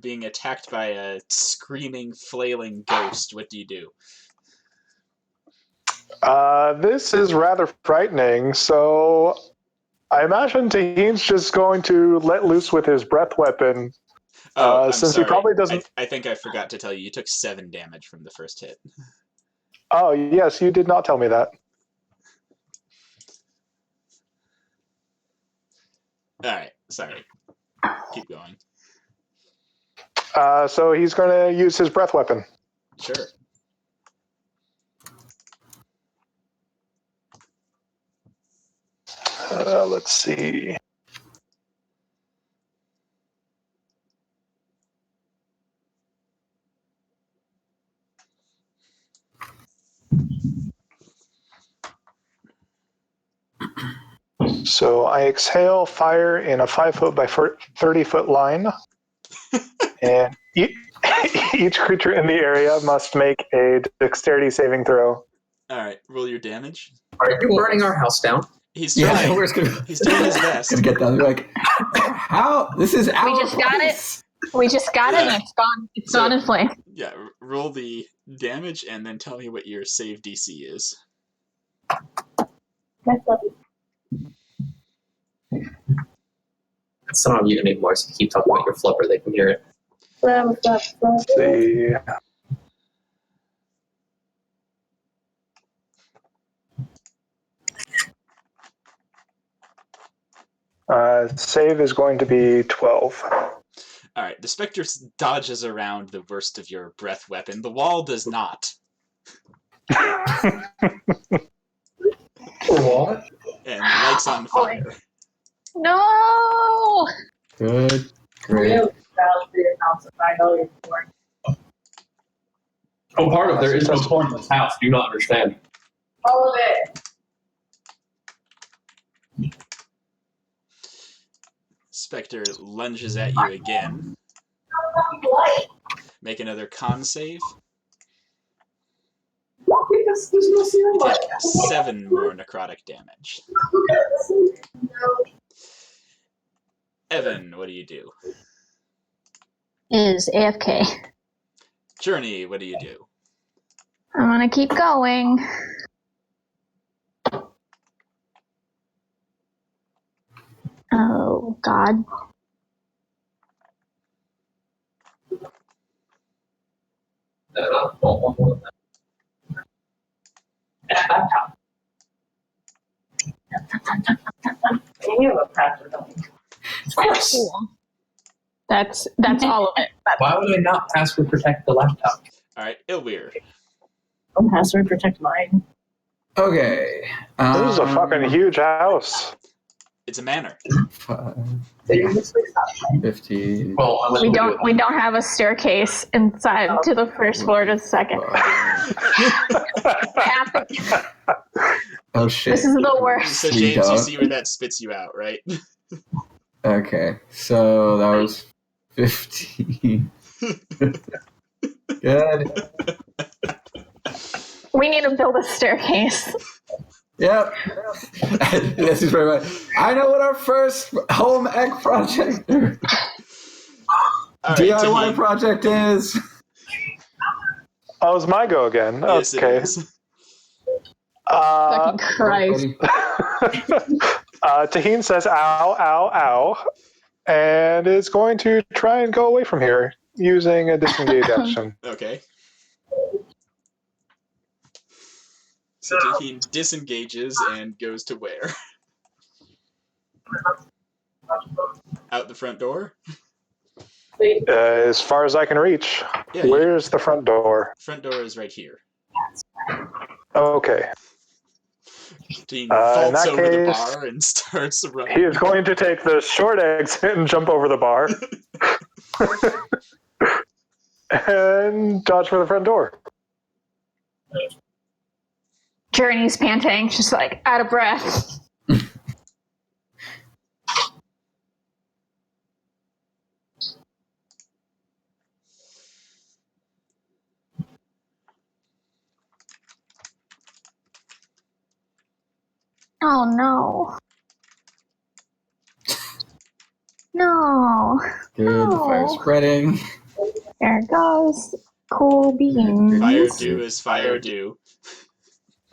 being attacked by a screaming, flailing ghost. What do you do? This is rather frightening, so I imagine Taheen's just going to let loose with his breath weapon. I'm since sorry. he probably doesn't. I think I forgot to tell you. You took 7 damage from the first hit. Oh, yes, you did not tell me that. All right, sorry. Keep going. So he's going to use his breath weapon. Sure. Let's see. So I exhale fire in a 5-foot by 30-foot line, and each creature in the area must make a dexterity saving throw. All right, roll your damage. Are you burning our house down? He's trying. He's doing his best. Gonna get down. They're like, how? This is our We just got it. We just got it, and it's gone. It's gone in flames. Yeah, roll the damage and then tell me what your save DC is. That's lovely. It's not on you anymore, so keep talking about your flubber. They can hear it. Let's see. Save is going to be 12. All right, the Spectre dodges around the worst of your breath weapon. The wall does not. What? And lights on fire. No. Good. Great. Oh, part of there is no corn in this house. Do you not understand? All of it. Spectre lunges at you again. Make another con save. Take 7 more necrotic damage. Evan, what do you do? Is AFK. Journey, what do you do? I want to keep going. Oh, God. Cool. That's all of it. Why would I not password protect the laptop? All right, Ilweir. Don't password protect mine. Okay. This is a fucking huge house. It's a manor. 5, 15. Well, unless We don't have a staircase inside to the first floor to the second. Oh shit. This is the worst. So James, you see where that spits you out, right? Okay, so that was 15. Good. We need to build a staircase. Yep. This is very much. I know what our first home ec project, DIY Taheen. project is. Oh, it's my go again. Yes, Okay. it is. Fucking Christ. Taheen says, ow, ow, ow, and is going to try and go away from here using a disengage action. Okay. So Taheen disengages and goes to where? Out the front door? As far as I can reach. Yeah, Where's the front door? Front door is right here. Okay. Taheen In vaults that over the case, bar and starts running. He is going to take the short exit and jump over the bar. And dodge for the front door. Journey's panting, just like out of breath. Oh no. No. Good. The fire's spreading. There goes cool beans. Fire do as fire do.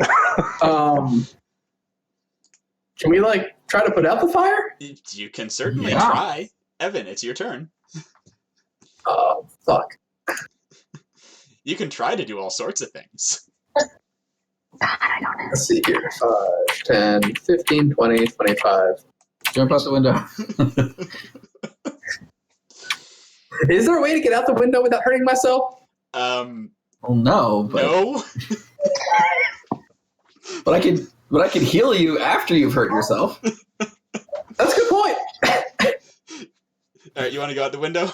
Can we try to put out the fire? You can certainly Yeah. try. Evan, it's your turn. Oh, fuck. You can try to do all sorts of things. God, I don't know. Let's see here. 5, 10, 15, 20, 25. Jump out the window. Is there a way to get out the window without hurting myself? Well, no, but No. but I can heal you after you've hurt yourself. That's a good point. All right, you want to go out the window?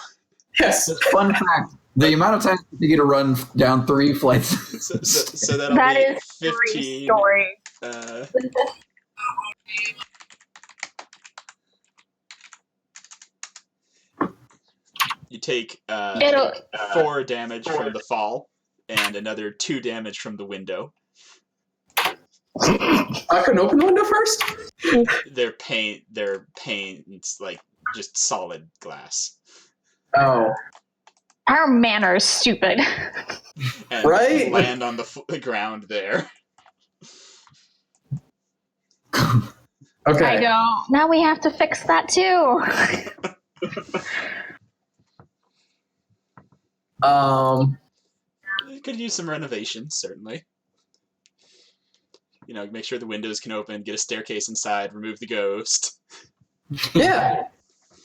Yes. Fun fact: the amount of time it takes you to run down 3 flights. So that'll That be is 15. story. You take It'll 4 damage from the fall and another 2 damage from the window. I couldn't open the window first? Their paint's like just solid glass. Oh. our manner is stupid. And Right? land on the ground there. Okay. I don't. Now we have to fix that too. Could use some renovations, certainly. You know, make sure the windows can open, get a staircase inside, remove the ghost. Yeah.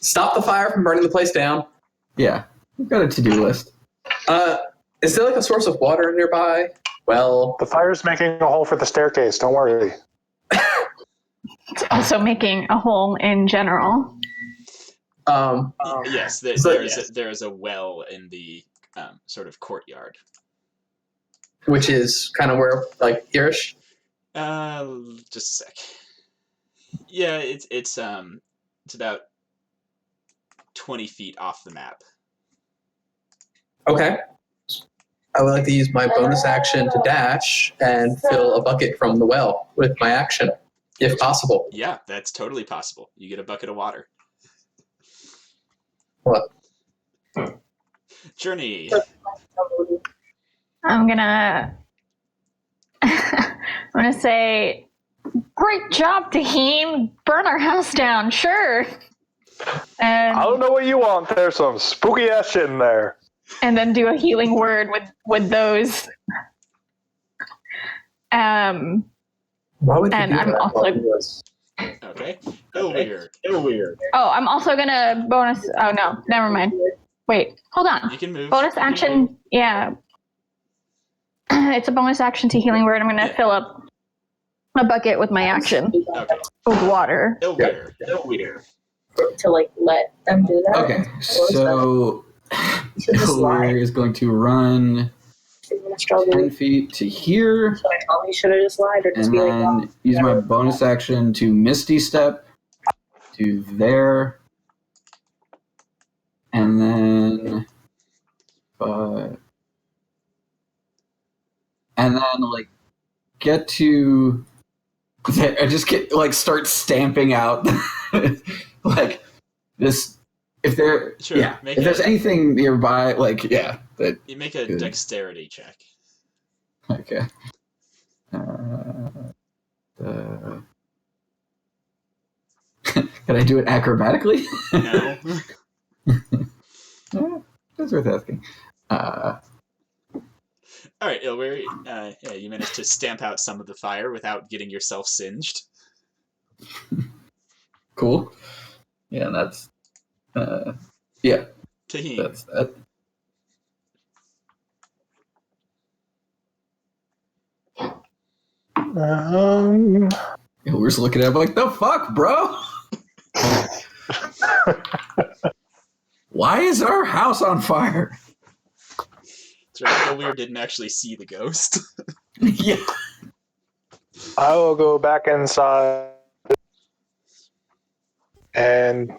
Stop the fire from burning the place down. Yeah, we've got a to-do list. Is there a source of water nearby? Well, The fire's making a hole for the staircase. Don't worry. It's also making a hole in general. Yes, there is a well in the sort of courtyard. which is kind of where, here-ish? Just a sec. Yeah, it's about 20 feet off the map. Okay. I would like to use my bonus action to dash and fill a bucket from the well with my action, if possible. Yeah, that's totally possible. You get a bucket of water. What? Journey. I'm gonna say, great job, Tahim. Burn our house down, sure. I don't And know what you want. There's some spooky ass shit in there. then do a healing word with those. Why would you And do I'm that? also- Okay. Weird. Oh, I'm also gonna bonus. Oh no, never mind. Wait, hold on. You can move. Bonus action. Yeah, it's a bonus action to healing word. I'm gonna fill up a bucket with my action Okay. of water. Weird. to let them do that. Okay, so You should just lie. Illyr is going to run You're gonna struggle. 10 feet to here, So I probably should have just lied or just and be like, then use my bonus action to Misty Step to there, and then get to there. I just start stamping out this. If there, Sure, yeah, make if there's it- anything nearby, that. You make a Good. dexterity check. Okay. Can I do it acrobatically? No. That's worth asking. All right, Ilwyr. Yeah, you managed to stamp out some of the fire without getting yourself singed. Cool. Yeah, that's. Yeah, Tahim. that's that. We're just looking at him like, the fuck, bro? Why is our house on fire? That's right. Ilwyr didn't actually see the ghost. Yeah. I will go back inside and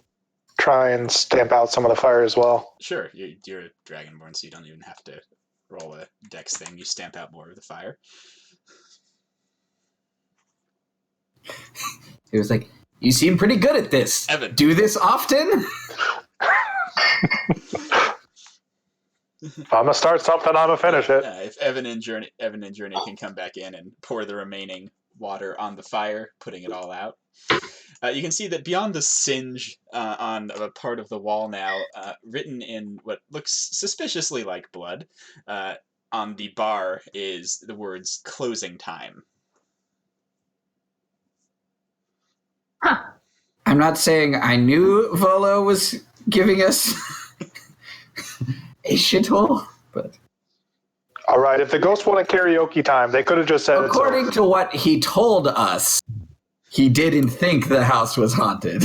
try and stamp out some of the fire as well. Sure, you're a dragonborn, so you don't even have to roll a dex thing. You stamp out more of the fire. He was like, you seem pretty good at this. Evan. Do this often? If I'm gonna start something, I'm gonna finish it. If Evan and Journey can come back in and pour the remaining water on the fire, putting it all out. You can see that beyond the singe on a part of the wall now, written in what looks suspiciously like blood, on the bar is the words "closing time." Huh. I'm not saying I knew Volo was giving us a shithole, but All right, if the ghost wanted karaoke time, they could have just said according to what he told us, he didn't think the house was haunted.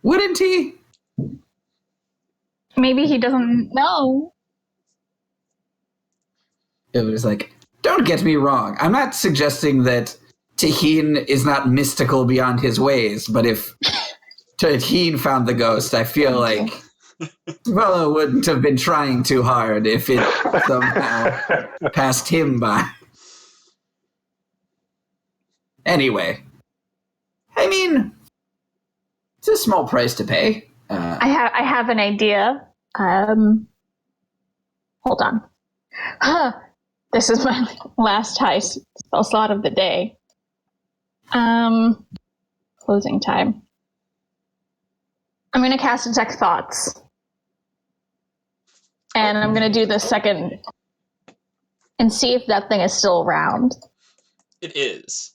Wouldn't he? Maybe he doesn't know. It was like, don't get me wrong. I'm not suggesting that Taheen is not mystical beyond his ways, but if Taheen found the ghost, I feel like Volo wouldn't have been trying too hard if it somehow passed him by. Anyway, I mean, it's a small price to pay. I have an idea. Hold on. This is my last heist spell slot of the day. Closing time. I'm going to cast Detect Thoughts. And I'm going to do the second and see if that thing is still around. It is.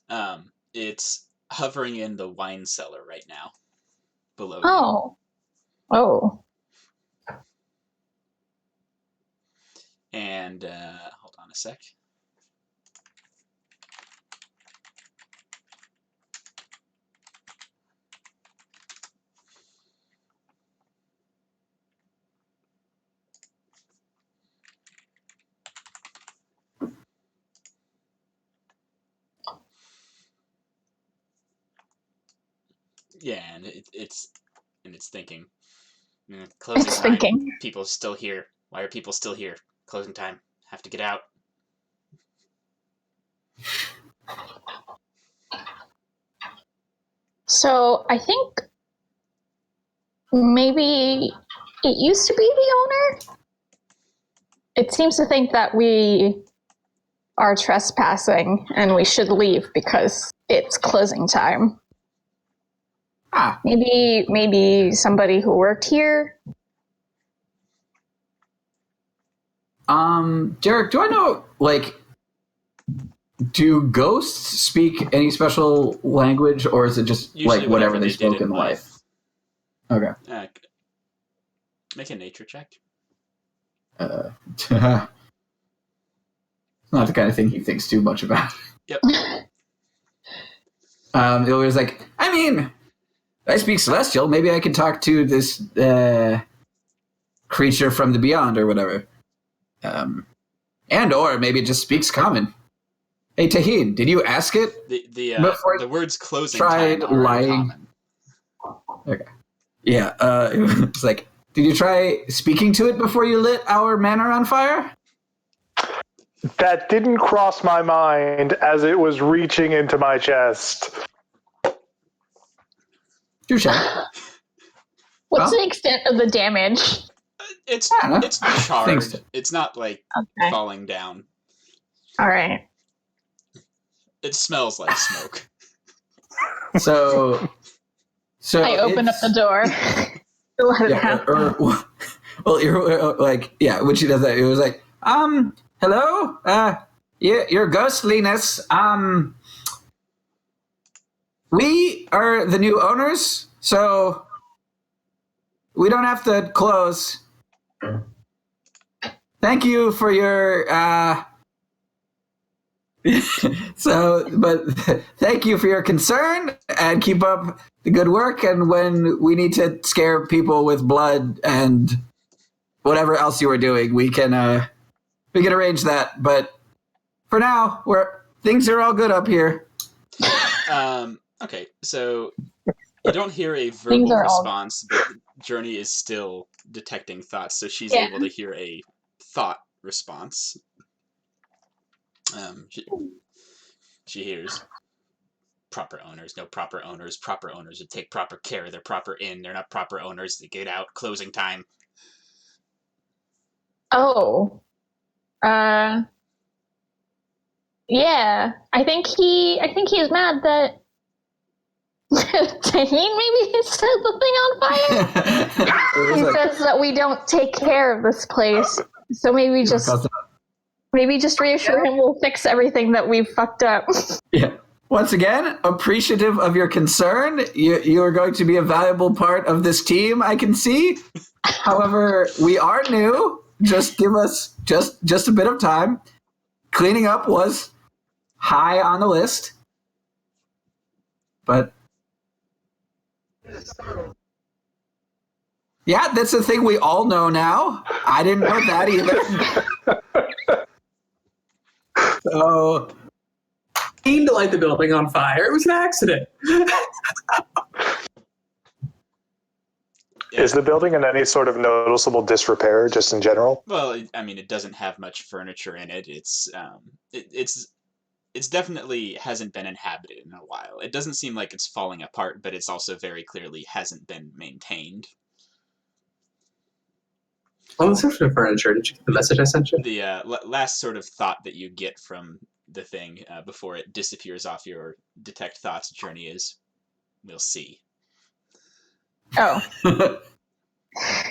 It's hovering in the wine cellar right now, below you. Oh. And hold on a sec. Yeah, and it's thinking. Closing It's time. thinking. People still here. Why are people still here? Closing time. Have to get out. So I think maybe it used to be the owner. It seems to think that we are trespassing and we should leave because it's closing time. Maybe somebody who worked here. Derek, do I know, like, do ghosts speak any special language, or is it just Usually like whatever they spoke did in life? Okay. Make a nature check. It's not the kind of thing he thinks too much about. Yep. It was like, I mean, I speak Celestial. Maybe I could talk to this creature from the beyond or whatever. And or maybe it just speaks common. Hey, Taheen, did you ask it? The words closing tried time are lying. common. Okay. Yeah, it's like, did you try speaking to it before you lit our manor on fire? That didn't cross my mind as it was reaching into my chest. Touche. What's the extent of the damage? It's Things charred. to- It's not like Okay. falling down. All right. It smells like smoke. So I open up the door to let it out. Well, you're like, yeah, when she does that, it was like, hello? Your ghostliness, we are the new owners, so we don't have to close. Thank you for your, thank you for your concern and keep up the good work. And when we need to scare people with blood and whatever else you are doing, we can arrange that. But for now, things are all good up here. Okay, so you don't hear a verbal response, but Journey is still detecting thoughts, so she's able to hear a thought response. She hears, proper owners. No proper owners. Proper owners would take proper care of their proper inn. They're not proper owners. They get out. Closing time. Oh. Yeah. I think he's mad that Tahine maybe set the thing on fire. He says that we don't take care of this place. So maybe just reassure him we'll fix everything that we've fucked up. Yeah. Once again, appreciative of your concern. You are going to be a valuable part of this team, I can see. However, we are new. Just give us just a bit of time. Cleaning up was high on the list. But yeah, that's the thing we all know now. I didn't know that either. So Aimed to light the building on fire. It was an accident. Is the building in any sort of noticeable disrepair, just in general? Well, I mean, it doesn't have much furniture in it. It's definitely hasn't been inhabited in a while. It doesn't seem like it's falling apart, but it's also very clearly hasn't been maintained. What was the furniture? Did you get the message I sent you? The last sort of thought that you get from the thing before it disappears off your detect thoughts journey is, we'll see. Oh.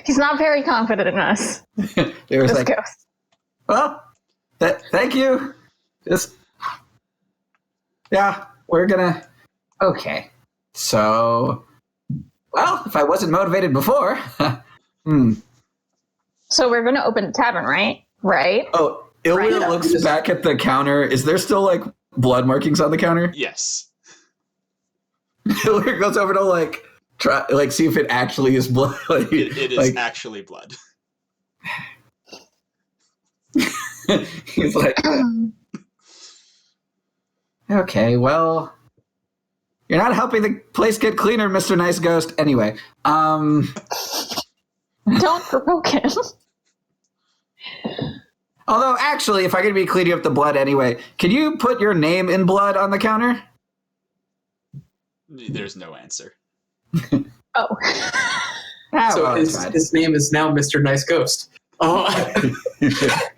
He's not very confident in us. There was This like, ghost. well, thank you. Just, yeah, we're gonna. Okay. So, well, if I wasn't motivated before, So we're going to open a tavern, right? Right? Oh, Ilya Right. looks back at the counter. Is there still like blood markings on the counter? Yes. Ilya goes over to try see if it actually is blood. It is actually blood. He's like, okay, well, you're not helping the place get cleaner, Mr. Nice Ghost. Anyway, Don't provoke him. although actually, if I'm going to be cleaning up the blood anyway, can you put your name in blood on the counter? There's no answer. Oh. So well, his name is now Mr. Nice Ghost. Oh, we have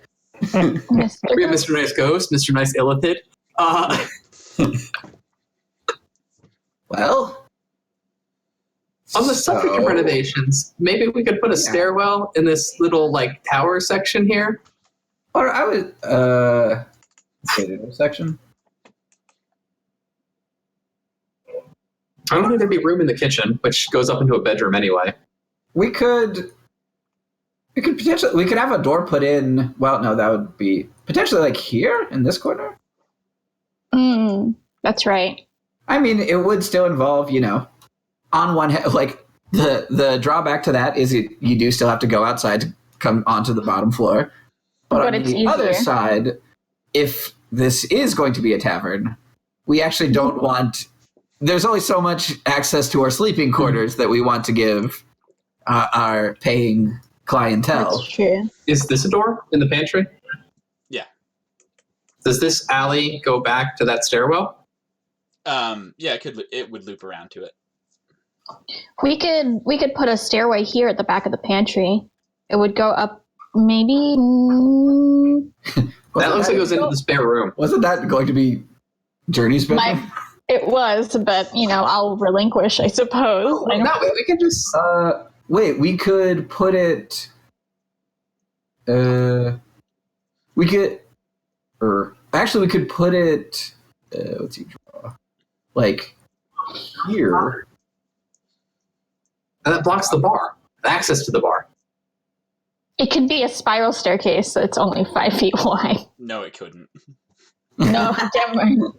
Mr. Nice Ghost, Mr. Nice Illithid. Well, On the subject of renovations, maybe we could put a stairwell in this little tower section here. or I would section. I don't think there'd be room in the kitchen, which goes up into a bedroom anyway. We could have a door put in. Well, no, that would be potentially here in this corner. That's right. I mean, it would still involve, on one hand, the drawback to that is you do still have to go outside to come onto the bottom floor. But on it's the other easier. side, if this is going to be a tavern, we actually don't want. There's only so much access to our sleeping quarters that we want to give our paying clientele. That's true. Is this a door in the pantry? Yeah. Does this alley go back to that stairwell? Yeah, it would loop around to it. We could put a stairway here at the back of the pantry. It would go up maybe. That looks like it goes into the spare room. Wasn't that going to be Journey's bedroom? It was, but I'll relinquish, I suppose. I don't- No, we can just. Wait, we could put it. We could, or actually, we could put it. What's he draw? Here. And that blocks the bar, the access to the bar. It could be a spiral staircase that's only 5 feet wide. No, it couldn't. No, never.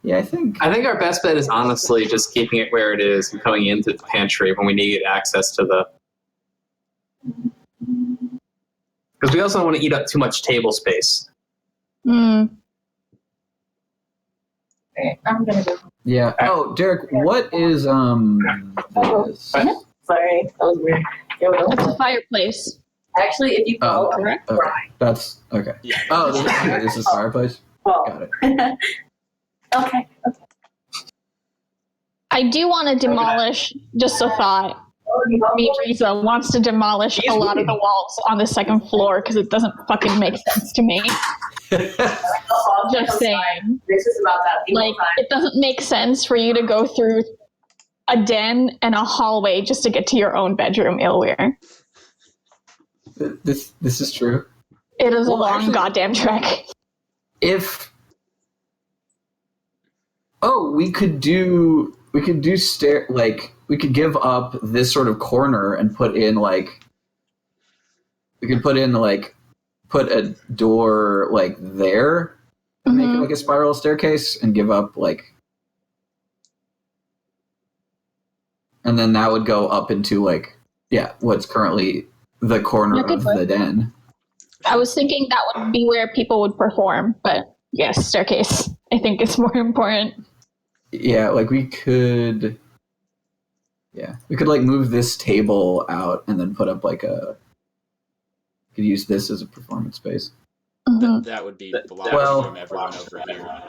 Yeah, I think our best bet is honestly just keeping it where it is and coming into the pantry when we need access to the. Because we also don't want to eat up too much table space. Hmm. Okay, I'm gonna go. Yeah. Oh, Derek, what is this? Sorry, that was weird. There we go. It's a fireplace. Actually, if you follow correct, okay. That's okay. Yeah. Oh, this is fireplace. Oh. Got it. Okay. I do want to demolish, just a thought. Me, Riza, wants to demolish a lot of the walls on the second floor because it doesn't fucking make sense to me. Just saying. This is about that people Like, time. it doesn't make sense for you to go through a den and a hallway just to get to your own bedroom, Ilwir. This is true. It is a long actually, goddamn trek. We could do we could give up this sort of corner and put a door like there, and make it like a spiral staircase, and give up and then that would go up into what's currently the corner of the den. I was thinking that would be where people would perform, but yes, staircase I think is more important. Yeah, we could move this table out and then put up could use this as a performance space. That would be blocking from everyone over here.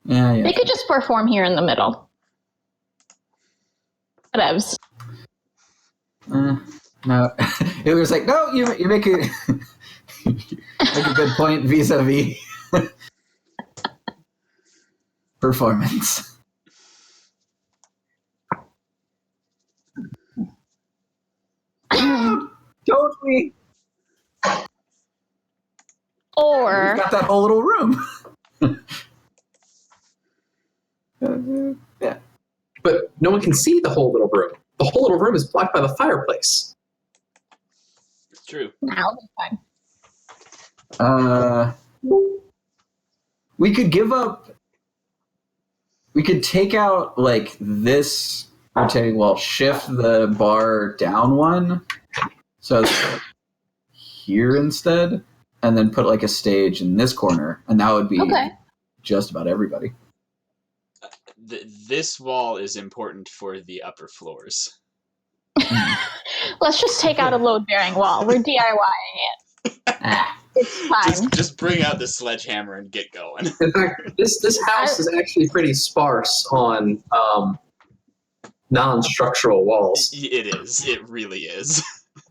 Yeah. They could just perform here in the middle. Whatevs. No, it was like, no, you make a make a good point vis-a-vis performance. Totally. Or we've got that whole little room. Yeah. But no one can see the whole little room. The whole little room is blocked by the fireplace. It's true. now it's fine. We could give up. We could take out this rotating wall, shift the bar down one, so it's here instead, and then put a stage in this corner, and that would be just about everybody. This wall is important for the upper floors. Let's just take out a load-bearing wall. We're DIYing it. It's fine. Just bring out the sledgehammer and get going. In fact, this house is actually pretty sparse on non-structural walls. It is. It really is.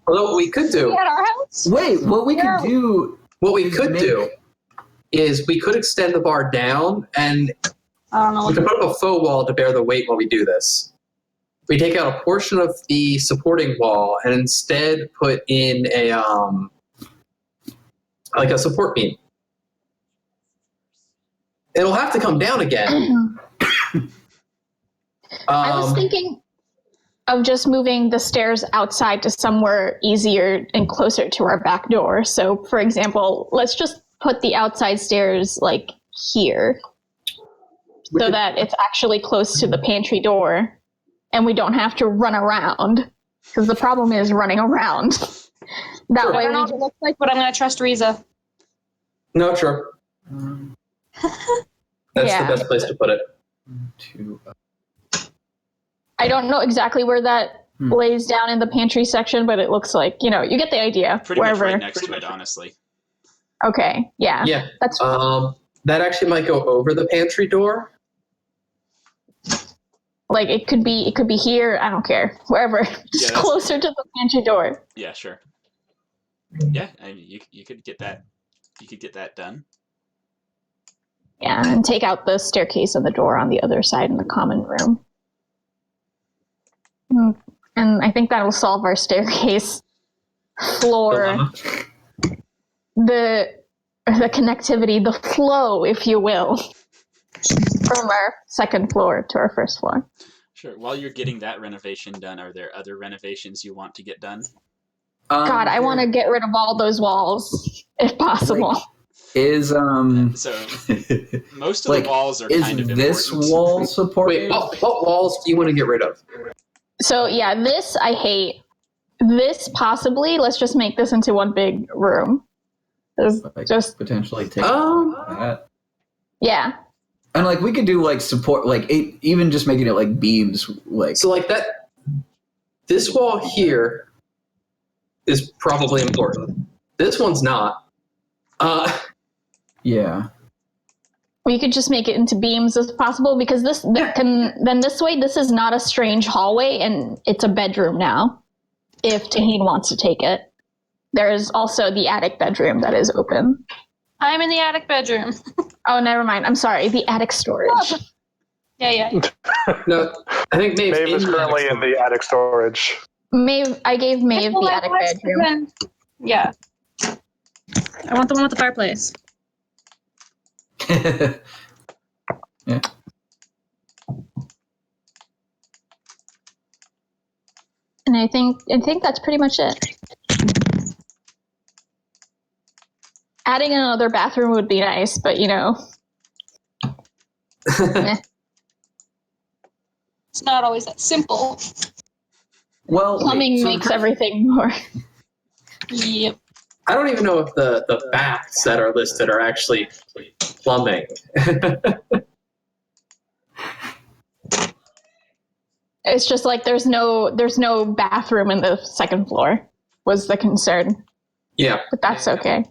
Although what we could do, At our house? Wait, what we could do is we could extend the bar down, and I don't know. we could put up a faux wall to bear the weight while we do this. We take out a portion of the supporting wall and instead put in a support beam. It'll have to come down again. I was thinking of just moving the stairs outside to somewhere easier and closer to our back door. So, for example, let's just put the outside stairs here so that it's actually close to the pantry door and we don't have to run around, because the problem is running around. That way I don't know what it looks like, but I'm going to trust Riza. No, sure. That's the best place to put it. I don't know exactly where that lays down in the pantry section, but it looks like, you get the idea. Pretty wherever. much right next to it, honestly. Okay, yeah. Yeah. That's that actually might go over the pantry door. it could be here, I don't care. Wherever. Just closer to the pantry door. Yeah, sure. Yeah, I mean, you could get that. You could get that done. Yeah, and take out the staircase and the door on the other side in the common room. And I think that'll solve our staircase floor. The connectivity, the flow, if you will, from our second floor to our first floor. Sure. While you're getting that renovation done, are there other renovations you want to get done? God, I want to get rid of all those walls, if possible. So most of the walls are kind of this important. wall supported? Wait, what walls do you want to get rid of? So yeah, this I hate. This possibly, let's just make this into one big room. Just potentially take that. Yeah. And we could do support even just making it beams So that this wall here is probably important. This one's not. Yeah. We could just make it into beams as possible because this is not a strange hallway and it's a bedroom now. If Taheen wants to take it, there is also the attic bedroom that is open. I'm in the attic bedroom. Oh, never mind. I'm sorry. The attic storage. Yeah. No, I think Maeve's Maeve is currently in the attic storage. Maeve, I gave Maeve the attic bedroom. Yeah. I want the one with the fireplace. Yeah. And I think that's pretty much it. Adding another bathroom would be nice, but eh. It's not always that simple. Well, Plumbing makes everything more. Yep. I don't even know if the baths that are listed are actually plumbing. It's just like there's no bathroom in the second floor was the concern. Yeah. But that's okay.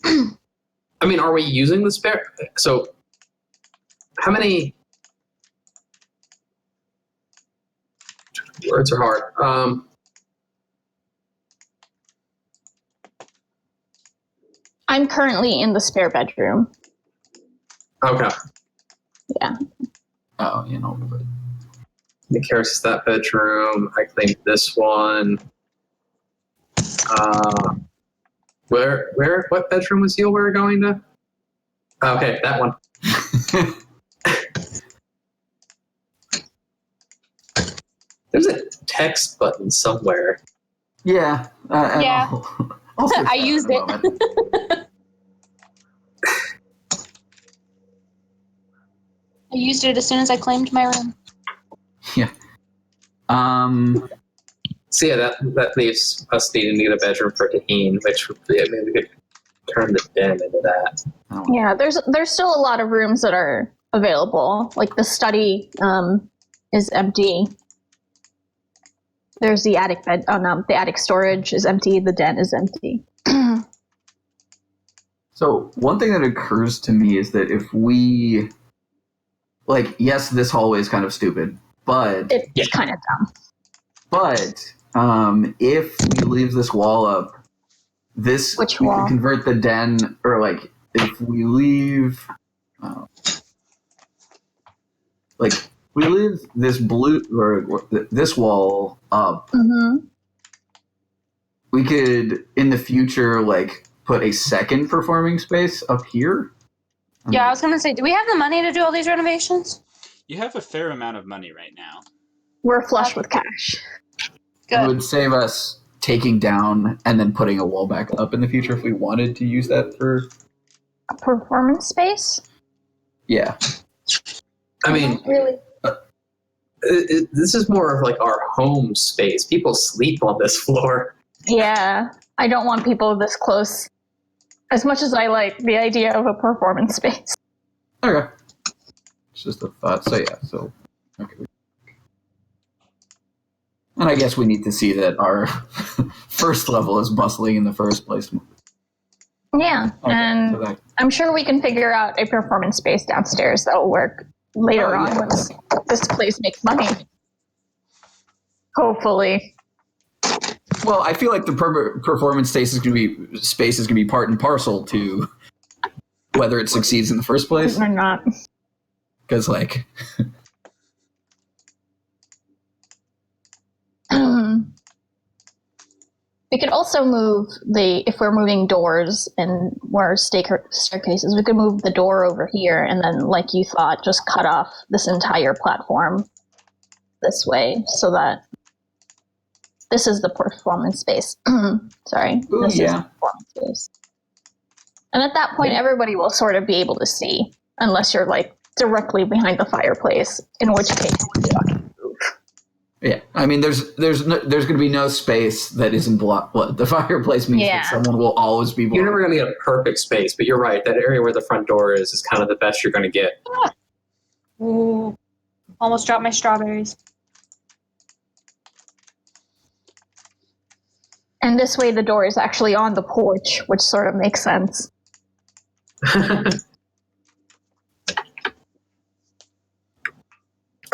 I mean, are we using the spare? So, how many words are hard? I'm currently in the spare bedroom. Okay. Yeah. Oh, but The Karis is that bedroom. I claimed this one. What bedroom was you were going to? Okay, that one. There's a text button somewhere. yeah. Yeah. I'll fix I that used in a it. moment. I used it as soon as I claimed my room. Yeah. So yeah, that leaves us needing to get a bedroom for Taheen, which maybe we could turn the den into that. Yeah, there's still a lot of rooms that are available. Like the study is empty. There's the attic bed. Oh no, the attic storage is empty. The den is empty. So one thing that occurs to me is that if we, yes, this hallway is kind of stupid, but It's kind of dumb. But if we leave this wall up, Which we wall? could convert the den, or if we leave, we leave this blue or this wall up, Mm-hmm. we could in the future put a second performing space up here. Yeah, I was going to say, do we have the money to do all these renovations? You have a fair amount of money right now. We're flush with cash. It Good. would save us taking down and then putting a wall back up in the future if we wanted to use that for A performance space? yeah. I mean, Really? this is more of our home space. People sleep on this floor. Yeah, I don't want people this close. As much as I like the idea of a performance space. Okay. It's just a thought. So yeah, okay. And I guess we need to see that our first level is bustling in the first place. Yeah, Okay, and so that, I'm sure we can figure out a performance space downstairs that will work later on yeah. once this place makes money. Hopefully. well, I feel like the performance space is going to be part and parcel to whether it succeeds in the first place. Or not. Because We could also move if we're moving doors and more staircases, we could move the door over here and then, like you thought, just cut off this entire platform this way so that this is the performance space. Sorry. Ooh, This is yeah. the performance space. And at that point, everybody will sort of be able to see, unless you're directly behind the fireplace, in which case yeah, I mean, there's going to be no space that isn't blocked. The fireplace means that someone will always be blocked. You're never going to get a perfect space, but you're right. That area where the front door is kind of the best you're going to get. Ooh. Almost dropped my strawberries. And this way the door is actually on the porch, which sort of makes sense.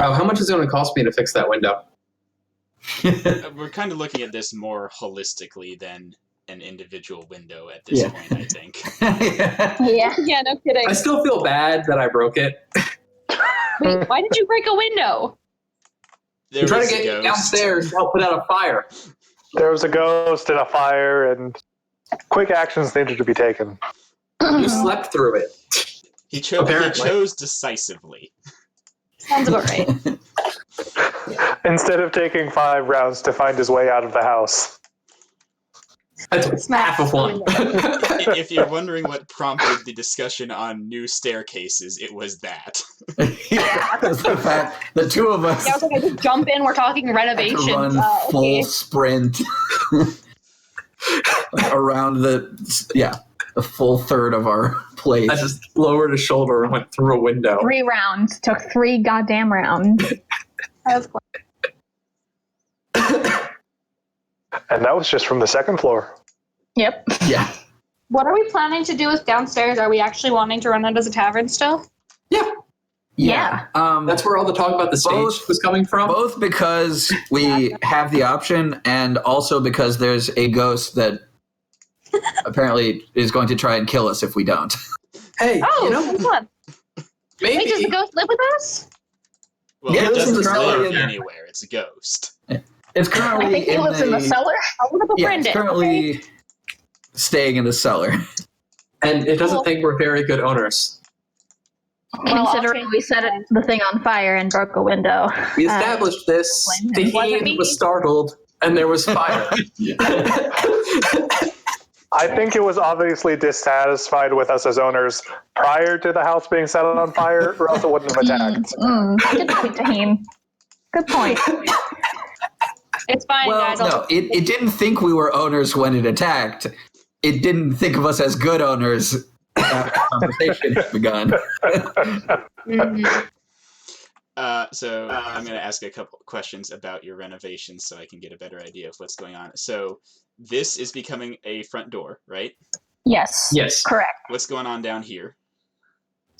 Oh, how much is it going to cost me to fix that window? We're kind of looking at this more holistically than an individual window at this point, I think. Yeah. Yeah, no kidding. I still feel bad that I broke it. Wait, why did you break a window? There Trying was to a get ghost. downstairs to help put out a fire. There was a ghost and a fire, and quick actions needed to be taken. You slept through it. He Apparently. chose decisively. Sounds about right. Instead of taking 5 rounds to find his way out of the house. I took half of one. If you're wondering what prompted the discussion on new staircases, it was that. That's the fact the two of us Yeah, I was like, I just jump in. We're talking had renovations. to run full sprint around the full third of our place. I just lowered a shoulder and went through a window. 3 rounds. Took 3 goddamn rounds. That's cool. And that was just from the 2nd floor. Yep. Yeah. What are we planning to do with downstairs? Are we actually wanting to run it as a tavern still? Yeah. That's where all the talk about the stage was coming from. Both because we have the option and also because there's a ghost that apparently is going to try and kill us if we don't. Hey, Oh, you know, fun. Wait, does the maybe ghost live with us? Well, Yeah, it this is doesn't the live cellar. anywhere. It's a ghost. It's currently I think he lives in the cellar. I'll look up a Yeah, friend. it's currently staying in the cellar. and it doesn't think we're very good owners. Well, Considering we set the thing on fire and broke a window. We established this. blame him. Wasn't me. Taheen was startled, and there was fire. I think it was obviously dissatisfied with us as owners prior to the house being set on fire, or else it wouldn't have attacked. Good point, Taheen. Good point. It's fine, Well, guys. no, it didn't think we were owners when it attacked. It didn't think of us as good owners after the conversation had begun. Mhm. So I'm going to ask a couple questions about your renovations so I can get a better idea of what's going on. So this is becoming a front door, right? Yes. Yes. Correct. What's going on down here?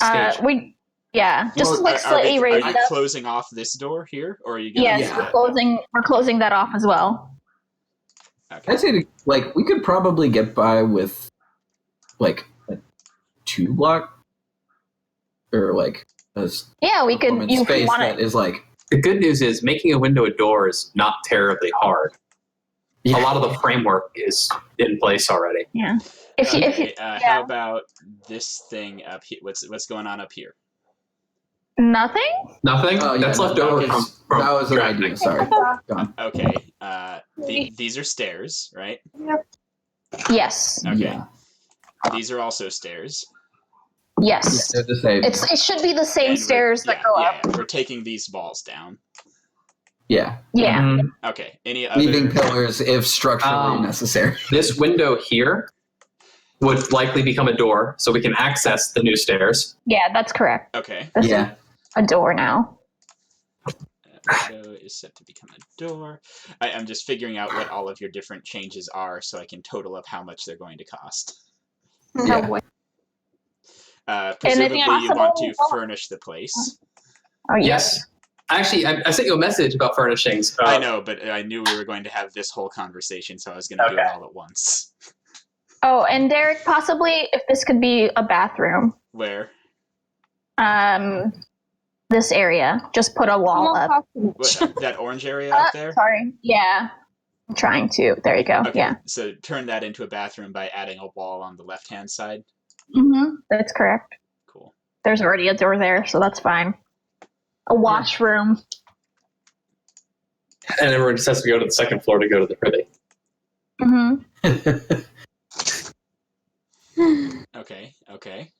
Stage. Just Well, like slightly Are raised you up. closing off this door here, or are you going Yes, to? we're closing that off as well. Okay. I'd say, like, we could probably get by with, like, a 2-block or, like, a Yeah, we could. common You space want that it. is, like, The good news is making a window a door is not terribly hard. Yeah. A lot of the framework is in place already. Yeah. If you, Okay, how about this thing up here? What's going on up here? nothing. Nothing? oh, yeah, That's no, left over that from, was- that was an drafting. idea, sorry. Gone. Okay, these are stairs, right? Yes. Okay. Yeah. These are also stairs. Yes. They're the same. It should be the same And stairs that go up. Yeah, we're taking these walls down. Yeah. Yeah. Mhm. Okay. Any other? Leaving pillars if structurally necessary. This window here would likely become a door, so we can access the new stairs. Yeah, that's correct. Okay. This Yeah. is a door now. Window is set to become a door. I'm just figuring out what all of your different changes are, so I can total up how much they're going to cost. Yeah. Oh, boy. Presumably, you want to possible- furnish the place. Oh Yes. Actually, I sent you a message about furnishings. I know, but I knew we were going to have this whole conversation, so I was going to do it Okay. all at once. Oh, and Derek, possibly if this could be a bathroom. Where? This area. Just put a wall up. What, that orange area up there? Sorry. Yeah. I'm trying to. There you go. Okay, Yeah. so turn that into a bathroom by adding a wall on the left-hand side. Mm-hmm. That's correct. Cool. There's already a door there, so that's fine. A washroom. And everyone just has to go to the second floor to go to the privy. Mm-hmm. Okay.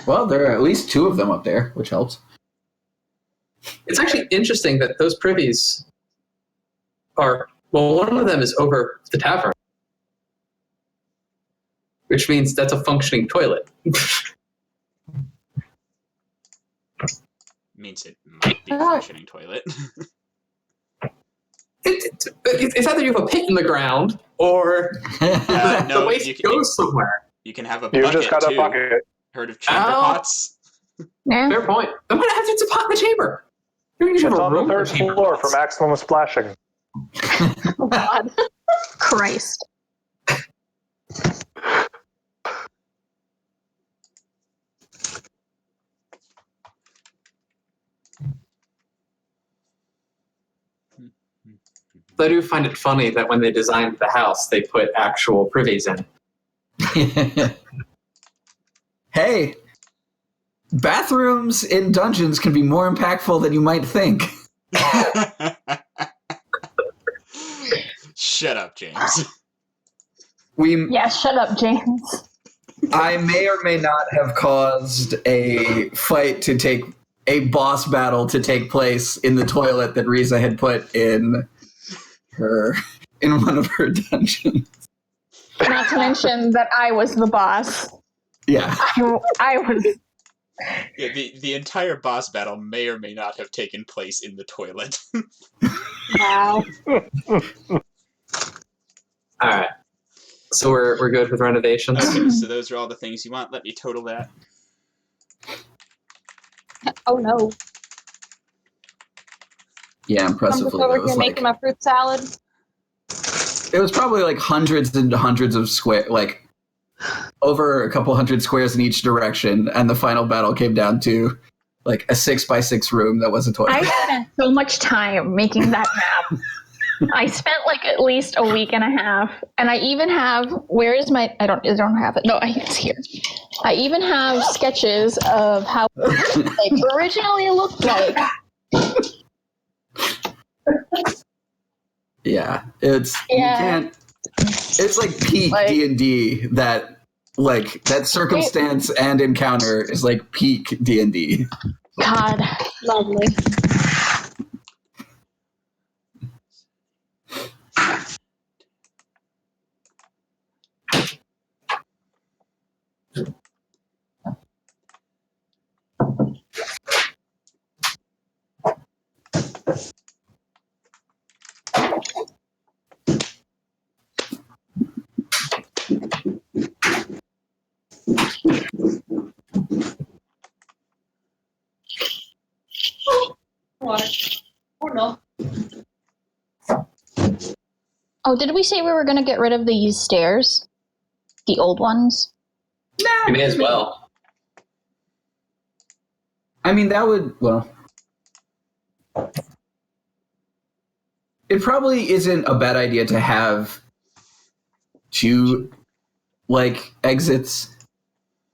Well, there are at least 2 of them up there, which helps. It's actually interesting that those privies are, well, one of them is over the tavern, which means that's a functioning toilet. Means it might be a functioning toilet. It's either you have a pit in the ground or the No, waste goes somewhere. You can have a You've bucket just got too. a bucket. Heard of chamber Oh. pots? Yeah. Fair point. I'm gonna have to pot in the chamber. You It's have a on the room third for chamber floor pots. for maximum splashing. Oh, God. Christ. I do find it funny that when they designed the house, they put actual privies in. Hey, bathrooms in dungeons can be more impactful than you might think. Shut up, James. Yeah, shut up, James. I may or may not have caused a boss battle to take place in the toilet that Riza had put in one of her dungeons. Not to mention that I was the boss. Yeah. I was. Yeah, the entire boss battle may or may not have taken place in the toilet. Wow. All right. So we're good with renovations. Okay, so those are all the things you want. Let me total that. Oh no. Yeah, I'm impressively. just over It was, here making my fruit salad. it was probably like hundreds and hundreds of square, like over a couple hundred squares in each direction, and the final battle came down to like a 6x6 room that was a toilet. I spent so much time making that map. I spent like at least a week and a half, and I even have. Where is my? I don't have it. No, it's here. I even have sketches of how it originally looked like. Yeah, you can't. It's like peak D&D that circumstance and encounter is like peak D&D. God, Lovely. Water. Or no. Oh, did we say we were going to get rid of these stairs? The old ones? You may as well. I mean, that would, well, it probably isn't a bad idea to have two, like, exits.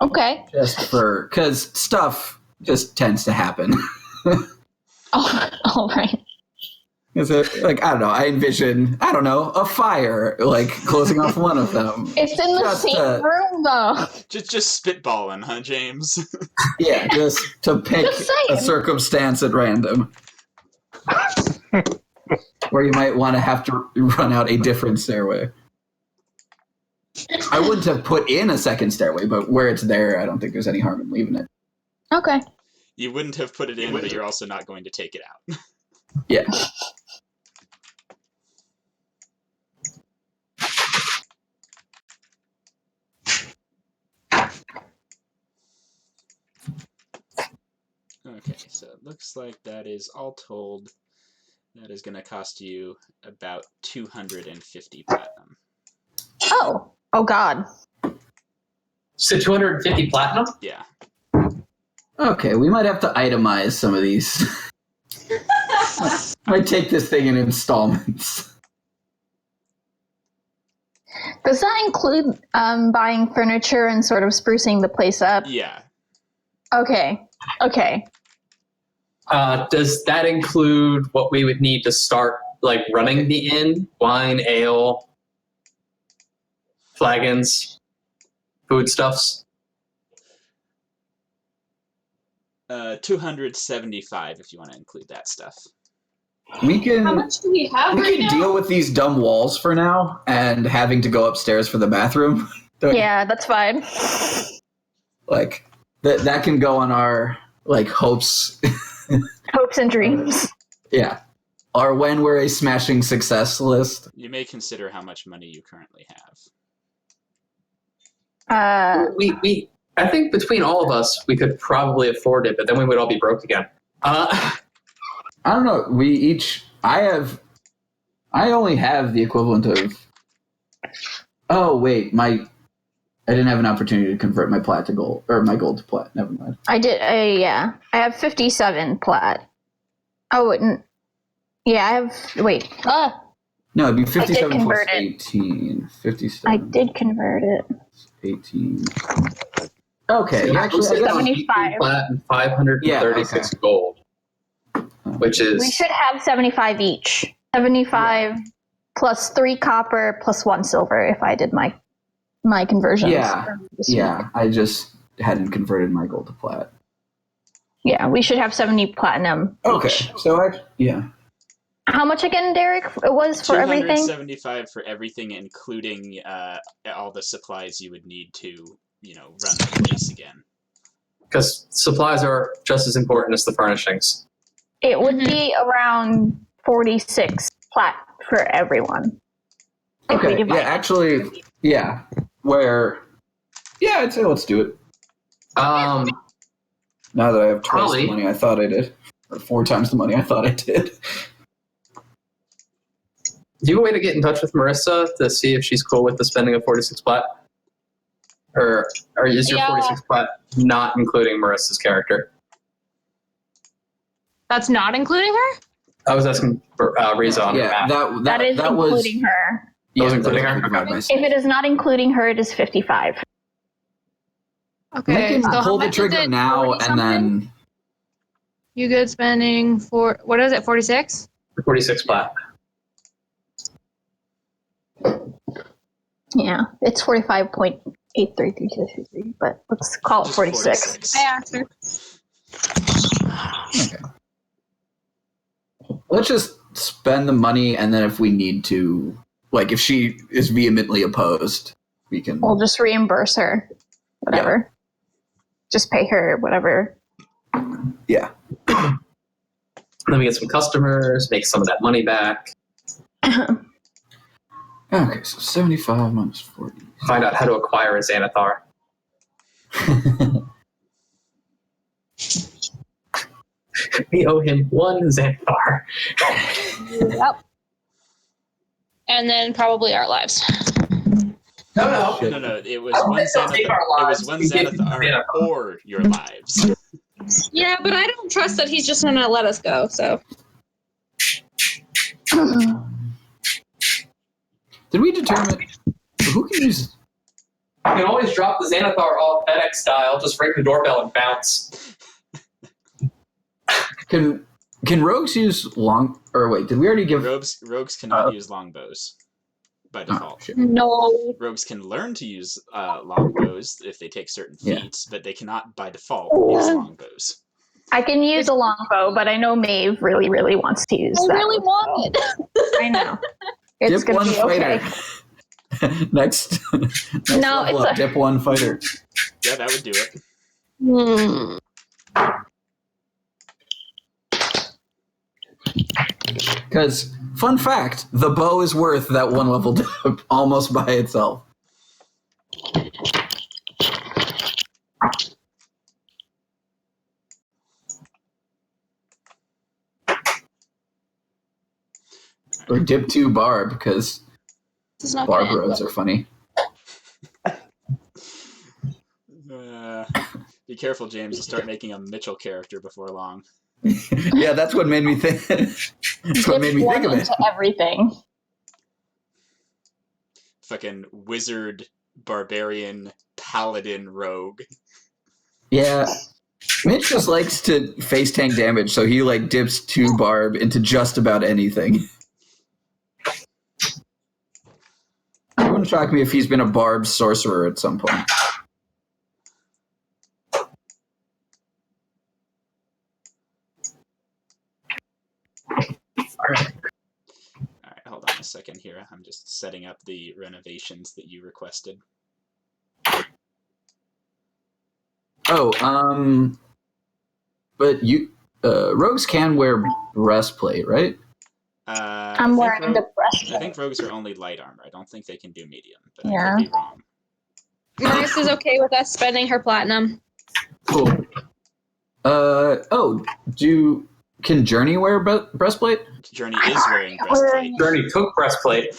Okay. Just for, because stuff just tends to happen. Oh, all right. Is it, like, I don't know, I envision, a fire, like, closing off one of them. It's in the Just, same room, though. Just spitballing, huh, James? Yeah, just to pick Just saying. a circumstance at random. Where you might want to have to run out a different stairway. I wouldn't have put in a second stairway, but where it's there, I don't think there's any harm in leaving it. Okay. You wouldn't have put it in, but you're also not going to take it out. Yeah. Okay, so it looks like that is all told. That is going to cost you about 250 platinum. Oh. Oh, God. So 250 platinum? Yeah. Okay, we might have to itemize some of these. Might take this thing in installments. Does that include buying furniture and sort of sprucing the place up? Yeah. Okay. Okay. Does that include what we would need to start, like, running the inn? Wine, ale, flagons, foodstuffs? 275 if you want to include that stuff. We can How much do we have right now? deal with these dumb walls for now and having to go upstairs for the bathroom. Yeah, that's fine. Like that can go on our like hopes. Hopes and dreams. Yeah. Or when we're a smashing success list. You may consider how much money you currently have. I think between all of us, we could probably afford it, but then we would all be broke again. I don't know. I only have the equivalent of. Oh wait, I didn't have an opportunity to convert my plat to gold, or my gold to plat. Never mind. I did. Yeah, I have 57 plat. Oh, wouldn't. Yeah, I have. Wait. No, it'd be 57 plus convert it. 18. 57. I did convert it. 18. Okay, So actually, I guess 75. Plat and 536 gold, which is... We should have 75 each. 75 plus 3 copper plus 1 silver if I did my conversions. Yeah, I just hadn't converted my gold to plat. Yeah, we should have 70 platinum Okay, each. so How much again, Derek? It was for everything? 275 for everything, including all the supplies you would need to, run the place again. Because supplies are just as important as the furnishings. It would be around 46 plat for everyone. Okay, yeah, actually, yeah. I'd say let's do it. Now that I have twice the money I thought I did, or 4 times the money I thought I did. Do you have a way to get in touch with Marissa to see if she's cool with the spending of 46 plat? Or is your 46 plat not including Marissa's character? That's not including her? I was asking for Riza on the map. That is including her. That was including her? If it is not including her, it is 55. Okay. We can pull the trigger now and then... You good spending for, what is it, 46? 46 plat. Yeah, it's 45.83333, but let's call it 46. I asked her. Okay. Let's just spend the money, and then if we need to, like if she is vehemently opposed, we can... We'll just reimburse her. Whatever. Yeah. Just pay her whatever. Yeah. Then we get some customers, make some of that money back. Okay, so 75 minus 40. Find out how to acquire a Xanathar. We owe him 1 Xanathar. Yep. And then probably our lives. No. It was one Xanathar or your lives. Yeah, but I don't trust that he's just gonna let us go, so. Did we determine who can use? You can always drop the Xanathar all FedEx style. Just ring the doorbell and bounce. Can rogues use long? Or wait, did we already give rogues cannot use longbows by default? No. Rogues can learn to use longbows if they take certain feats, but they cannot by default use longbows. I can use a longbow, but I know Maeve really, really wants to use that. I really want it. I know. It's dip 1 fighter. Okay. next no, it's up, dip 1 fighter. Yeah, that would do it. Because, fun fact, the bow is worth that 1 level dip almost by itself. Or dip 2 barb, because barb roads are funny. Be careful, James. You'll start making a Mitchell character before long. Yeah, that's what made me think. That's what made me think of it. Into everything. Fucking wizard, barbarian, paladin, rogue. Yeah. Mitch just likes to face tank damage, so he dips 2 barb into just about anything. It wouldn't shock me if he's been a barb sorcerer at some point. Alright, hold on a second here. I'm just setting up the renovations that you requested. But rogues can wear breastplate, right? I'm wearing the breastplate. I think rogues are only light armor. I don't think they can do medium, but I Yeah. could be wrong. Marissa's okay with us spending her platinum. Cool. Can Journey wear breastplate? Journey is wearing breastplate. Journey took breastplate.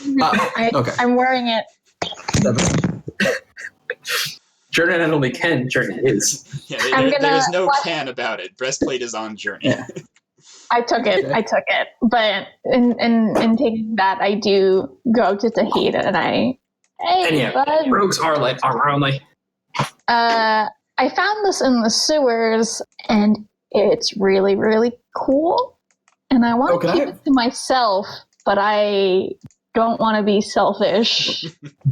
Okay. I'm wearing it. Journey not only can, Journey is. Yeah, I'm there is no gonna- can about it. Breastplate is on Journey. Yeah. I took it. But in taking that, I do go to Tahita and hey, And yeah, bud. rogues are light armor only. I found this in the sewers, and it's really, really cool. And I want to keep it to myself, but I don't want to be selfish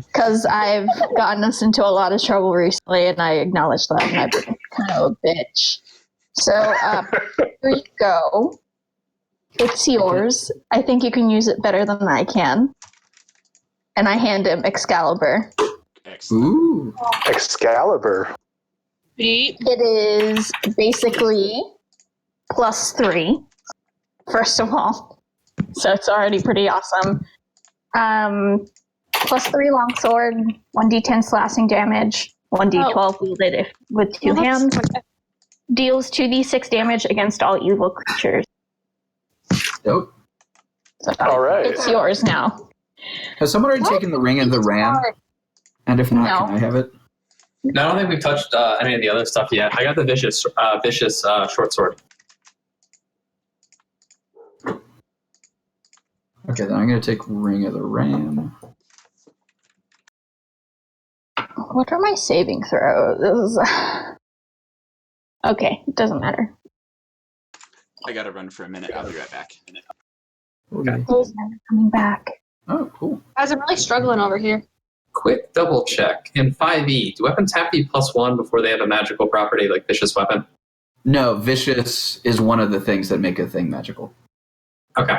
because I've gotten us into a lot of trouble recently, and I acknowledge that, and I've been kind of a bitch. So here you go. It's yours. I think you can use it better than I can. And I hand him Excalibur. Excellent. Ooh. Excalibur. Yeet. It is basically +3, first of all. So it's already pretty awesome. +3 longsword, 1d10 slashing damage, 1d12 wielded with two hands. Deals 2d6 damage against all evil creatures. Dope. So All right. it's yours now. Has someone already taken the Ring of the Ram? And if not, No. can I have it? No, I don't think we've touched any of the other stuff yet. I got the vicious short sword. Okay, then I'm going to take Ring of the Ram. What are my saving throws? Okay, it doesn't matter. I gotta run for a minute. I'll be right back. Okay. He's never coming back. Oh, cool. Guys, I'm really struggling over here. Quick double check. In 5e, do weapons have to be +1 before they have a magical property like Vicious Weapon? No, Vicious is one of the things that make a thing magical. Okay.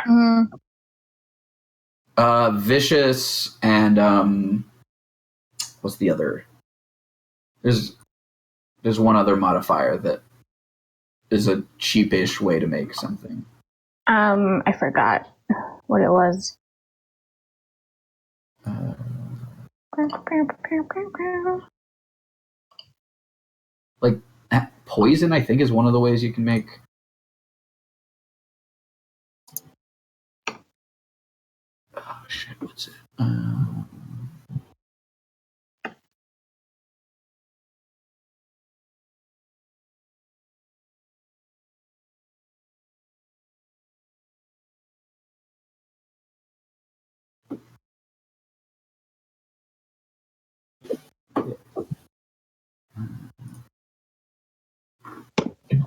Vicious and what's the other? There's one other modifier that is a cheapish way to make something. I forgot what it was. Like poison, I think, is one of the ways you can make. Oh shit! What's it?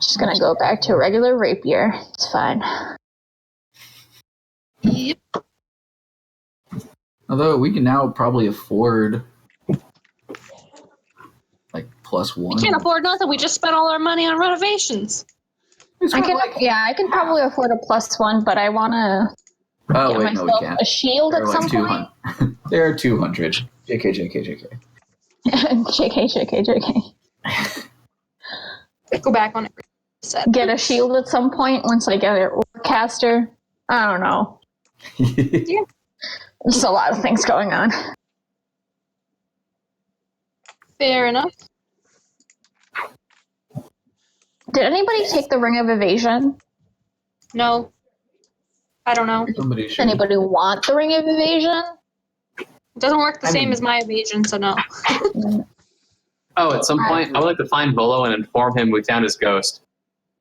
Just gonna go back to a regular rapier. It's fine. Yep. Although we can now probably afford like +1. We can't afford nothing. We just spent all our money on renovations. I can probably afford a +1, but I wanna Oh get wait, no, we myself can't. a shield They're at like some 200. They're 200. JK. point. JK. Go back on it. Set. Get a shield at some point once I get it caster. I don't know. There's a lot of things going on. Fair enough. Did anybody take the Ring of Evasion? No. I don't know. Somebody Does should. anybody want the Ring of Evasion? It doesn't work the I same mean- as my evasion, so no. Oh, at some point, I would like to find Volo and inform him we found his ghost.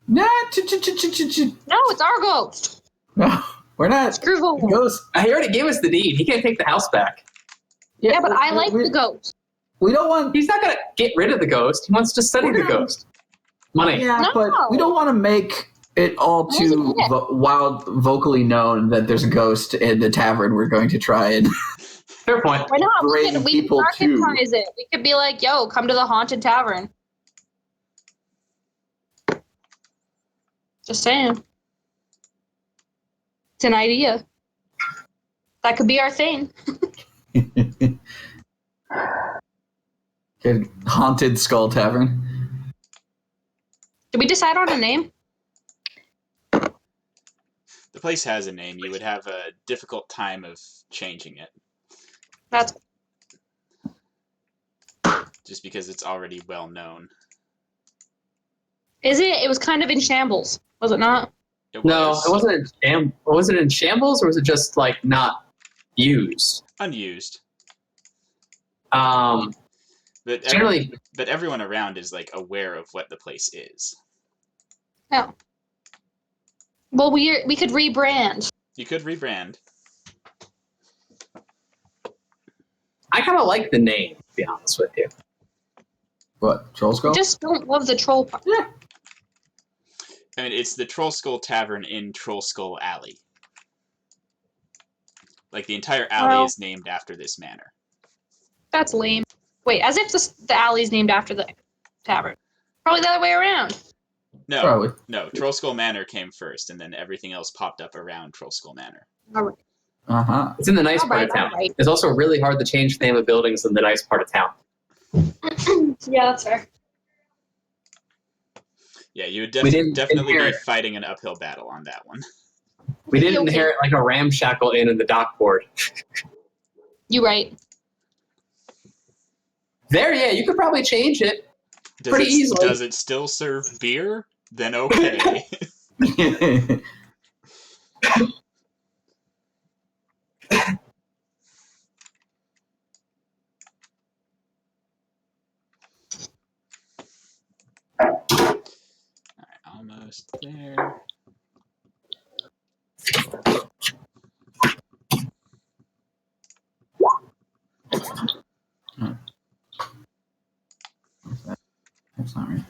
Nah, No, it's our ghost. No, we're not. Screw Volo. Ghost. He already gave us the deed. He can't take the house back. Yeah, but I like we, the ghost. We don't want. He's not going to get rid of the ghost. He wants to study the ghost. Money. Yeah, No. but we don't want to make it all too vocally known that there's a ghost in the tavern we're going to try and. Fair point. Why not? Bring We can people to- marketize it. We could be like, yo, come to the haunted tavern. Just saying. It's an idea. That could be our thing. Okay, Haunted Skull Tavern. Did we decide on a name? The place has a name. You would have a difficult time of changing it. That's just because it's already well known. Is it? It was kind of in shambles, was it not? No, it wasn't. Was it in shambles, or was it just like not used? Unused. But everyone around is like aware of what the place is. Oh. Well, we could rebrand. You could rebrand. I kind of like the name, to be honest with you. What, Troll Skull? I just don't love the troll part. Yeah. I mean, it's the Troll Skull Tavern in Troll Skull Alley. Like, the entire alley is named after this manor. That's lame. Wait, as if the alley's named after the tavern. Probably the other way around. No, Probably. No. Troll Skull Manor came first, and then everything else popped up around Troll Skull Manor. All right. Uh-huh. It's in the nice part of town. Right. It's also really hard to change the name of buildings in the nice part of town. Yeah, that's fair. Yeah, you would didn't definitely be inherit- fighting an uphill battle on that one. We didn't inherit like a ramshackle inn in the dock board. You right. There, yeah, you could probably change it. Pretty easily. Does it still serve beer? Then okay. Alright, almost there. That's not right.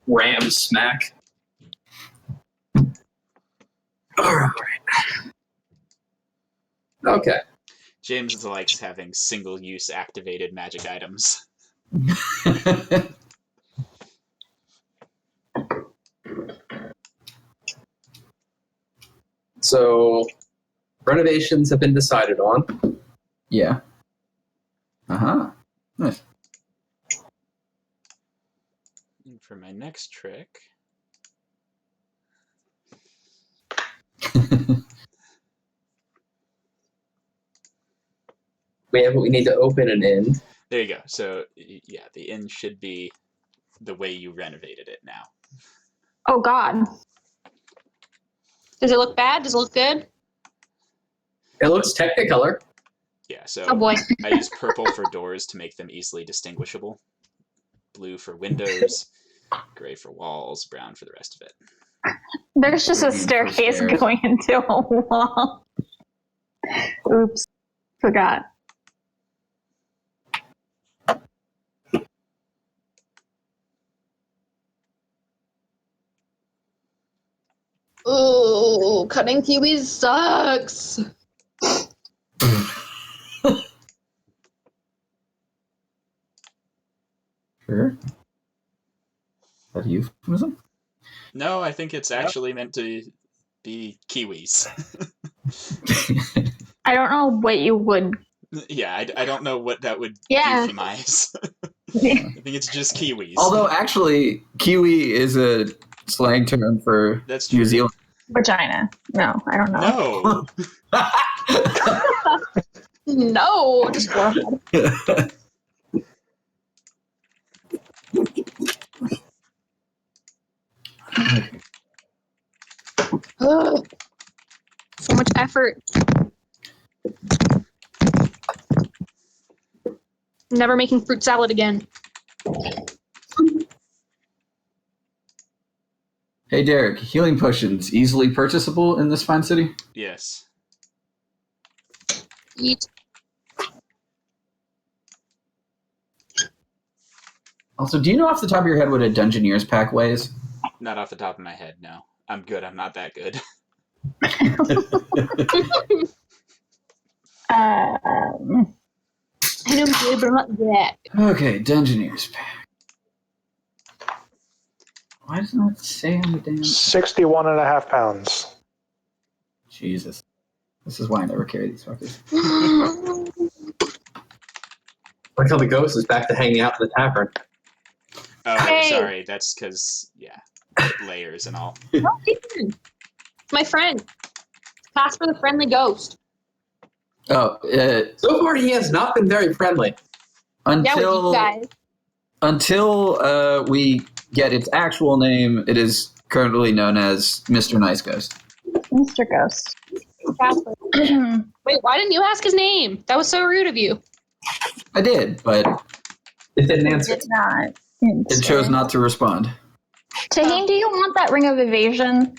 Ram smack. Alright. Okay. James likes having single-use activated magic items. So, renovations have been decided on. Yeah. Uh-huh. Nice. And for my next trick... We have what we need to open an inn. There you go. So, yeah, the inn should be the way you renovated it now. Oh, God. Does it look bad? Does it look good? It looks Technicolor. Yeah, so Oh boy. I use purple for doors to make them easily distinguishable. Blue for windows, gray for walls, brown for the rest of it. There's just a staircase stairs. going into a wall. Oops. Forgot. Ooh, cutting kiwis sucks. Sure. Is that a euphemism? No, I think it's actually meant to be kiwis. I don't know what you would. Yeah, I don't know what that would Yeah. euphemize. I think it's just kiwis. Although, actually, kiwi is a slang term for That's true. New Zealand. Vagina. No, I don't know. No. No, just forehead. Ugh. So much effort. Never making fruit salad again. Hey, Derek, healing potions easily purchasable in this fine city? Yes. Eat. Also, do you know off the top of your head what a Dungeoneer's pack weighs? Not off the top of my head, no. I'm good. I'm not that good. I know good, but not that. Okay, Dungeoneer's pack. Why doesn't it say on the damn... 61.5 pounds. Jesus. This is why I never carry these fuckers. Like how the ghost is back to hanging out in the tavern. Oh, Hey, Hey. sorry. That's because, layers and all. Oh, Ethan. My friend. Casper the Friendly Ghost. Oh, So far, he has not been very friendly. Yeah, with you guys. until we get its actual name, it is currently known as Mr. Nice Ghost. Mr. Ghost. Casper. Wait, why didn't you ask his name? That was so rude of you. I did, but It didn't answer. Did not. it chose not to respond. Tahim, do you want that ring of evasion?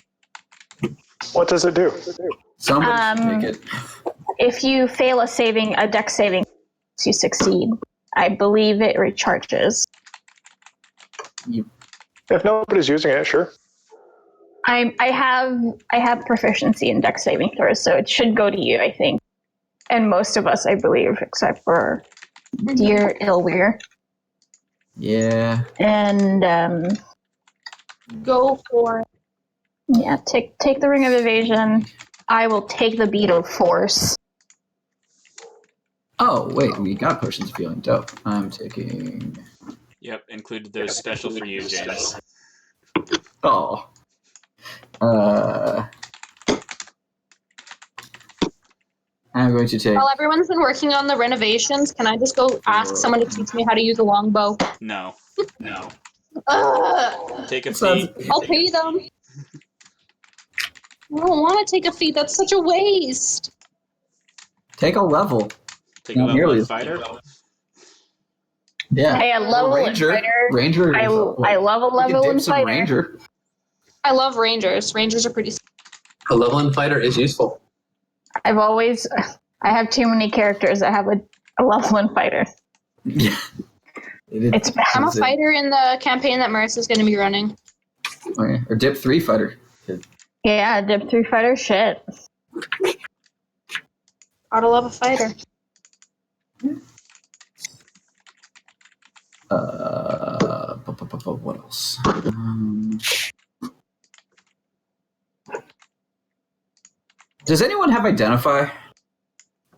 What does it do? Somebody should take it. If you fail a dex saving, you succeed. I believe it recharges. If nobody's using it, sure. I have proficiency in dex saving throws, so it should go to you, I think. And most of us, I believe, except for dear Ilweir. Yeah. And Go for it. yeah, take the ring of evasion. I will take the bead of force. Oh, wait, we got potions of healing. Dope. I'm taking... Yep, included those special for you, James. Oh. I'm going to take... While everyone's been working on the renovations, can I just go ask someone to teach me how to use a longbow? No. Take a Sounds- fee. I'll pay them. I don't want to take a fee. That's such a waste. Take a level. Take a Not level nearly one as- fighter. Yeah. Hey, a level in Ranger. fighter. Ranger. I love a You can level dip in some fighter. Ranger. I love rangers. Rangers are pretty. A level-in fighter is useful. I have too many characters that have a level in fighter. Yeah. It's bad. I'm a fighter in the campaign that Marissa's going to be running. Okay. Or dip 3 fighter. Yeah, dip 3 fighter shit. Gotta love a fighter. What else? Does anyone have identify?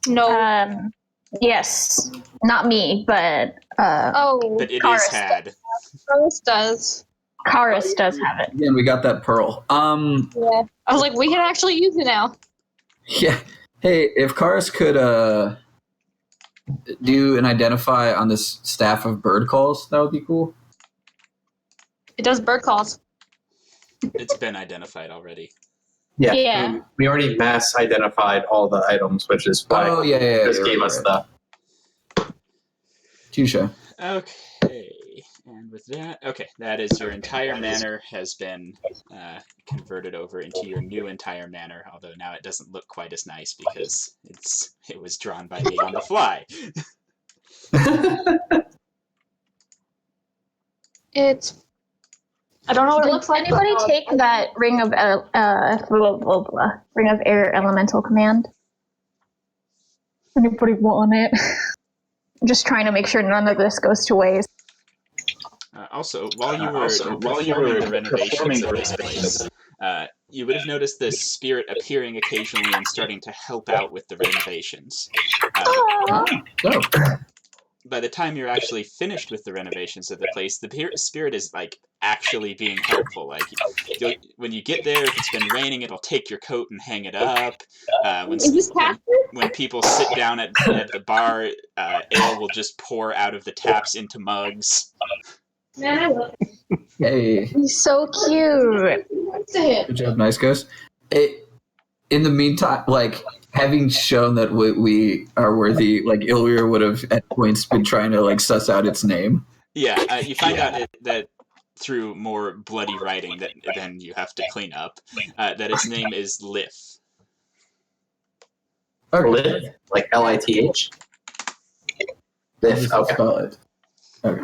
No. Yes, not me, but Oh, But it is Karis had. Rose does. Karis does have it. Again, we got that pearl. Yeah. I was like, we can actually use it now. Yeah. Hey, if Karis could do an identify on this staff of bird calls, that would be cool. It does bird calls. It's been identified already. Yeah. Yeah. We already mass identified all the items, which is why Oh, yeah. this you're gave right, us right. the. Touche. Okay. And with that, that is your entire manor has been converted over into your new entire manor, although now it doesn't look quite as nice because it was drawn by me on the fly. I don't know what it looks like. Anybody but- take that ring of ring of air elemental command? Anybody want it? I'm just trying to make sure none of this goes to waste. Also, while you were performing the renovations of this place, you would have noticed this spirit appearing occasionally and starting to help out with the renovations. Dope. By the time you're actually finished with the renovations of the place, the spirit is like actually being helpful. Like when you get there, if it's been raining, it'll take your coat and hang it up. When people sit down at the bar, ale will just pour out of the taps into mugs. Man, I love it. Hey. He's so cute. Good job, Nice Ghost. In the meantime, like, having shown that we are worthy, like, Ilweir would have at points been trying to, like, suss out its name. Yeah, you find out that through more bloody writing that then you have to clean up, that its name is Lith. Lith? Like Lith? Lith, okay. Spell it. Okay.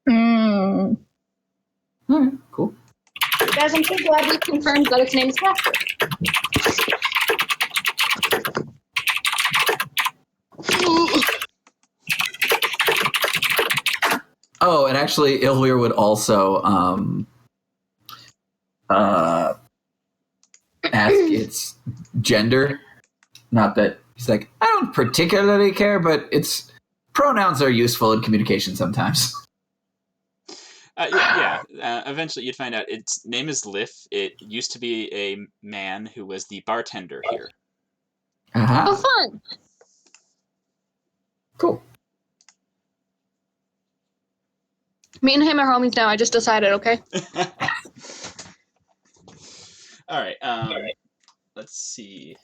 Mm. All right, cool. Guys, I'm so glad we confirmed that its name is Casper. Oh, and actually, Ilweir would also ask its gender. Not that he's like, I don't particularly care, but its pronouns are useful in communication sometimes. Eventually, you'd find out its name is Liff. It used to be a man who was the bartender here. Uh-huh. Oh, fun. Cool. Me and him are homies now. I just decided, okay? All right. Let's see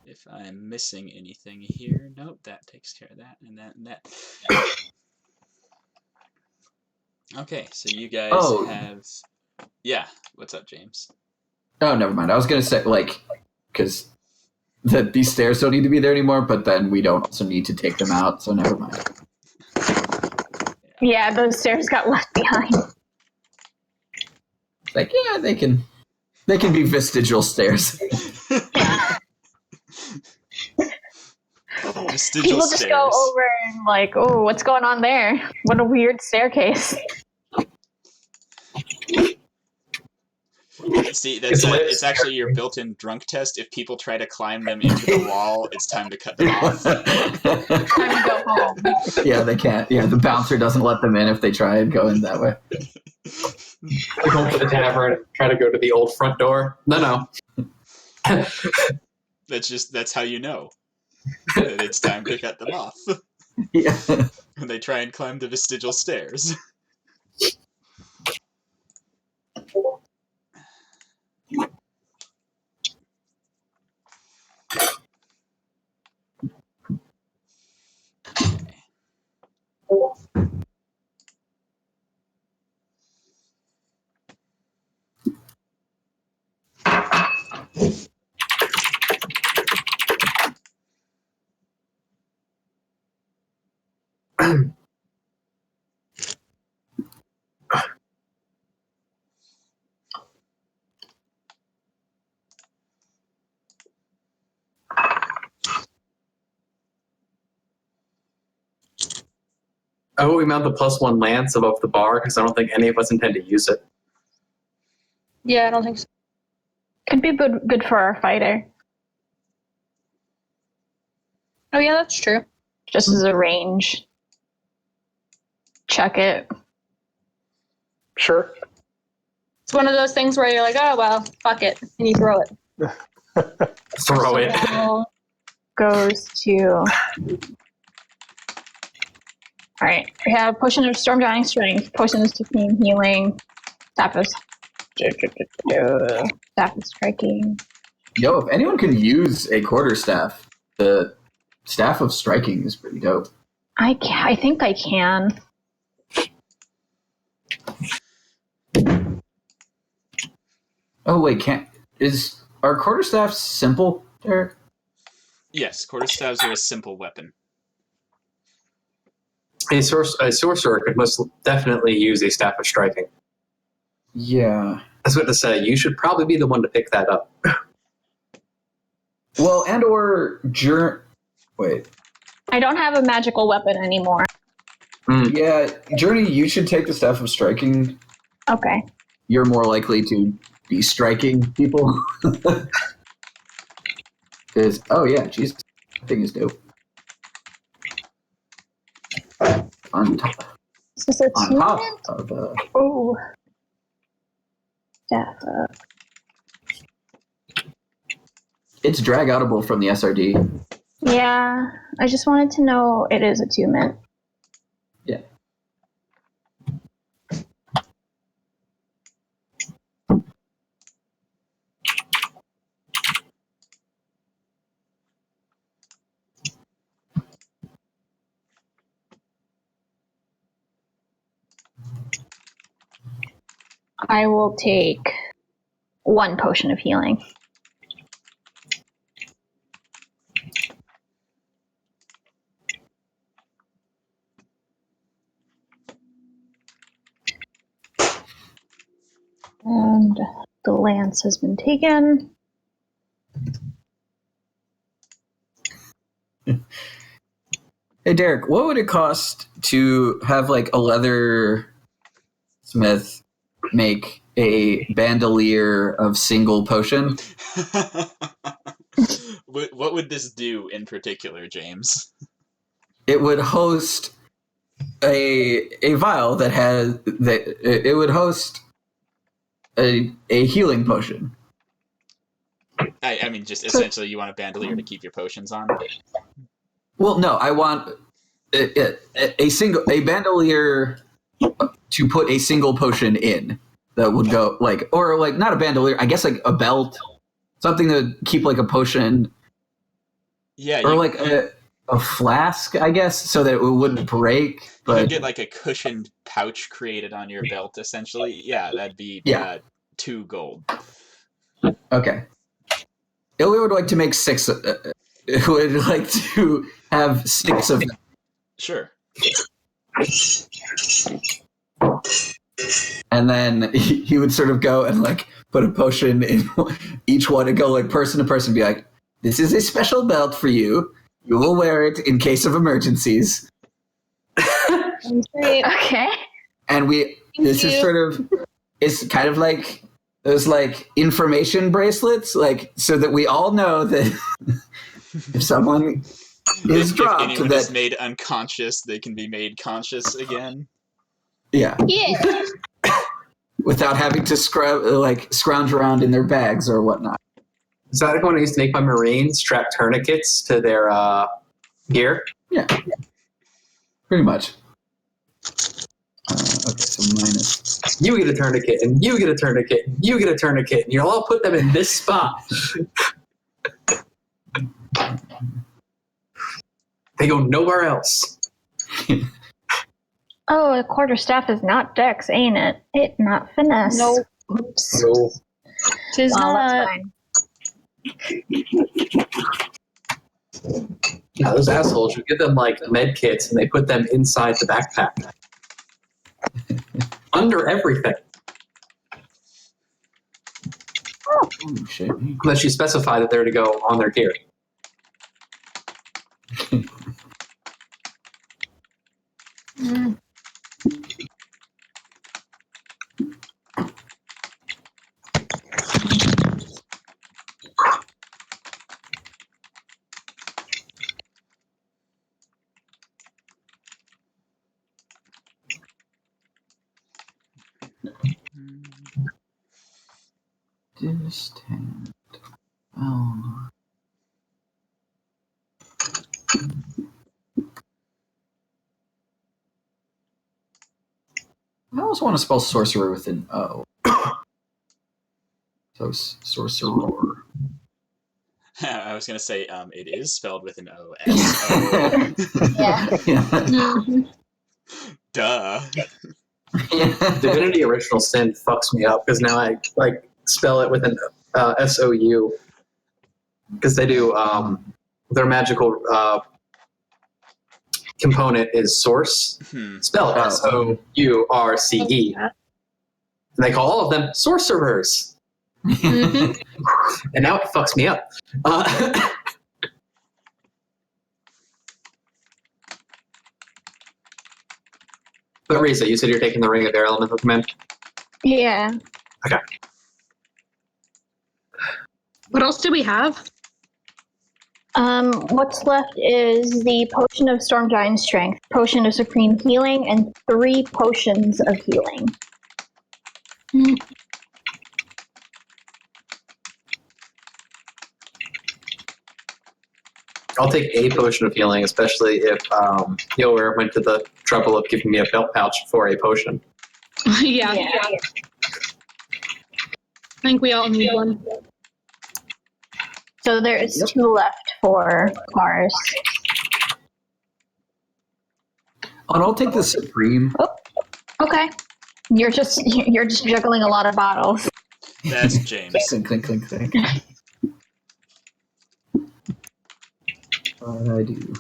if I'm missing anything here. Nope, that takes care of that and that and that. Okay, so you guys have... Yeah, what's up, James? Oh, never mind. I was going to say, like, because these stairs don't need to be there anymore, but then we don't also need to take them out, so never mind. Yeah, those stairs got left behind. Like, yeah, they can be vestigial stairs. Vestigial People just stairs. go over and like, oh, what's going on there? What a weird staircase. See, it's actually your built-in drunk test. If people try to climb them into the wall, it's time to cut them off. Time to go home. Yeah, they can't. Yeah, the bouncer doesn't let them in if they try and go in that way. They go to the tavern, try to go to the old front door. No. That's how you know that it's time to cut them off. Yeah. When they try and climb the vestigial stairs. I hope we mount the +1 lance above the bar because I don't think any of us intend to use it. Yeah, I don't think so. Could be good for our fighter. Oh, yeah, that's true. Just as a range. Check it. Sure. It's one of those things where you're like, oh, well, fuck it. And you throw it. Throw it. So goes to... Alright, we have Potion of Storm Giant Strength, Potion of Supreme Healing, Staff of Striking. Yo, if anyone can use a quarterstaff, the Staff of Striking is pretty dope. I think I can. Oh wait, are quarterstaffs simple, Derek? Yes, quarterstaves are a simple weapon. A sorcerer could most definitely use a staff of striking. Yeah. I was about to say, you should probably be the one to pick that up. Well, wait. I don't have a magical weapon anymore. Yeah, Journey, you should take the Staff of Striking. Okay. You're more likely to be striking people. Oh yeah, Jesus, that thing is dope. On top Is this a of Oh. Staff of... It's drag outable from the SRD. Yeah, I just wanted to know it is attunement. Yeah. I will take 1 potion of healing. And the lance has been taken. Hey Derek, what would it cost to have like a leather smith make a bandolier of single potion? What would this do in particular, James? It would host a vial that has that it would host a healing potion. I mean, just essentially, you want a bandolier to keep your potions on. Well, no, I want a bandolier to put a single potion in that would go or not a bandolier. I guess like a belt, something to keep like a potion. Yeah, or like a flask, I guess, so that it wouldn't break. you But could get like a cushioned pouch created on your belt, essentially. Yeah, that'd be 2 gold. Okay. Ilya would like to make 6. Would like to have 6 of them. Sure. And then he would sort of go and like put a potion in each one and go like person to person, be like, "This is a special belt for you. You will wear it in case of emergencies." Okay. And this is sort of, it's kind of like those like information bracelets, like so that we all know that if someone is dropped, if anyone that is made unconscious, they can be made conscious again. yeah, Yeah. without having to scrounge around in their bags or whatnot. Is that like when I used to make my Marines strap tourniquets to their gear? Yeah, pretty much. Okay, so minus. You get a tourniquet, and you get a tourniquet, and you get a tourniquet, and you'll all put them in this spot. They go nowhere else. Oh, a quarterstaff is not dex, ain't it? It not finesse. No. Oops. So Tis Well, not. that's fine. yeah, those assholes, you give them like med kits, and they put them inside the backpack. Under everything. Oh shit! Unless you specify that they're to go on their gear. Distant. Oh. I always want to spell sorcerer with an O. So sorcerer. I was gonna say, it is spelled with an O. S-O. Yeah. Mhm. Duh. Divinity Original Sin fucks me up because now I like spell it with an S-O-U. Because they do their magical component is source. Spelled S-O-U-R-C-E. And they call all of them sorcerers. Mhm. And now it fucks me up. But Risa, you said you're taking the Ring of Air Elemental Command? Yeah. Okay. What else do we have? What's left is the Potion of Storm Giant Strength, Potion of Supreme Healing, and 3 potions of healing. I'll take a potion of healing, especially if Yower went to the trouble of giving me a belt pouch for a potion. Yeah. I think we all need one. So there's 2 left for Mars. And I'll take the supreme. Okay. You're just juggling a lot of bottles. That's James. Clink, clink, clink, clink. What I do.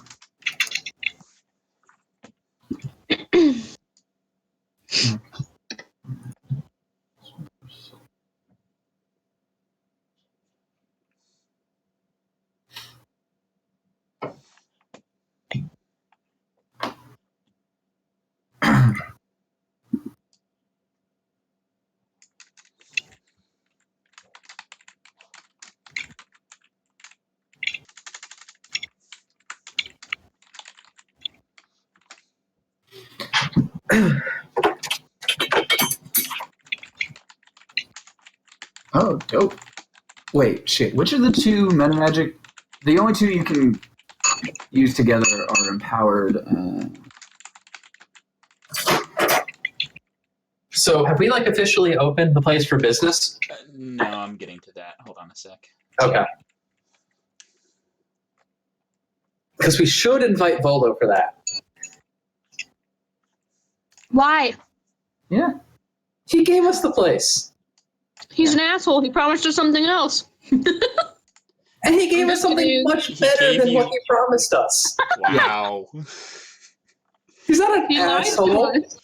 Oh, dope. Wait, shit. Which of the two meta magic? The only two you can use together are empowered. So have we like officially opened the place for business? No, I'm getting to that. Hold on a sec. Okay. Because we should invite Voldo for that. Why? Yeah. He gave us the place. He's an asshole. He promised us something else. And he gave us something much He better gave than you- what he promised us. Wow. He's not an He lied to asshole. us.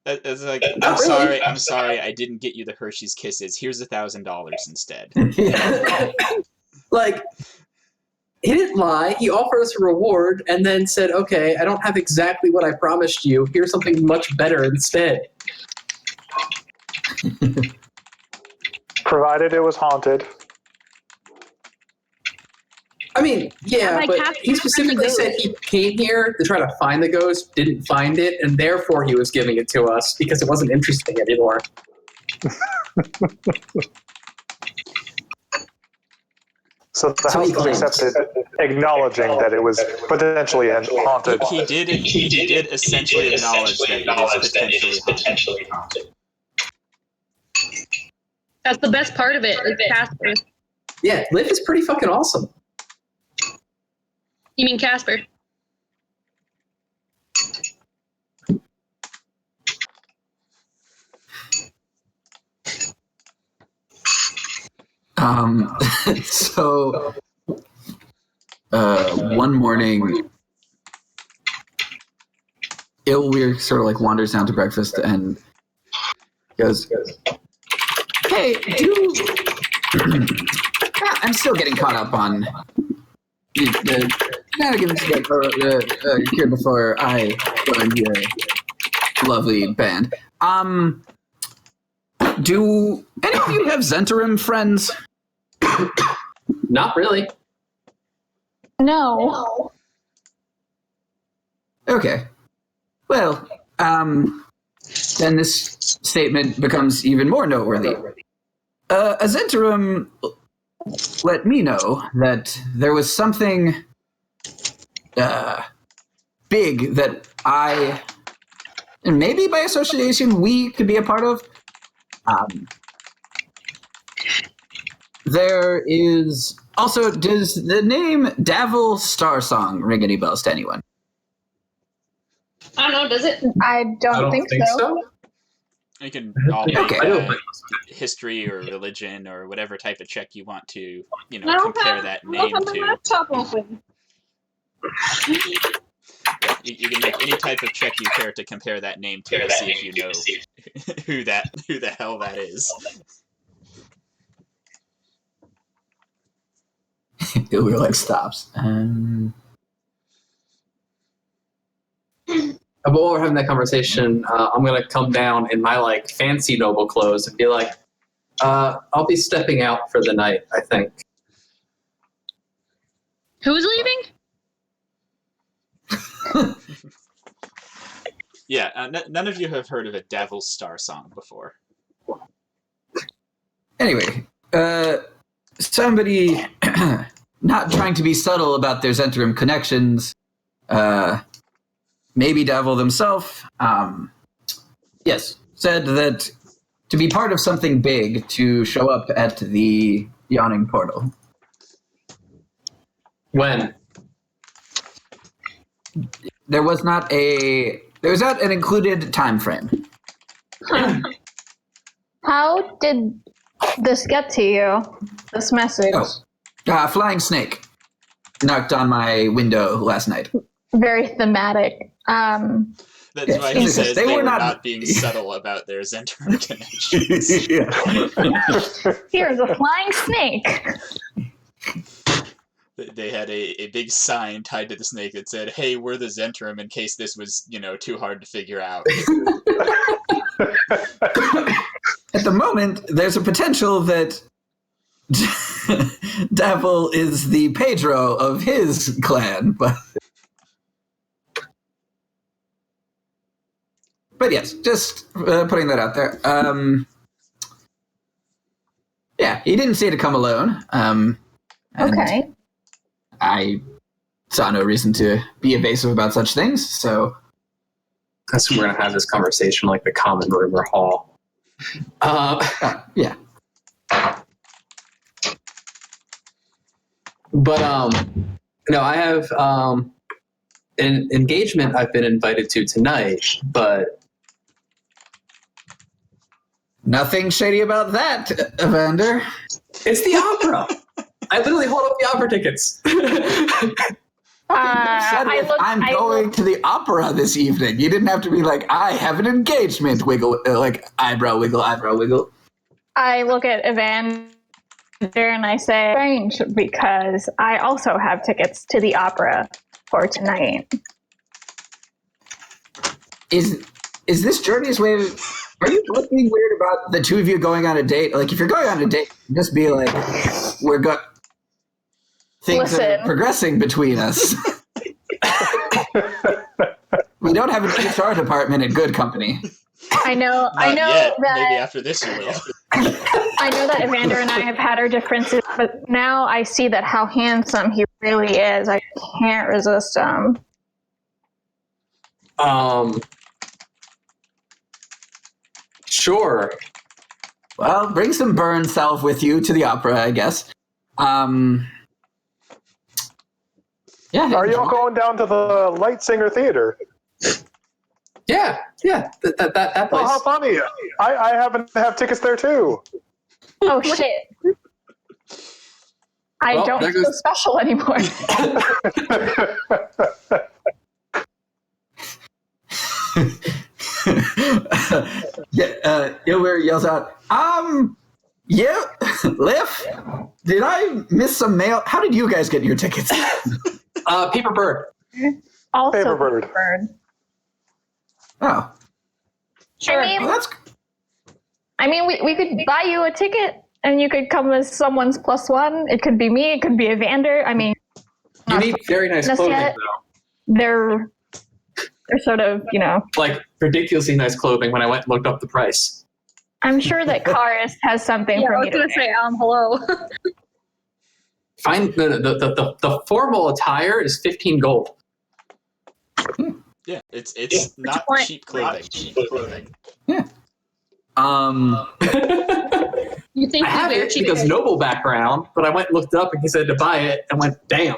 It's like, Not really. I'm sorry, I didn't get you the Hershey's Kisses. Here's $1,000 instead. Like, he didn't lie. He offered us a reward and then said, okay, I don't have exactly what I promised you. Here's something much better instead. Provided it was haunted. I mean, yeah, Like, but half he specifically the said he came here to try to find the ghost, didn't find it, and therefore he was giving it to us because it wasn't interesting anymore. So the So he house was claims. accepted, acknowledging that it was potentially haunted. He did essentially acknowledge that it is potentially haunted. That's the best part of it. Is Casper. Yeah, Liv is pretty fucking awesome. You mean Casper? So one morning, Ilweir sort of like wanders down to breakfast and goes, "Hey, I'm still getting caught up on the shenanigans that occurred before I joined your lovely band. Do any of you have Zentarim friends?" Not really. No. Okay. Well, then this statement becomes even more noteworthy. A Zentarim let me know that there was something big that I, and maybe by association, we could be a part of. There is also, does the name Davil Starsong ring any bells to anyone? I don't know. Does it? I don't think so. You can all make Okay. history or religion or whatever type of check you want to, I don't compare have, that I don't name have my to. laptop open. You can make any type of check you care to compare that name to see if you know who the hell that is. Ilweir like stops. But while we're having that conversation, I'm going to come down in my like fancy noble clothes and be like, I'll be stepping out for the night, I think. Who's leaving? Yeah, none of you have heard of a Davil Starsong before. Anyway, somebody not trying to be subtle about their Zentarim connections, maybe Davil himself, yes, said that to be part of something big, to show up at the Yawning Portal. When? There was not an included time frame. How did this get to you? This message? Flying snake knocked on my window last night. Very thematic. That's why he Jesus, says they they were were not- not being subtle about their Zentarim connections. Here's a flying snake. They had a big sign tied to the snake that said, "Hey, we're the Zentarim," in case this was, too hard to figure out. At the moment, there's a potential that Davil is the Pedro of his clan, but But yes, just putting that out there. Yeah, he didn't say to come alone. And Okay. I saw no reason to be evasive about such things, so... I assume we're going to have this conversation like the common room or hall. Yeah. But, no, I have an engagement I've been invited to tonight, but... Nothing shady about that, Evander. It's the opera! I literally hold up the opera tickets. I'm going to the opera this evening. You didn't have to be like, I have an engagement, wiggle, like eyebrow wiggle, eyebrow wiggle. I look at Evander and I say, strange, because I also have tickets to the opera for tonight. Is this Journey's way of... Are you being weird about the two of you going on a date? Like, if you're going on a date, just be like, things are progressing between us. We don't have an HR department in good company. I know Yet. that Maybe after this you will. I know that Evander and I have had our differences, but now I see that how handsome he really is. I can't resist him. Sure. Well, bring some burn self with you to the opera, I guess. Yeah. Are you all going down to the Lightsinger Theater? Yeah, that place. Oh, how funny. I happen to have tickets there, too. Oh, shit. I Well, don't there feel goes- special anymore. Ilwir yells out, yeah, Liff, did I miss some mail? How did you guys get your tickets? Paper Bird. Also, Paperbird. Oh. Sure. Well, We could buy you a ticket and you could come as someone's +1. It could be me, it could be Evander. I mean, You need very nice Just clothing, yet. though. they're sort of, Like, ridiculously nice clothing when I went and looked up the price. I'm sure that Karis has something Yeah, for I me was to gonna say, hello. Find the formal attire is 15 gold. Yeah, it's not point? cheap clothing. Yeah. You think I have you it because noble background, but I went and looked it up and he said to buy it and went, damn.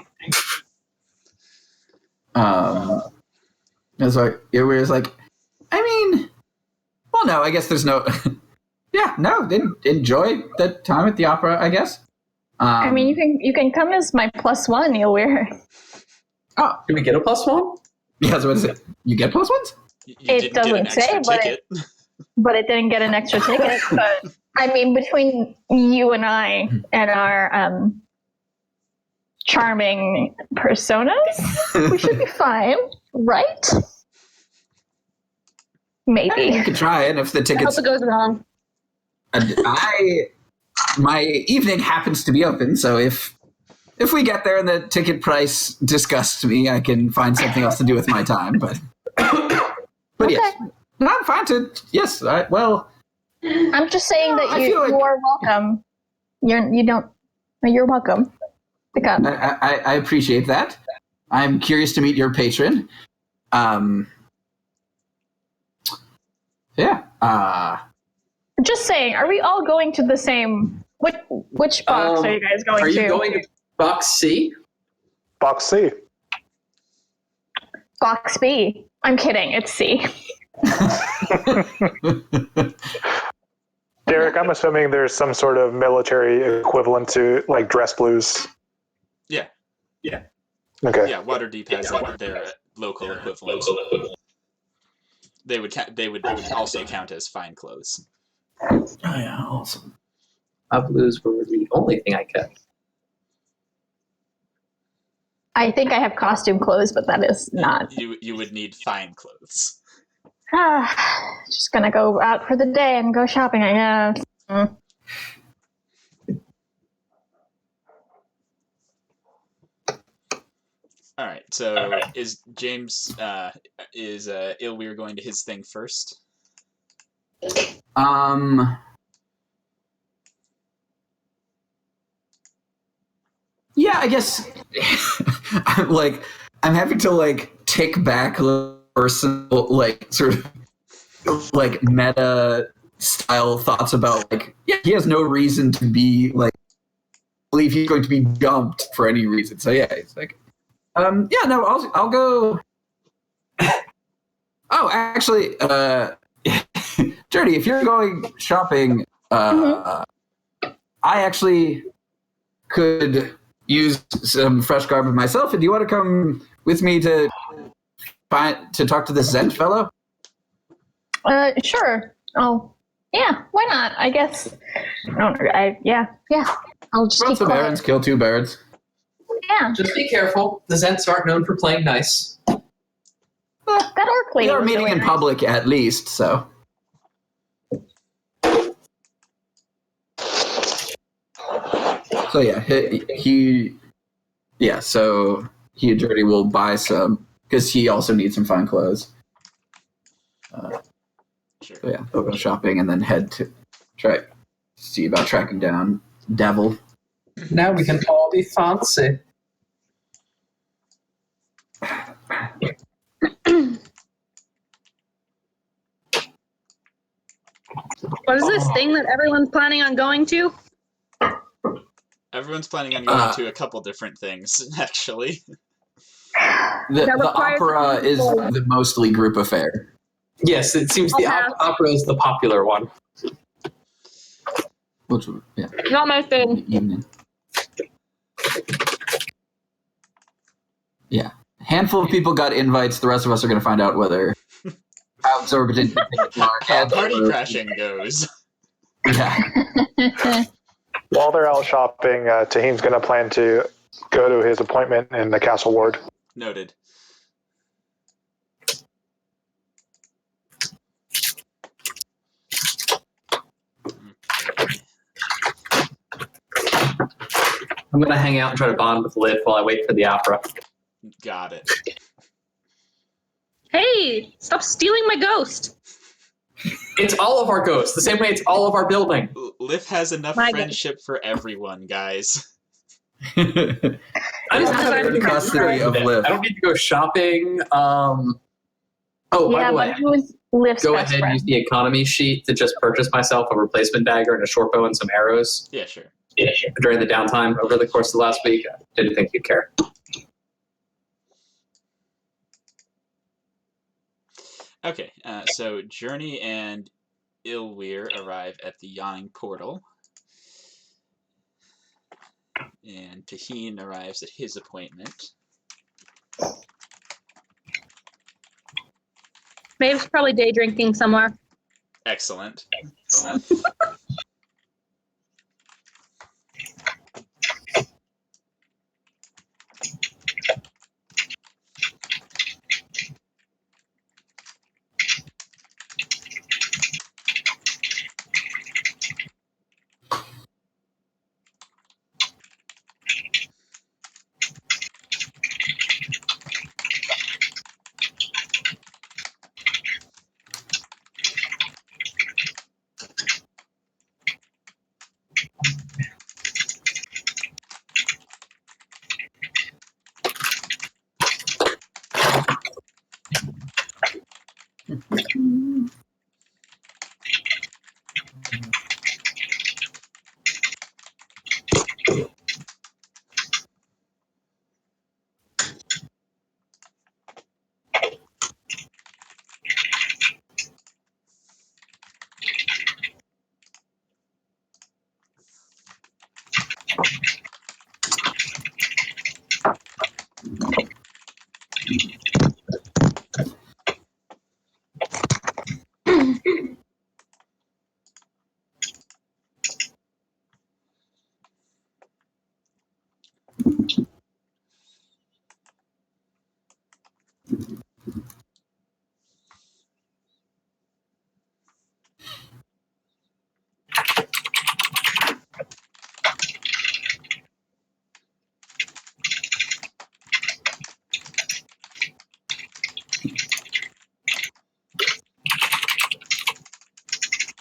It's like, Ilwir's like, well, no, I guess there's no... Yeah, no, enjoy the time at the opera, I guess. you can come as my +1, you'll wear. Oh, Can we get a +1? yeah, so what is it? You get +1s? You It didn't get an doesn't say, extra but ticket. But it didn't get an extra ticket. But between you and I and our charming personas, we should be fine, right? Maybe. You could try it if the I hope tickets... it goes wrong. My evening happens to be open, so if we get there and the ticket price disgusts me, I can find something else to do with my time. But yes, no, I'm fine to. Yes, I'm just saying that I feel like- you are welcome. You're welcome. Pick up. I appreciate that. I'm curious to meet your patron. Yeah. Just saying, are we all going to the same? Which box are you guys going to? Are you going to box C? Box C. Box B. I'm kidding. It's C. Derek, I'm assuming there's some sort of military equivalent to, like, dress blues. Yeah. Okay. Yeah, Waterdeep has their local equivalent. They would also count as fine clothes. Oh yeah, awesome. Blues were the only thing I kept. I think I have costume clothes, but that is not. You would need fine clothes. Just gonna go out for the day and go shopping, I guess. All right. So is James is Ilweir going to his thing first? Yeah, I guess. I'm happy to take back personal sort of meta style thoughts about he has no reason to be believe he's going to be dumped for any reason. So yeah, it's I'll go. Oh, actually, Journey, if you're going shopping, I actually could use some fresh garb myself. And do you want to come with me to talk to this Zent fellow? Sure. Oh, yeah. Why not? I guess. Yeah. I'll just Run keep some quiet. errands, kill 2 birds. Yeah. Just be careful. The Zents aren't known for playing nice. That orc lady We are was meeting really in nice. public at least, so. So yeah, so he and Journey will buy some because he also needs some fine clothes. Sure. So yeah, they'll go shopping and then head to try see about tracking down Devil. Now we can all be fancy. What is this thing that everyone's planning on going to? Everyone's planning on going to a couple different things, actually. The requires opera is people. the mostly group affair. Yes, it seems the Okay. opera is the popular one. Which yeah, Not my thing. evening. Yeah, handful of people got invites. The rest of us are going to find out whether how exorbitant How party crashing goes. Yeah. While they're out shopping, Tahim's going to plan to go to his appointment in the castle ward. Noted. I'm going to hang out and try to bond with Liv while I wait for the opera. Got it. Hey, stop stealing my ghost. It's all of our ghosts, the same way it's all of our building. Lif has enough My friendship for everyone, guys. I just Yeah, have I'm custody of Liv. I don't need to go shopping. By Yeah, the way, but who is Liv's go best ahead and friend? use the economy sheet to just purchase myself a replacement dagger and a short bow and some arrows Yeah, sure. during the downtime over the course of the last week. I didn't think you'd care. Okay, so Journey and Ilweir arrive at the Yawning Portal. And Taheen arrives at his appointment. Maeve's probably day drinking somewhere. Excellent.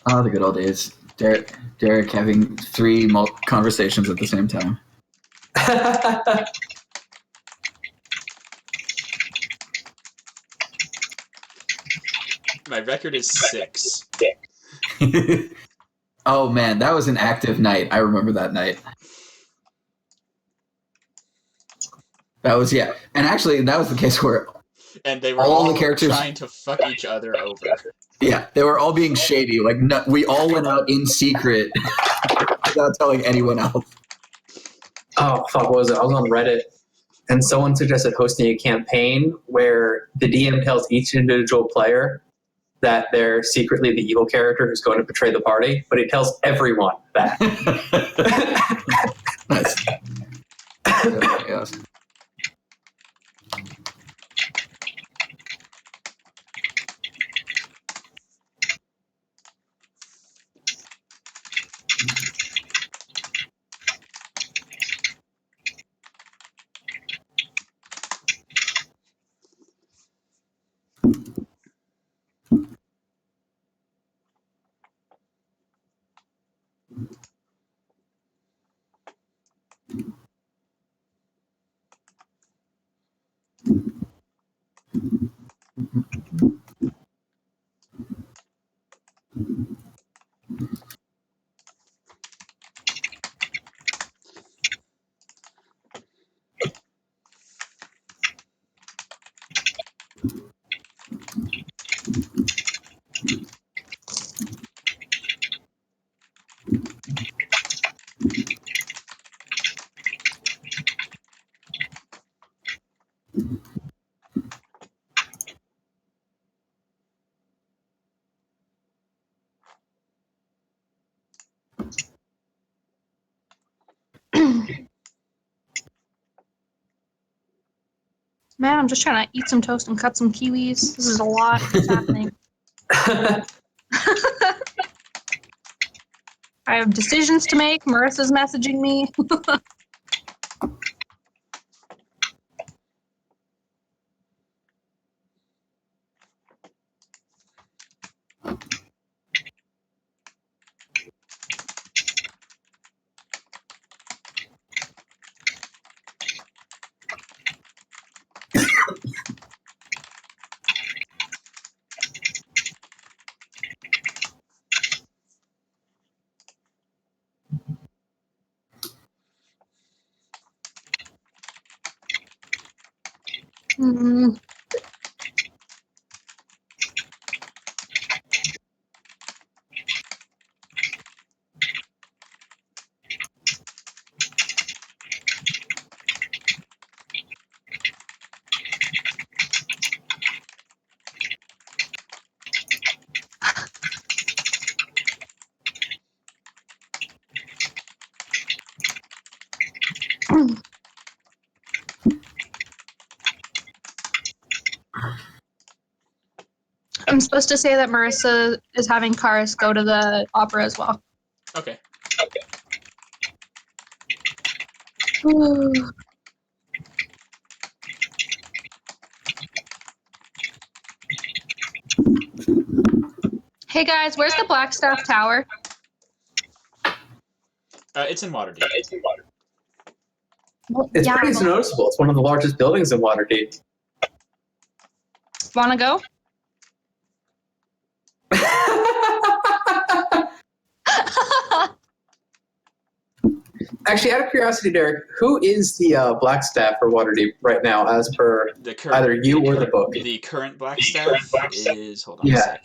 Oh, the good old days. Derek having 3 conversations at the same time. My record is 6. Oh man, that was an active night. I remember that night. That was and actually that was the case where And they were all all the characters trying to fuck each other over. they were all being shady. Like we all went out in secret without telling anyone else. Oh fuck! What was it? I was on Reddit, and someone suggested hosting a campaign where the DM tells each individual player that they're secretly the evil character who's going to betray the party, but he tells everyone that. Nice. Yes. Man, I'm just trying to eat some toast and cut some kiwis. This is a lot that's happening. I have decisions to make. Marissa's messaging me. Mm. I'm supposed to say that Marissa is having Karis go to the opera as well. Okay. Hey guys, where's the Blackstaff Tower? It's in Waterdeep. Well, It's yeah, pretty noticeable. It's one of the largest buildings in Waterdeep. wanna go? Actually, out of curiosity, Derek, who is the Blackstaff for Waterdeep right now, as per either you or the book? The current Blackstaff is... Hold on a Yeah. sec.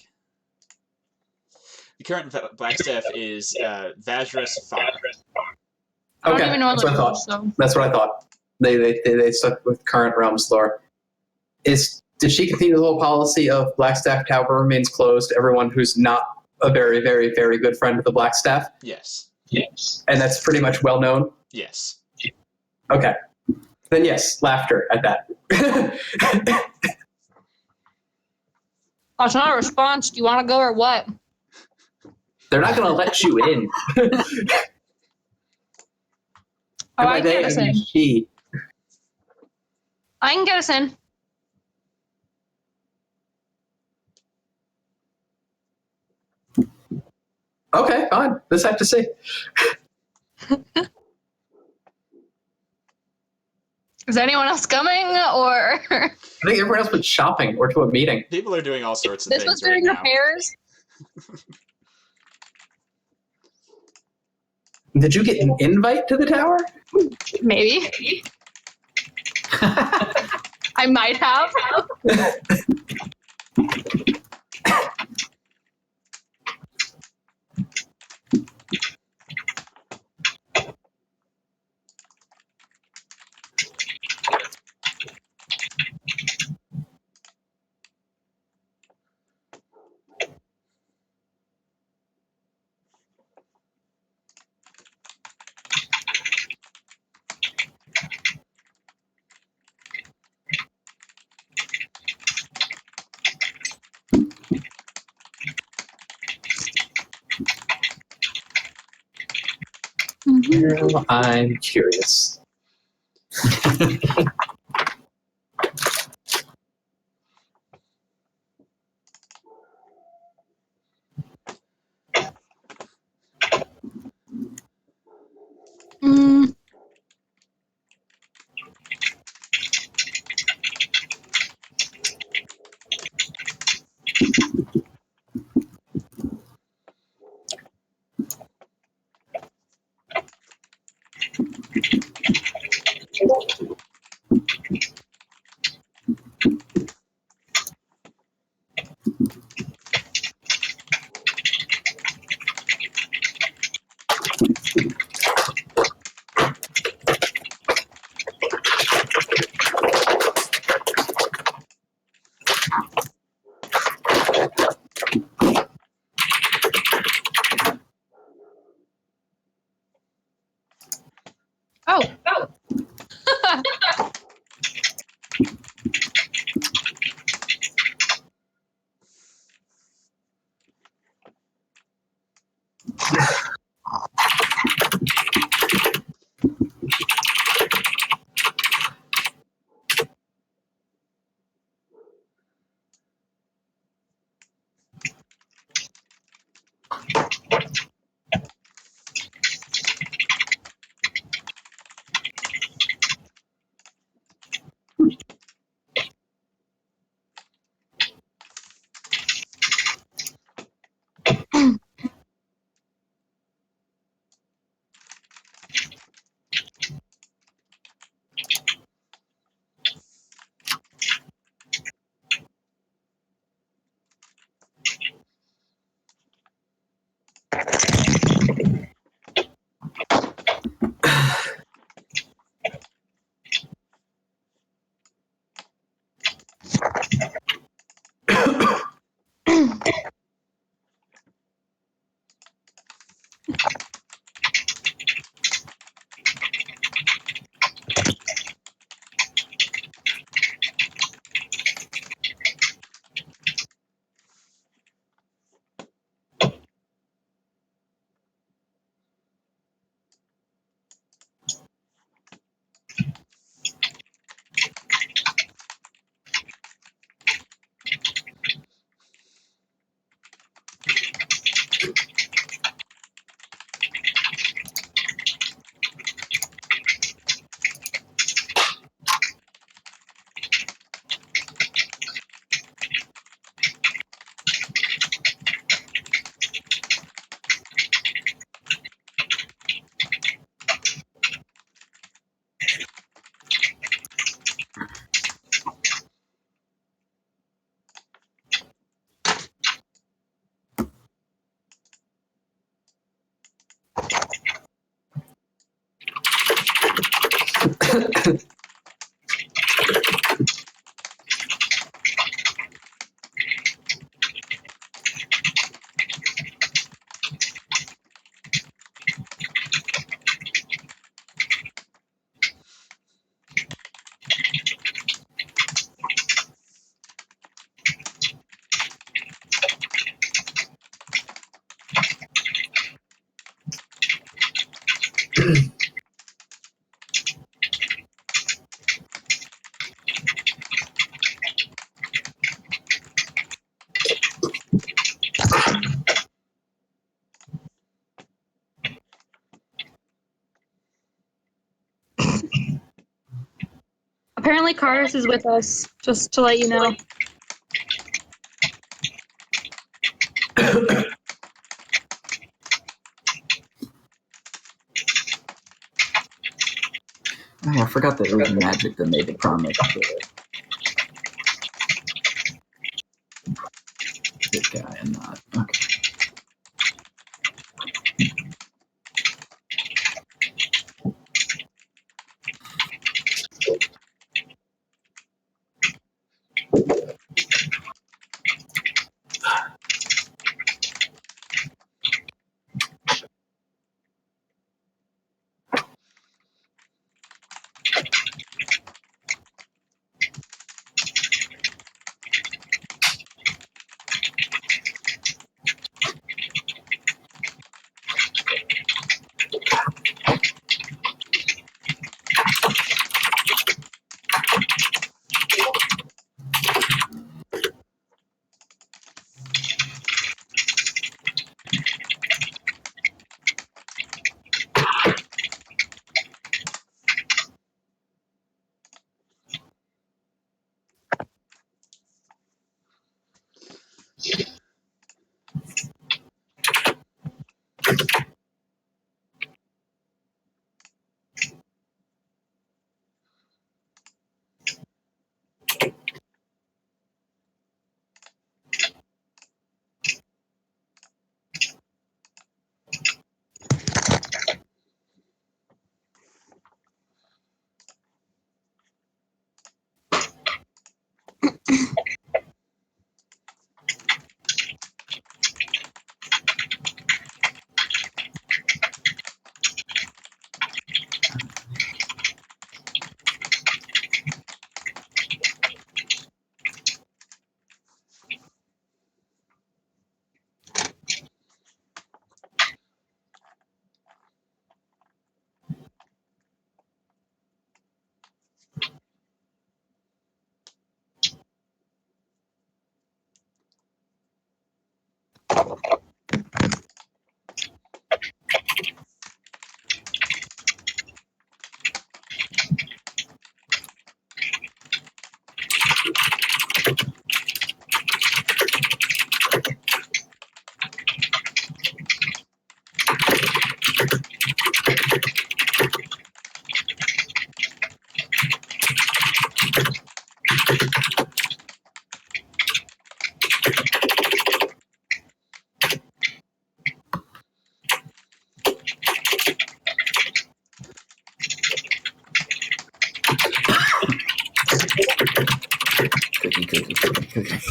The current Blackstaff is Vajra's Far. I don't Okay, even know that's what what I that thought. is, so. That's what I thought. They stuck with current realms lore. Did she continue the whole policy of Blackstaff Tower remains closed to everyone who's not a very, very, very good friend of the Blackstaff? Yes. And that's pretty much well known? Yes. Okay. Then yes, laughter at that. That's not a response. Do you want to go or what? They're not going to let you in. Oh, And I by can they, get us I mean in. she. I can get us in. Okay, fine. Let's have to see. Is anyone else coming, or I think everyone else went shopping or to a meeting. People are doing all sorts of this was things right doing now. repairs? Did you get an invite to the tower? Maybe. I might have. Well, I'm curious. Mm. Oh. Apparently, Cardus is with us. Just to let you know. Oh, I forgot that it was magic that made the promise. Good guy and not. Okay. Cookie.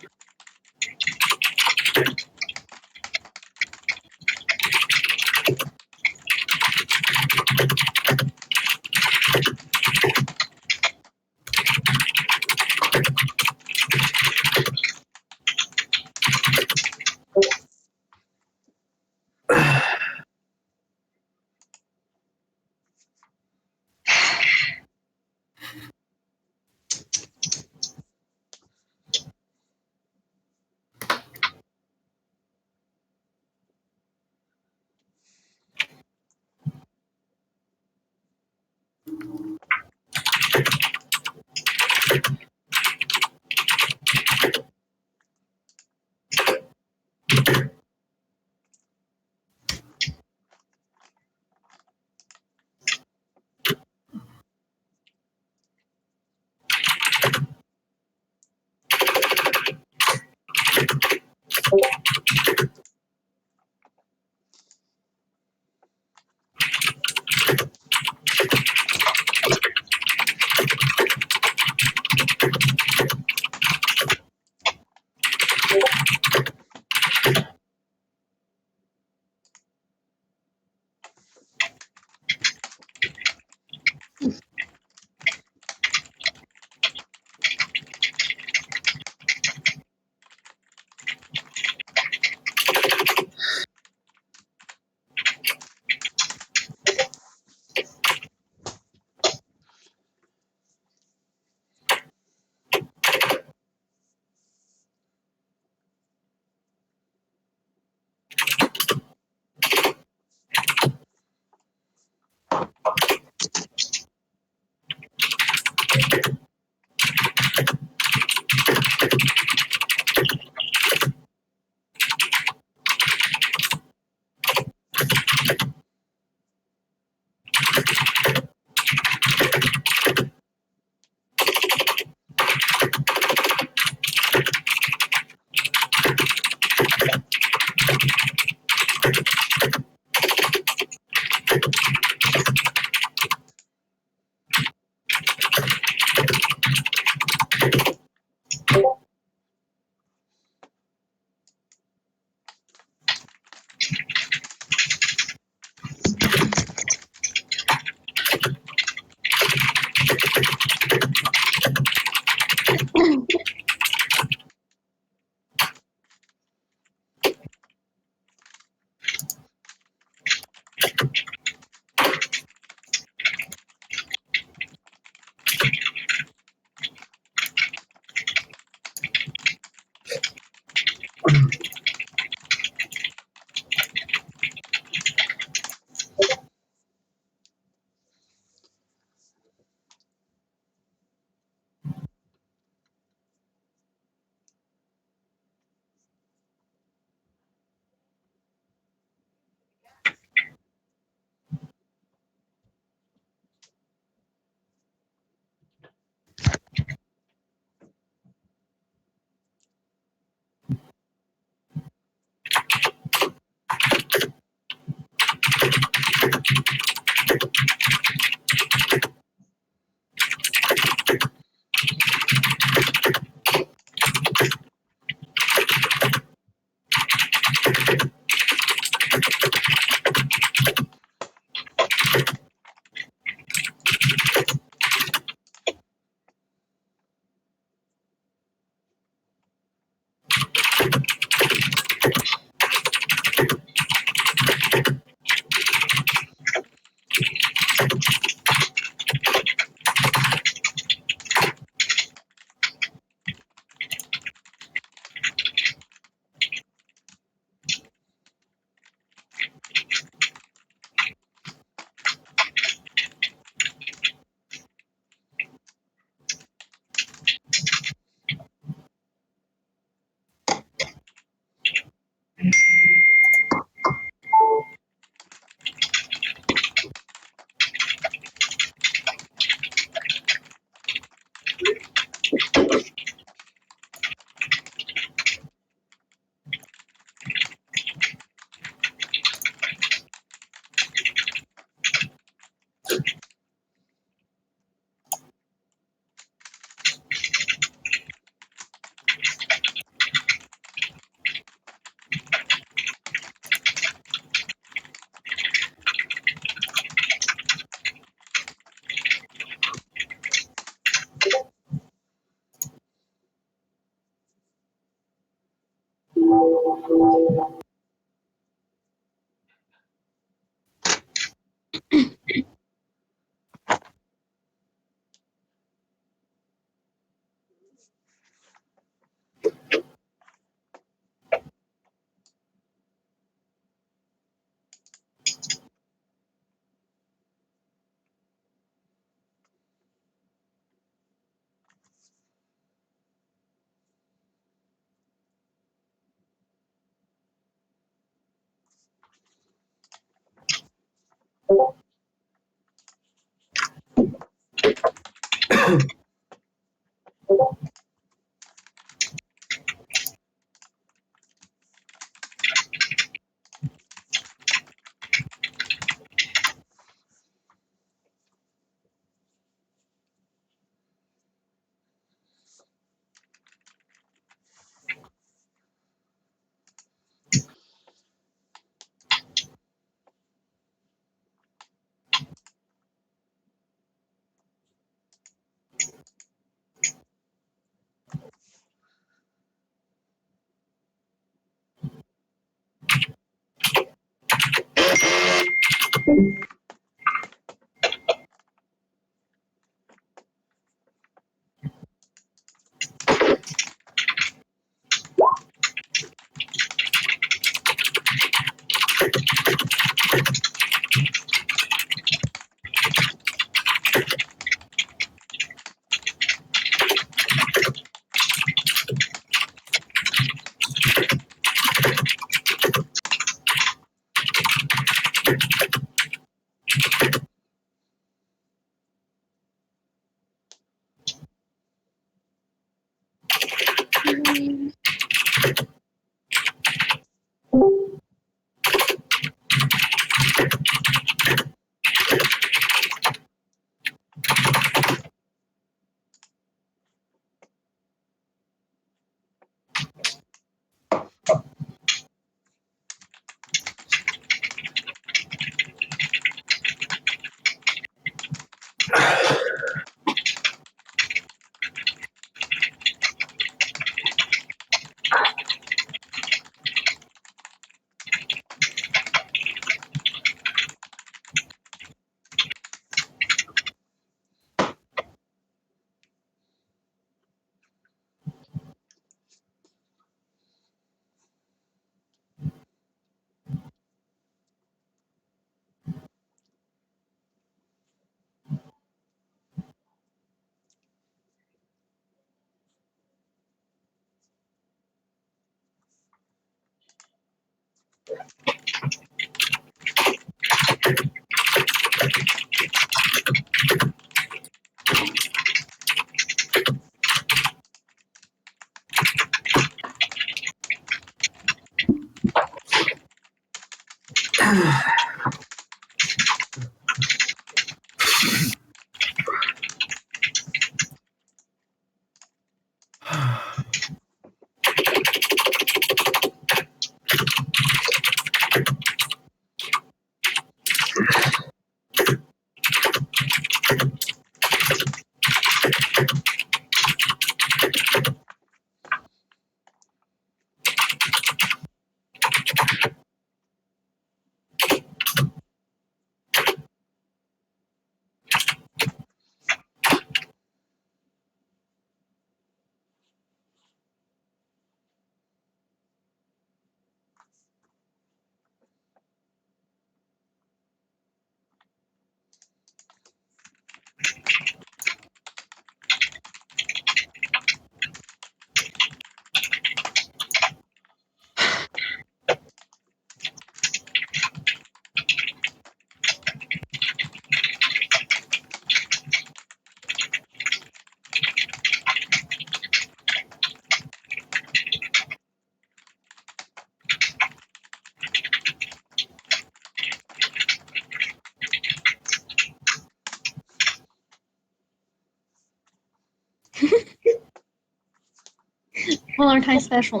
Well, aren't I special?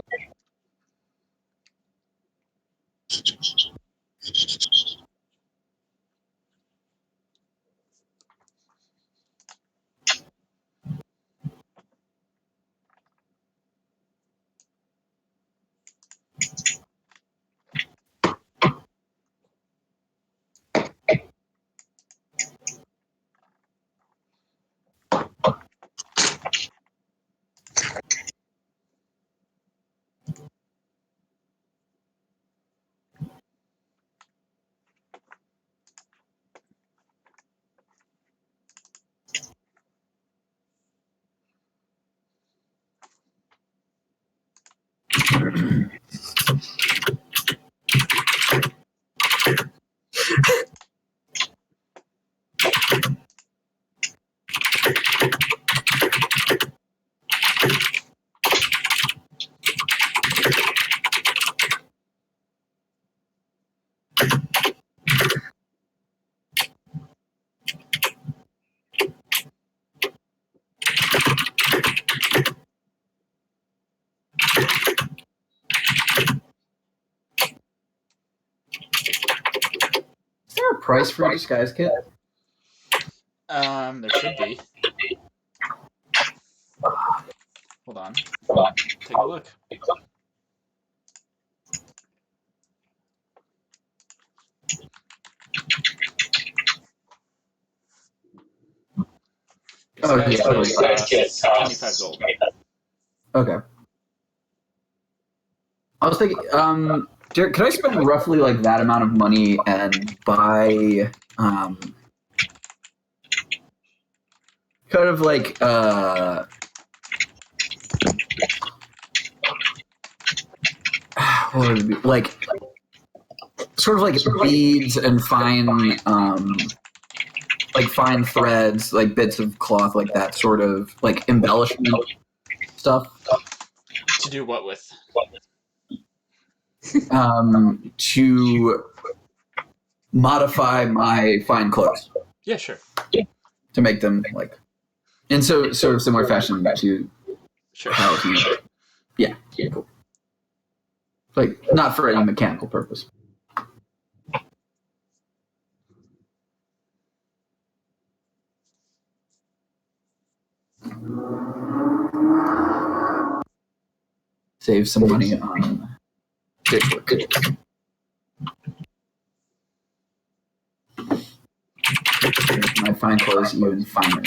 Is there a price for a disguise kit? There should be. Hold on. Take a look. Oh, Disguise yeah. kit costs 25 gold. Okay. I was thinking, Jared, could I spend roughly like that amount of money and buy kind of like what would it be? Like sort of like beads and fine like fine threads, like bits of cloth, like that sort of like embellishment stuff. To do what with? To modify my fine clothes Yeah, sure. to make them like in sort of similar fashion to Sure. how he. Yeah, cool. Like not for any mechanical purpose. Save some money on ditch work. Make my fine clothes even finer.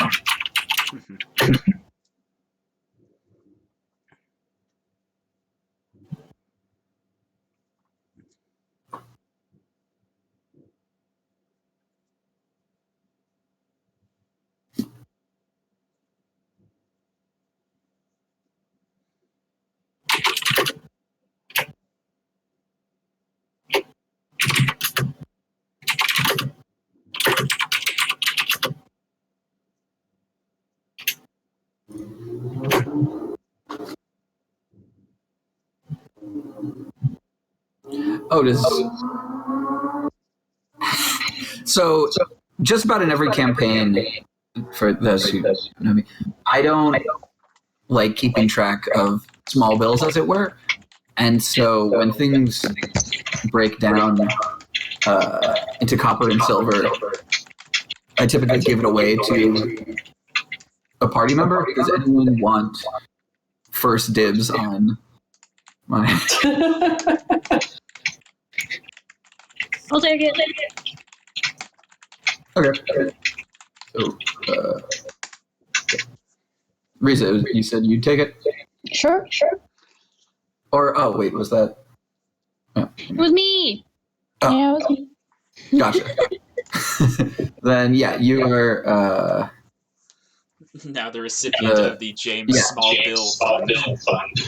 Oh, so just about in every campaign, for those who know me, I don't like keeping track of small bills, as it were. And so when things break down into copper and silver, I typically give it away to a party member. Does anyone want first dibs on my... I'll take it. Okay. So, Riza, you said you'd take it? Sure. Or, oh, wait, was that... Oh, It was me. Oh. Yeah, it was me. Gotcha. Then, yeah, you are... Now the recipient of the James Small Bill Fund.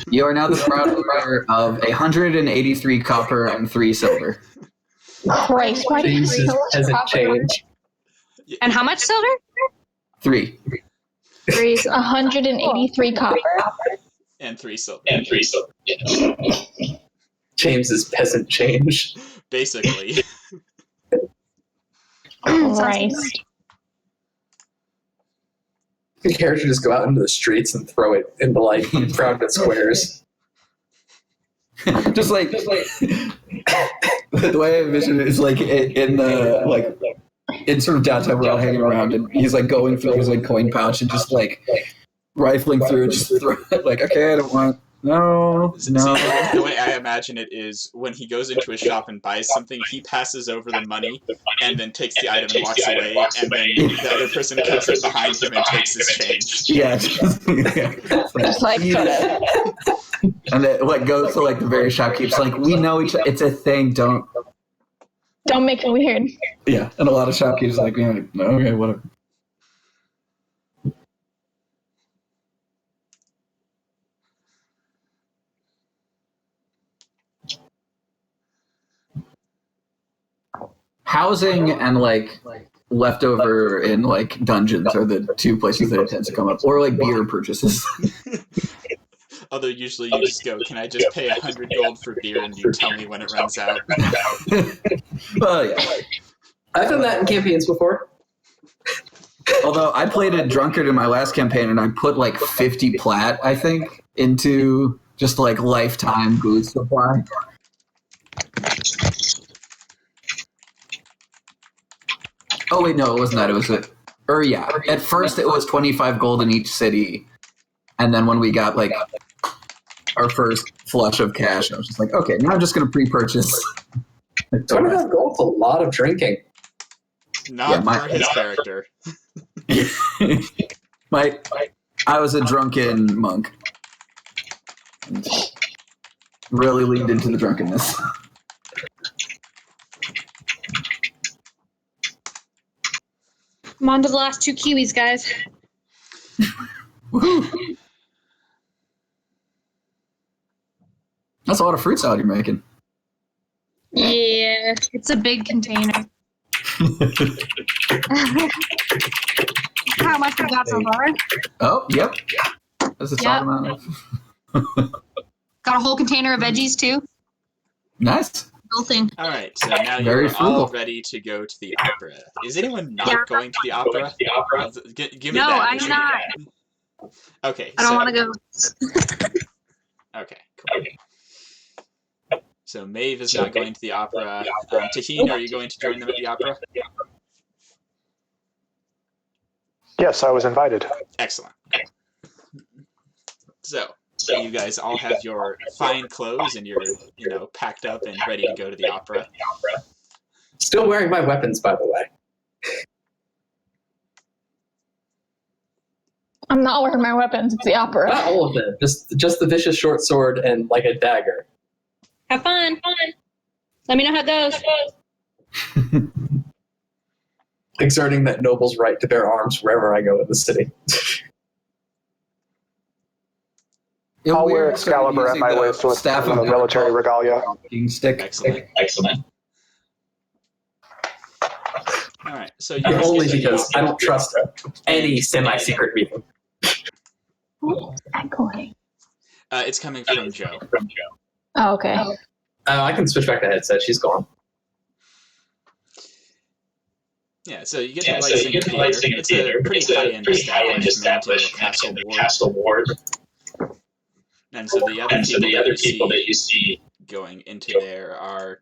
You are now the proud owner of 183 copper and 3 silver. Christ, why did you Jesus kill us? hasn't Copper? changed. And how much silver? 3. 183 copper. And 3 silver. James's peasant change. Basically. Christ. The character just go out into the streets and throw it into like rounded squares. just like the way I envision it is like in the like in sort of downtown, we're all hanging around, and he's like going through his like coin pouch and just like rifling through, just throw it, like, okay, I don't want. No. See, the way I imagine it is when he goes into a shop and buys something, he passes over the money and then takes the item and walks away, and then the other person comes in behind him and takes his change. Yeah. Just like and it like goes to like the various shopkeepers, like, we know each. It's a thing. Don't make it weird. Yeah, and a lot of shopkeepers like, yeah, okay, whatever. Housing and like leftover in like dungeons are the two places that it tends to come up, or like beer purchases. Although usually you just go, can I just pay 100 gold for beer and you tell me when it runs out? Well, yeah. I've done that in campaigns before. Although I played a drunkard in my last campaign and I put like 50 plat, I think, into just like lifetime booze supply. Oh wait, no, it wasn't that. It was yeah. At first, it was 25 gold in each city, and then when we got like our first flush of cash, I was just like, okay, now I'm just going to pre-purchase. 25 gold's a lot of drinking. Not for his character. I was a drunken monk. Really leaned into the drunkenness. I'm on to the last 2 kiwis, guys. Woohoo! That's a lot of fruit salad you're making. Yeah, it's a big container. How much we got so far? Oh, yep. That's a top amount of. Got a whole container of veggies too. Nice. Whole thing. All right, so now Very you're all frugal. ready to go to the opera. Is anyone not going to the opera? Give me No, that. I'm not. Okay. I don't want to go. Okay, cool. So Maeve is not going to the opera. Taheen, are you going to join them at the opera? Yes, I was invited. Excellent. So you guys all have your fine clothes and you're, packed up and ready to go to the opera. Still wearing my weapons, by the way. I'm not wearing my weapons. It's the opera. Not all of them. Just the vicious short sword and like a dagger. Have fun. Let me know how it goes. Exerting that noble's right to bear arms wherever I go in the city. I'll wear Excalibur at my waist with staff of military regalia. Stick. Excellent. All right, so you Only because I don't trust any semi-secret meeting. Who's echoing? it's coming from Joe. Oh, okay. I can switch back to headset. She's gone. Yeah, so you get the Lightstinger Theater. It's a pretty high-end establishment in the Castle Ward. And so the other people that you see going into there are,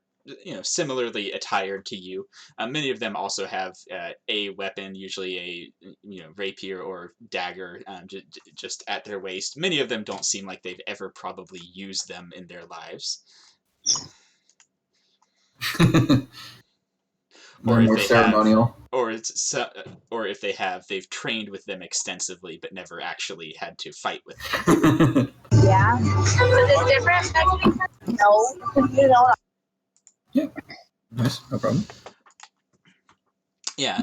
similarly attired to you. Many of them also have a weapon, usually a rapier or dagger, just at their waist. Many of them don't seem like they've ever probably used them in their lives. Or more ceremonial. Or if they have, they've trained with them extensively, but never actually had to fight with them. Yeah. So this different? No. Yeah. Nice. No problem. Yeah.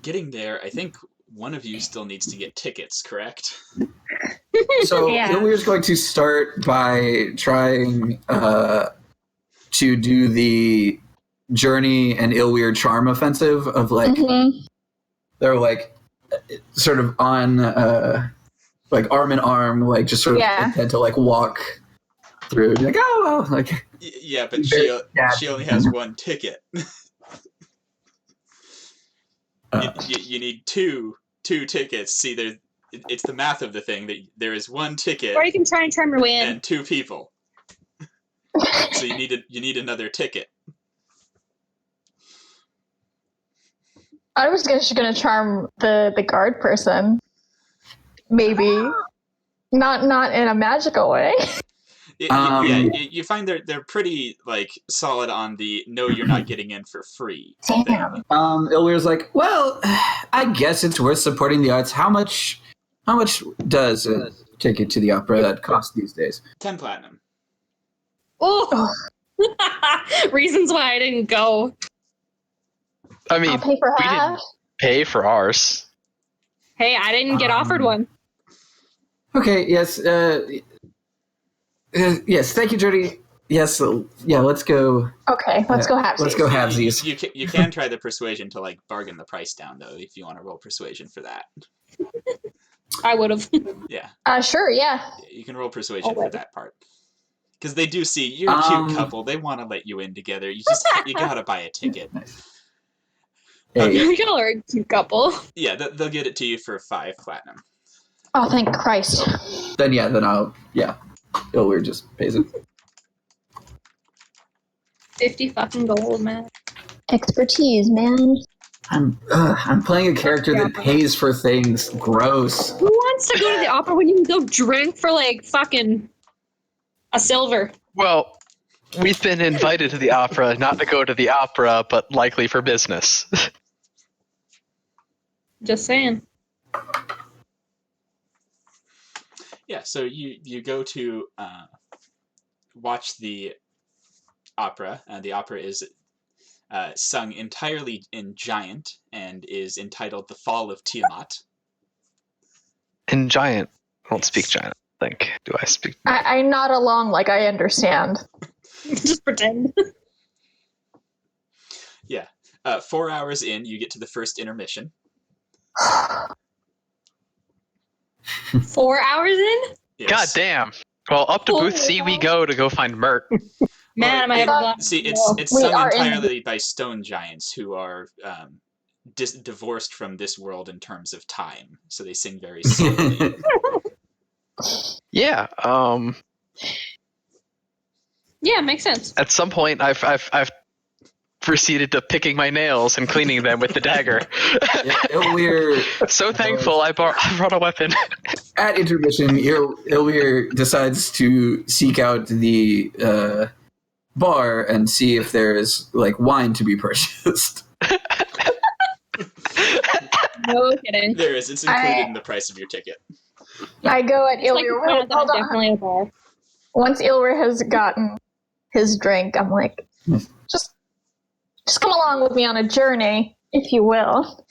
Getting there, I think one of you still needs to get tickets, correct? So Yeah. Ilwyr's going to start by trying to do the Journey and Ilwyr charm offensive of like they're like sort of on like arm in arm, like just sort of intent to like walk through, like like yeah, but she only has one ticket. You need two tickets. See, it's the math of the thing that there is one ticket, Or you can try and charm your way in. and 2 people. So you need another ticket. I was just gonna charm the guard person. Maybe. Not in a magical way. You find they're pretty like solid on the no, you're not getting in for free thing. Damn. Ilwyr's like, well, I guess it's worth supporting the arts. How much does a ticket to the opera cost these days? 10 platinum. Oh. Reasons why I didn't go. I mean, I'll pay for we half. didn't pay for ours. Hey, I didn't get offered one. Okay, yes. Yes, thank you, Jody. Yes, let's go. Okay, let's go have Let's go halvesies. You can try the persuasion to like bargain the price down though if you want to roll persuasion for that. I would have. Yeah. Sure, yeah. You can roll persuasion for that part. Because they do see you're a cute couple. They want to let you in together. You gotta buy a ticket. Hey, Y'all are a cute couple. Yeah, they'll get it to you for 5 platinum. Oh, thank Christ. then Ilwyr just pays it. 50 fucking gold, man. Expertise, man. I'm playing a character that pays for things. Gross. Who wants to go to the opera when you can go drink for like fucking a silver? Well, we've been invited to the opera, not to go to the opera, but likely for business. Just saying. Yeah, so you go to watch the opera. The opera is sung entirely in Giant and is entitled "The Fall of Tiamat." In Giant. I don't speak Giant, I think. Do I speak? I nod along like I understand. Just pretend. Yeah. 4 hours in, you get to the first intermission. 4 hours in? Yes. God damn. Well, up to booth C we go to go find Mert. Man, am I ever glad. See, it's We sung are entirely by stone giants who are divorced from this world in terms of time, so they sing very slowly. Yeah. Yeah, makes sense. At some point, I've proceeded to picking my nails and cleaning them with the dagger. Ilwyr, So thankful I brought a weapon. at intermission, Ilwyr decides to seek out the bar and see if there is like wine to be purchased. No kidding. There is. It's included in the price of your ticket. I go at It's like Ilwyr. the point that Hold I'm on. definitely a bar. Once Ilwyr has gotten his drink, I'm like, just come along with me on a journey, if you will.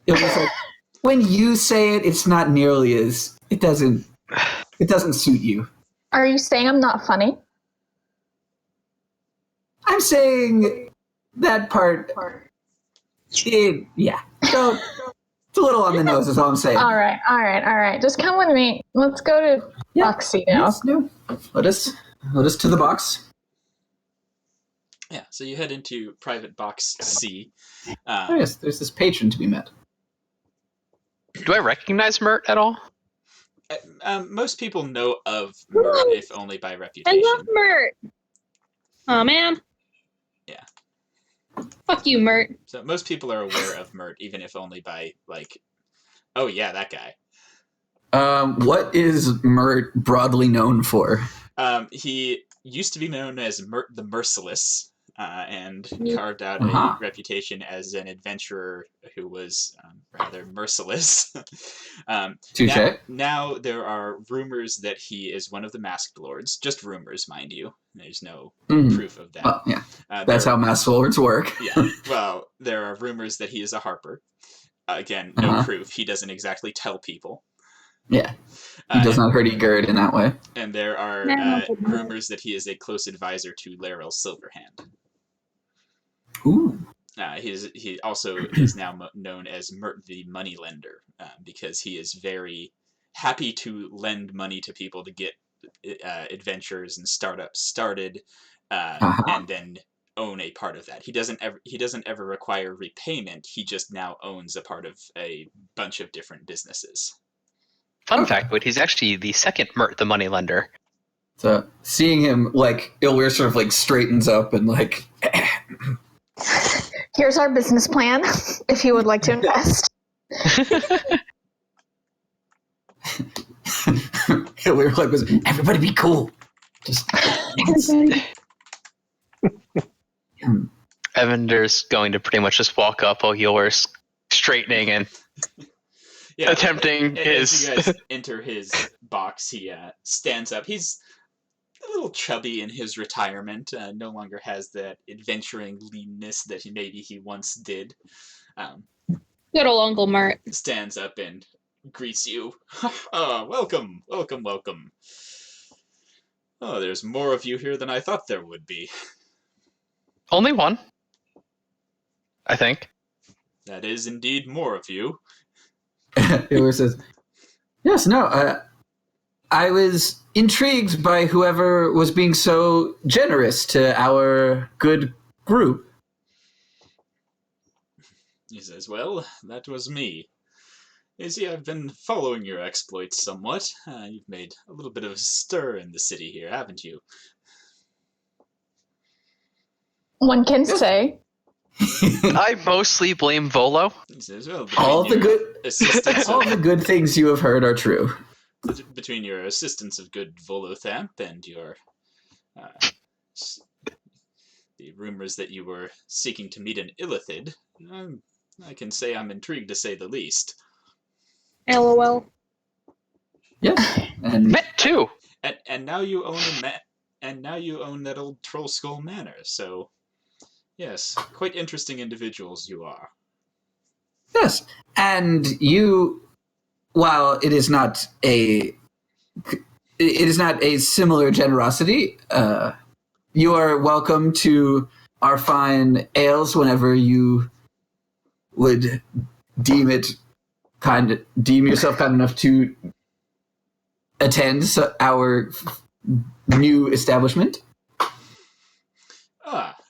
Ilwyr's like, when you say it, it's not nearly as it doesn't suit you. Are you saying I'm not funny? I'm saying that part. Yeah. So it's a little on the nose, is all I'm saying. All right. Just come with me. Let's go to Boxy now. Yes, no. Let us to the box. Yeah, so you head into private box C. Oh yes, there's this patron to be met. Do I recognize Mert at all? Most people know of Mert, if only by I reputation. love Mert. Oh man. Yeah. Fuck you, Mert. So most people are aware of Mert, even if only by like, oh yeah, that guy. What is Mert broadly known for? He used to be known as Mert the Merciless, and carved out Uh-huh. a reputation as an adventurer who was rather merciless. Touché. Now there are rumors that he is one of the Masked Lords. Just rumors, mind you. There's no proof of that. Well, yeah, that's how mass lords work. Yeah. Well, there are rumors that he is a harper. Again, no proof. He doesn't exactly tell people. Yeah. He does not hurt Gerd in that way. And there are rumors that he is a close advisor to Laeral Silverhand. Ooh. He also is now known as Mert the Moneylender, because he is very happy to lend money to people to get adventures and startups started, and then own a part of that. He doesn't ever require repayment. He just now owns a part of a bunch of different businesses. Fun fact, but he's actually the second Mert the moneylender. So seeing him, like, Ilwyr sort of, like, straightens up and, like... Here's our business plan, if you would like to invest. Ilwyr, like, was, everybody be cool. Just... Evander's going to pretty much just walk up while Yours straightening and attempting as his. you guys enter his box, he stands up. He's a little chubby in his retirement. No longer has that adventuring leanness that he once did. Good old Uncle Mert. Stands up and greets you. Welcome. Oh, there's more of you here than I thought there would be. Only one, I think. That is indeed more of you. Ilwyr says, yes, no, I was intrigued by whoever was being so generous to our good group. He says, well, that was me. You see, I've been following your exploits somewhat. You've made a little bit of a stir in the city here, haven't you? One can say. I mostly blame Volo. He says, well, All the good things you have heard are true. Between your assistance of good Volothamp and your the rumors that you were seeking to meet an Illithid, I can say I'm intrigued to say the least. LOL. Yes, and Met too. And now you own that old Troll Skull Manor. So, yes, quite interesting individuals you are. yes, and you, while it is not a similar generosity, you are welcome to our fine ales whenever you would deem yourself kind enough to attend our new establishment.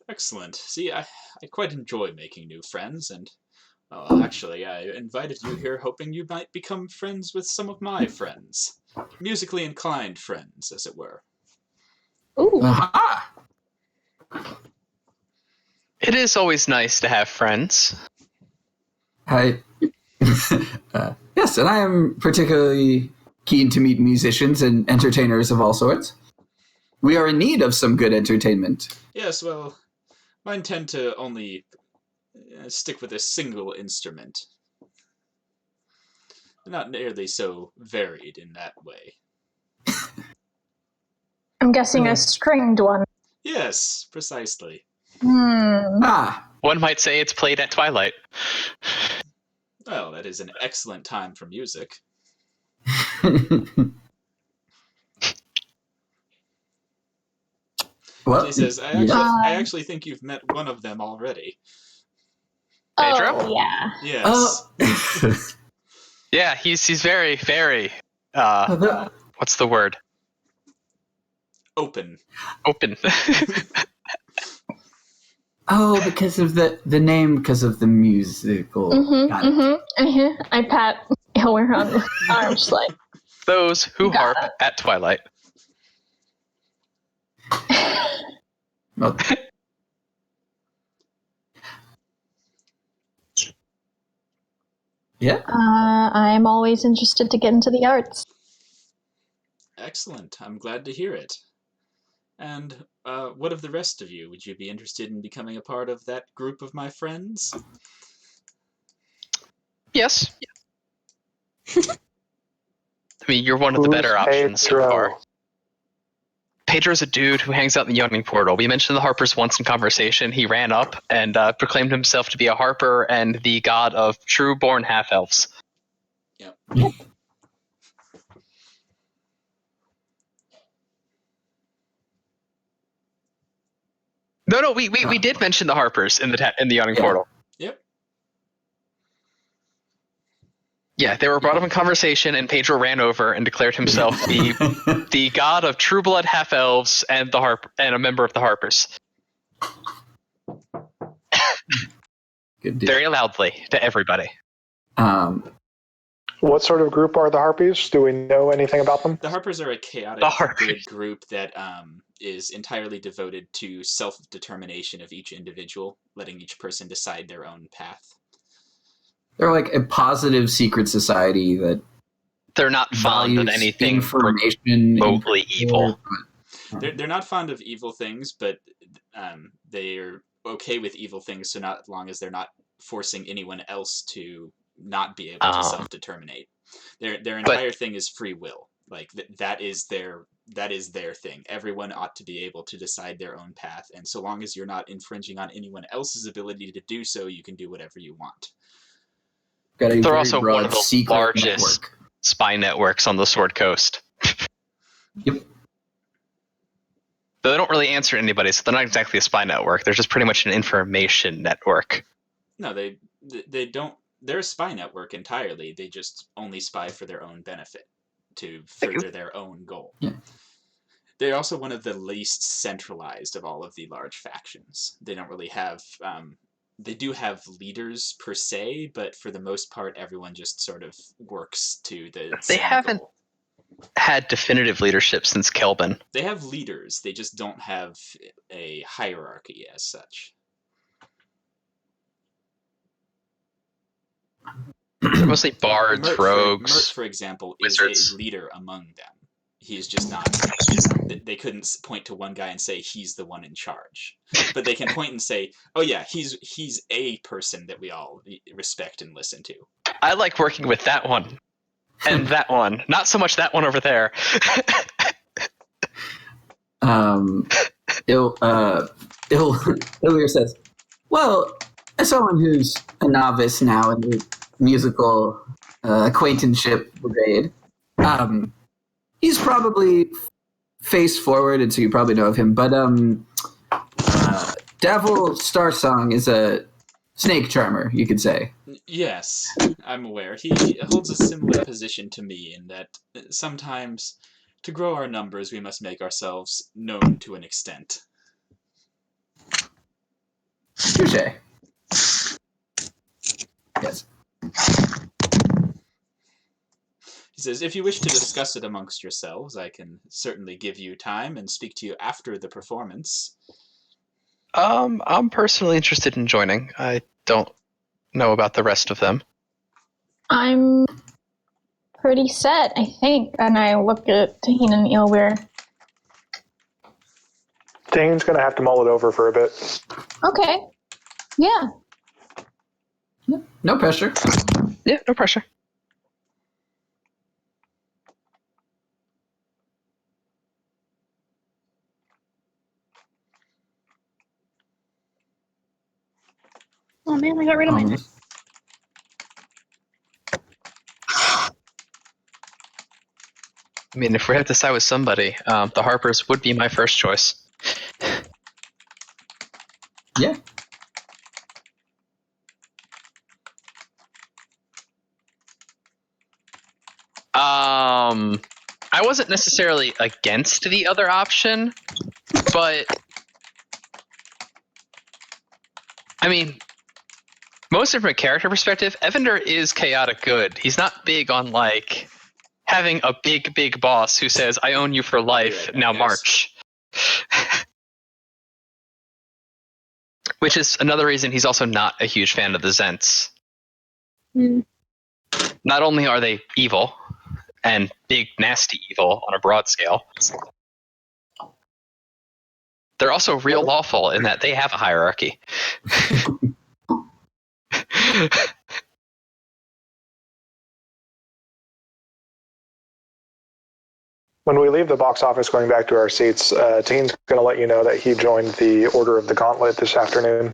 Excellent. See, I quite enjoy making new friends, and actually, I invited you here hoping you might become friends with some of my friends. Musically inclined friends, as it were. Ooh. Aha! It is always nice to have friends. Yes, and I am particularly keen to meet musicians and entertainers of all sorts. We are in need of some good entertainment. Yes, well, mine tend to only stick with a single instrument. Not nearly so varied in that way. I'm guessing a stringed one. Yes, precisely. One might say it's played at twilight. Well, that is an excellent time for music. Well, He says, I actually think you've met one of them already. Pedro? Oh, yeah. Yes. Yeah, he's very, very what's the word? Open. Open. because of the name, because of the musical. Got it. I pat Ilwyr on the arm, just like, Those who Got harp at twilight. Well, yeah. I'm always interested to get into the arts. Excellent. I'm glad to hear it. And what of the rest of you? Would you be interested in becoming a part of that group of my friends? Yes. I mean, you're one of the better options so far. Pedro's a dude who hangs out in the Yawning Portal. We mentioned the Harpers once in conversation. He ran up and proclaimed himself to be a Harper and the god of true-born half-elves. Yep. No, we did mention the Harpers in the Yawning Portal. Yep. Yeah, they were brought up in conversation, and Pedro ran over and declared himself the god of true blood half elves and a member of the Harpers. Good deal. Very loudly to everybody. What sort of group are the Harpies? Do we know anything about them? The Harpers are a chaotic The Harpies. good group that is entirely devoted to self-determination of each individual, letting each person decide their own path. They're like a positive secret society that They're not fond of values anything information remotely evil. They're not fond of evil things, but they're okay with evil things so not long as they're not forcing anyone else to not be able to self-determinate. Their entire thing is free will. Like that is their thing. Everyone ought to be able to decide their own path, and so long as you're not infringing on anyone else's ability to do so, you can do whatever you want. They're also one of the largest spy networks on the Sword Coast. Yep. They don't really answer to anybody, so they're not exactly a spy network. They're just pretty much an information network. No, they don't. They're a spy network entirely. They just only spy for their own benefit, to further their own goal. Yeah. They're also one of the least centralized of all of the large factions. They don't really have... they do have leaders per se, but for the most part, everyone just sort of works to the They same haven't goal. had definitive leadership since Kelvin. They have leaders. They just don't have a hierarchy as such. They're mostly bards, rogues, Mert, for example, wizards. is a leader among them. He's just not... They couldn't point to one guy and say he's the one in charge. But they can point and say, oh yeah, he's a person that we all respect and listen to. I like working with that one. And that one. Not so much that one over there. Illyr says, well, as someone who's a novice now in the musical acquaintanceship brigade, he's probably face forward, and so you probably know of him, but Davil Starsong is a snake charmer, you could say. Yes, I'm aware. He holds a similar position to me in that sometimes, to grow our numbers, we must make ourselves known to an extent. Touché. Yes. He says, if you wish to discuss it amongst yourselves, I can certainly give you time and speak to you after the performance. I'm personally interested in joining. I don't know about the rest of them. I'm pretty set, I think, and I look at Taheen and Ilwyr. Taheen's going to have to mull it over for a bit. Okay. Yeah. No pressure. Yeah, no pressure. Oh man, I got rid of my... I mean, if we have to side with somebody, the Harpers would be my first choice. Yeah. I wasn't necessarily against the other option, but I mean, mostly from a character perspective, Evander is chaotic good. He's not big on like having a big boss who says, "I own you for life. Now march." Which is another reason he's also not a huge fan of the Zents. Mm. Not only are they evil, and big, nasty evil on a broad scale, they're also real lawful in that they have a hierarchy. When we leave the box office going back to our seats, Taheen's going to let you know that he joined the Order of the Gauntlet this afternoon.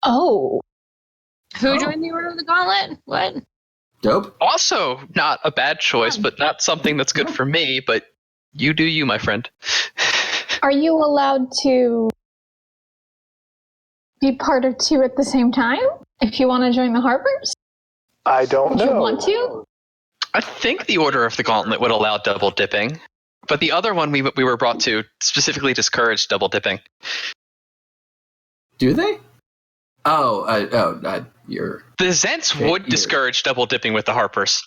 Oh. Who joined the Order of the Gauntlet? What? Dope. Also, not a bad choice, but not something that's good for me, but you do you, my friend. Are you allowed to be part of two at the same time if you want to join the Harpers? I don't know. Do you want to? I think the Order of the Gauntlet would allow double dipping, but the other one we were brought to specifically discouraged double dipping. Do they? You're... The Zents would discourage double dipping with the Harpers.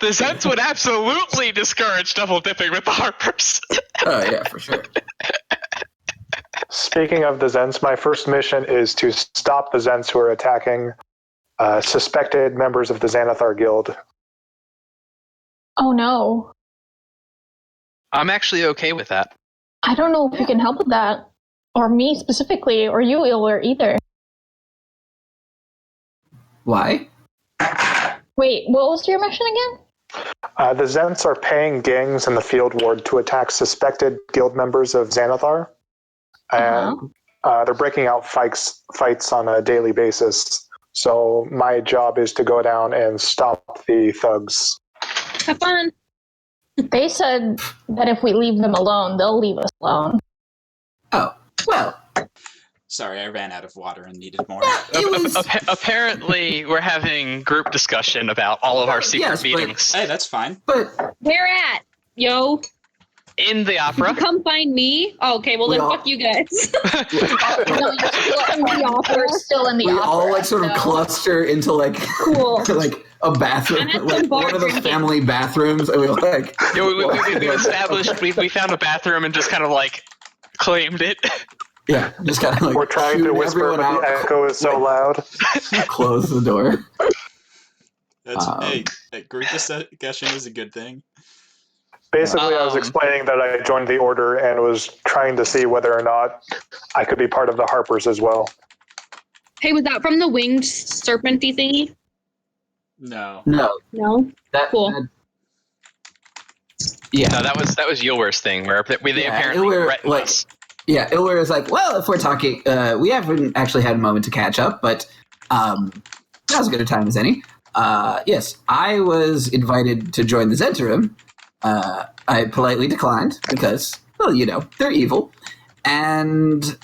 The Zents would absolutely discourage double dipping with the Harpers. Oh, yeah, for sure. Speaking of the Zents, my first mission is to stop the Zents who are attacking suspected members of the Xanathar Guild. Oh no. I'm actually okay with that. I don't know if you can help with that. Or me specifically, or you, Ilwer, either. Why? Wait, what was your mission again? The Zents are paying gangs in the field ward to attack suspected guild members of Xanathar. And they're breaking out fights on a daily basis. So my job is to go down and stop the thugs. Have fun. They said that if we leave them alone, they'll leave us alone. Oh, well. Sorry, I ran out of water and needed more. Apparently, we're having group discussion about all of our secret meetings. Hey, that's fine. But Where at? Yo. In the opera. Come find me? Oh, okay, well then fuck you guys. No, we're still in the we opera. all like sort of cluster into like like a bathroom, like one of those family bathrooms, and we like. Yeah, we established. We found a bathroom and just kind of like claimed it. Yeah, just kind of like. We're trying to whisper, but the echo is so loud. Close the door. That's hey, group discussion is a good thing. Basically, I was explaining that I joined the order and was trying to see whether or not I could be part of the Harpers as well. Hey, was that from the winged serpenty thingy? No. No? That, Cool. Yeah. No, that was Yulwer's thing, where they apparently threatened us. Yeah, Ilwer is like, well, if we're talking, we haven't actually had a moment to catch up, but that was as good a time as any. Yes, I was invited to join the Zentarim. I politely declined because, well, you know, they're evil. And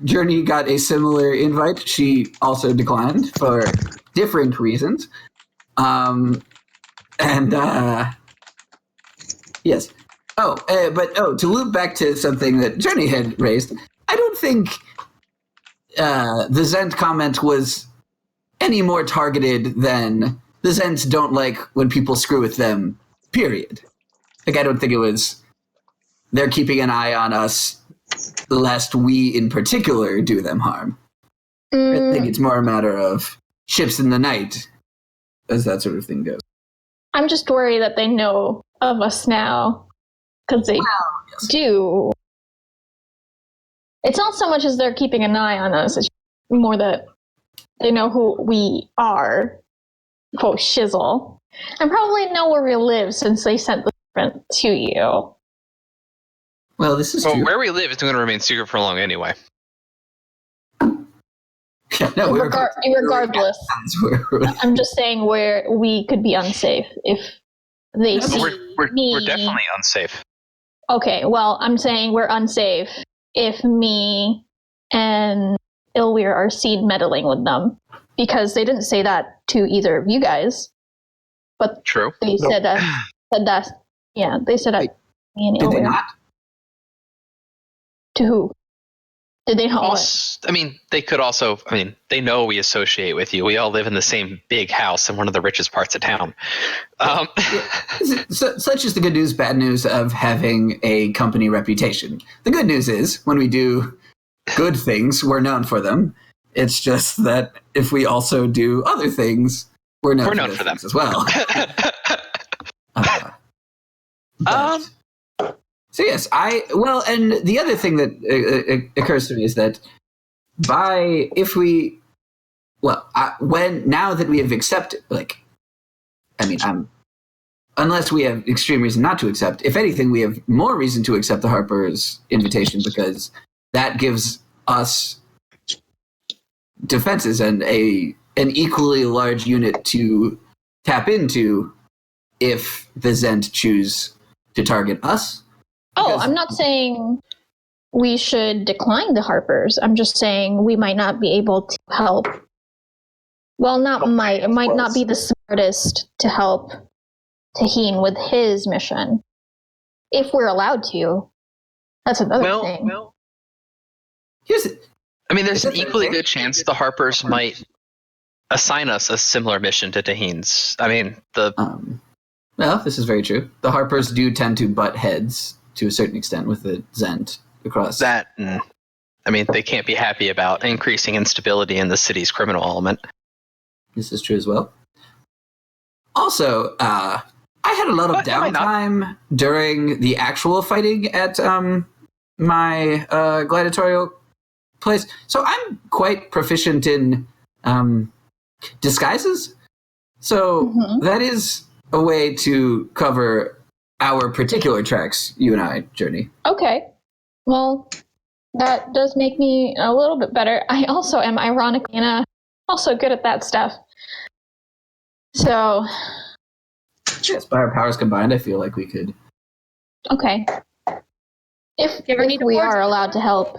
Journey got a similar invite. She also declined for different reasons. Yes. To loop back to something that Journey had raised, I don't think the Zent comment was any more targeted than the Zents don't like when people screw with them, period. Like, I don't think it was they're keeping an eye on us lest we in particular do them harm. I think it's more a matter of ships in the night, as that sort of thing goes. I'm just worried that they know of us now. Because they do. It's not so much as they're keeping an eye on us, it's more that they know who we are, quote, shizzle, and probably know where we live since they sent the serpent to you. Well, this is true. Where we live is going to remain secret for long anyway. Yeah, no, regardless, I'm just saying where we could be unsafe if they see we're definitely unsafe. Okay, well, I'm saying we're unsafe if me and Ilwyr are seen meddling with them. Because they didn't say that to either of you guys. But True. They said that. Yeah, they said that. Me and Ilwyr. Did they not? To who? Did they not? I mean, they could also. I mean, they know we associate with you. We all live in the same big house in one of the richest parts of town. Such is the good news, bad news of having a company reputation. The good news is when we do good things, we're known for them. It's just that if we also do other things, we're known for them as well. So yes, and the other thing that occurs to me is that now that we have accepted, unless we have extreme reason not to accept, if anything, we have more reason to accept the Harper's invitation because that gives us defenses and an equally large unit to tap into if the Zent choose to target us. I'm not saying we should decline the Harpers. I'm just saying we might not be able to help. Well, it might not be the smartest to help Taheen with his mission. If we're allowed to. That's another thing. Here's it. I mean, there's an equally good chance the Harpers might assign us a similar mission to Taheen's. I mean, Well, this is very true. The Harpers do tend to butt heads to a certain extent with the Zend across. That, I mean, they can't be happy about increasing instability in the city's criminal element. This is true as well. Also, I had a lot of downtime during the actual fighting at my gladiatorial place, so I'm quite proficient in disguises. So that is a way to cover our particular tracks, you and I, Journey. Okay. Well, that does make me a little bit better. I also am ironically also good at that stuff. So... Yes, by our powers combined, I feel like we could... Okay. If we are allowed to help.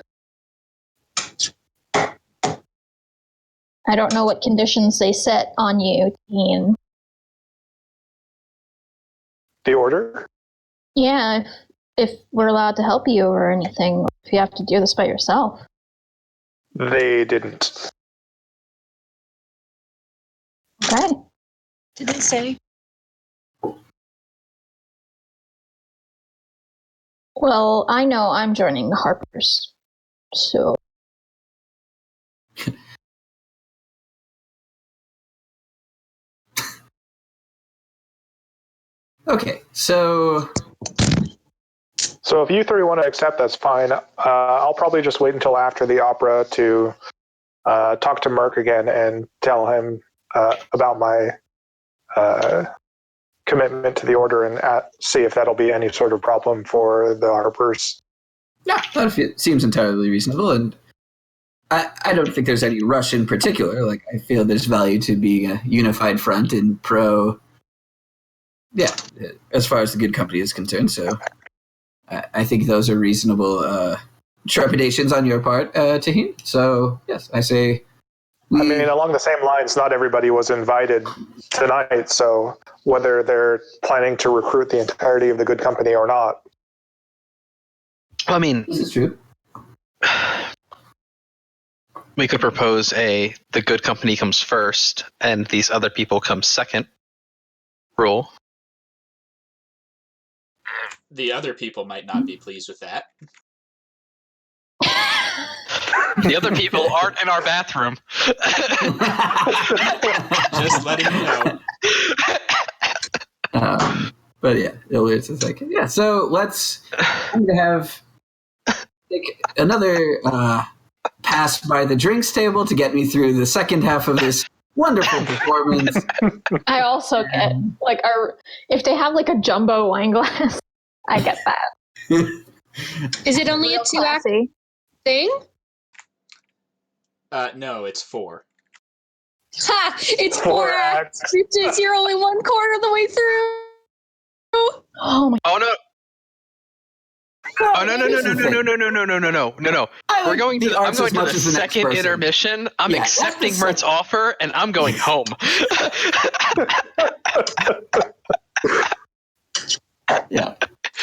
I don't know what conditions they set on you, Ian. The order? Yeah, if we're allowed to help you or anything, if you have to do this by yourself. They didn't. Okay. Did they say? Well, I know I'm joining the Harpers, so... Okay, so if you three want to accept, that's fine. I'll probably just wait until after the opera to talk to Merc again and tell him about my commitment to the order and see if that'll be any sort of problem for the Harpers. Yeah, that seems entirely reasonable, and I don't think there's any rush in particular. Like, I feel there's value to being a unified front in pro... Yeah, as far as the good company is concerned, so I think those are reasonable trepidations on your part, Taheen. So, yes, I say... I mean, along the same lines, not everybody was invited tonight, so whether they're planning to recruit the entirety of the good company or not. I mean... This is true. We could propose the good company comes first, and these other people come second rule. The other people might not be pleased with that. The other people aren't in our bathroom. Just letting you know. But yeah, it's like, yeah, so let's have another pass by the drinks table to get me through the second half of this wonderful performance. I also get, if they have a jumbo wine glass, I get that. Is it only a 2-act thing? No, it's 4. Ha! It's 4 acts. You're only 1/4 of the way through. Oh my! Oh no! Oh no! We're going to. I'm going to the second intermission. I'm accepting Mert's offer, and I'm going home. Yeah.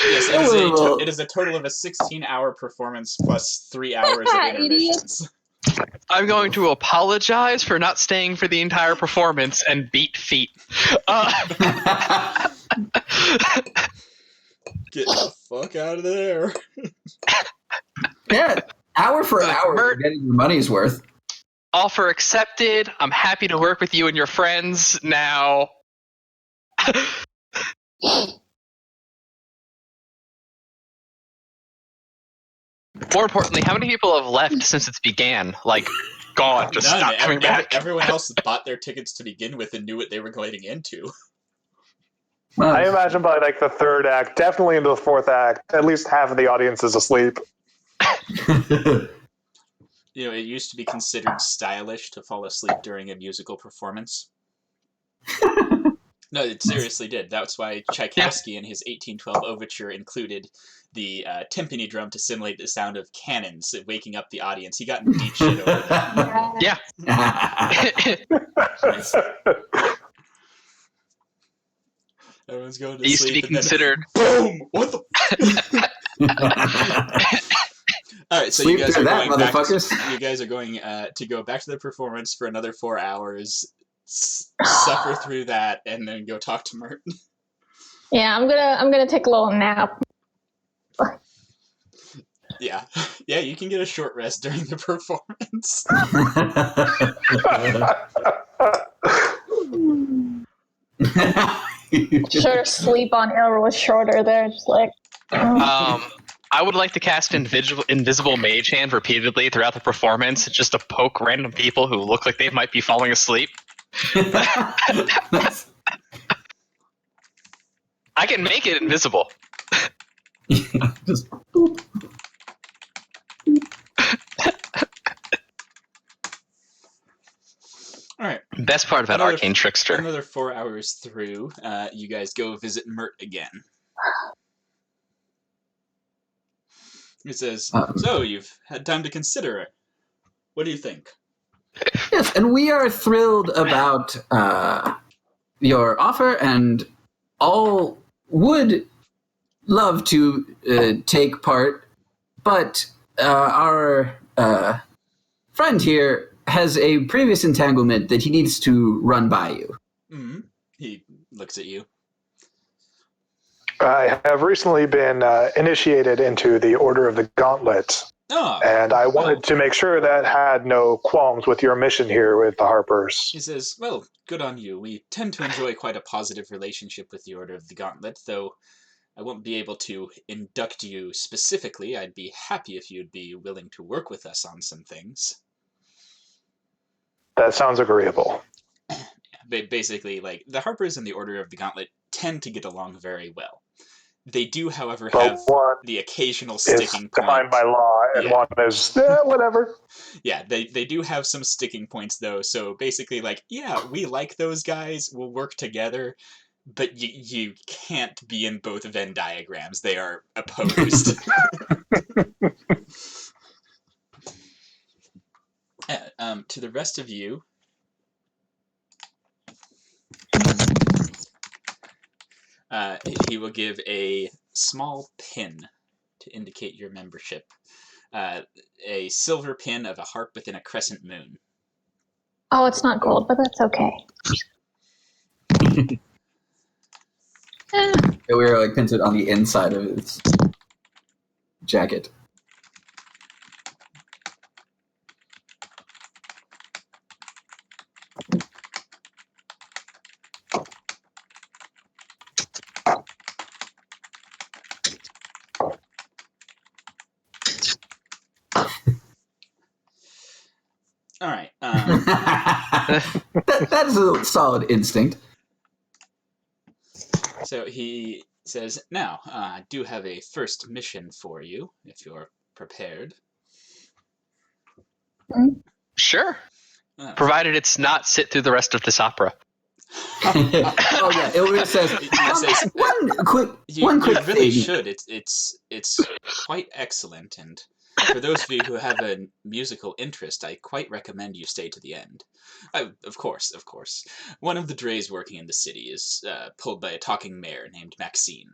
Yes, it is a total of a 16-hour performance plus 3 hours of intermissions. I'm going to apologize for not staying for the entire performance and beat feet. Get the fuck out of there. Yeah, hour for hour, you're getting your money's worth. Offer accepted. I'm happy to work with you and your friends now. More importantly, how many people have left since it began? Gone, just None. not coming back. Everyone else bought their tickets to begin with and knew what they were gliding into. Well, I imagine by the third act, definitely into the fourth act, at least half of the audience is asleep. It used to be considered stylish to fall asleep during a musical performance. No, it seriously did. That's why Tchaikovsky in his 1812 overture included the timpani drum to simulate the sound of cannons waking up the audience. He got in deep shit over that. Yeah. Everyone's going to it used sleep. To be considered. Boom! What the? All right, so Sleep you guys are through that, going back. motherfuckers. You guys are going to go back to the performance for another 4 hours, suffer through that, and then go talk to Mert. Yeah, I'm gonna take a little nap. Yeah, you can get a short rest during the performance. Sure, sleep on air was shorter there, just like. I would like to cast Invisible Mage Hand repeatedly throughout the performance, just to poke random people who look like they might be falling asleep. That's- I can make it invisible. just boop. All right. Best part about Arcane Trickster. Another 4 hours through, you guys go visit Mert again. He says, "So you've had time to consider it. What do you think?" Yes, and we are thrilled about your offer, and all would love to take part, but our friend here has a previous entanglement that he needs to run by you. Mm-hmm. He looks at you. I have recently been initiated into the Order of the Gauntlet, and I wanted to make sure that had no qualms with your mission here with the Harpers. He says, "Well, good on you. We tend to enjoy quite a positive relationship with the Order of the Gauntlet, though I won't be able to induct you specifically. I'd be happy if you'd be willing to work with us on some things." That sounds agreeable. Basically, like, the Harpers and the Order of the Gauntlet tend to get along very well. They do, however, have the occasional sticking point. Defined by law, and one is whatever. Yeah, they do have some sticking points, though. So basically, like, yeah, we like those guys. We'll work together, but you can't be in both Venn diagrams. They are opposed. To the rest of you, he will give a small pin to indicate your membership. A silver pin of a harp within a crescent moon. Oh, it's not gold, but that's okay. We were like pinned it on the inside of its jacket. All right. That's a solid instinct. So he says, "Now, I do have a first mission for you, if you're prepared." Sure. Provided it's not sit through the rest of this opera. Oh yeah, it says, one quick you really thing. should. It's quite excellent, and for those of you who have a musical interest, I quite recommend you stay to the end. Of course. One of the drays working in the city is pulled by a talking mare named Maxine.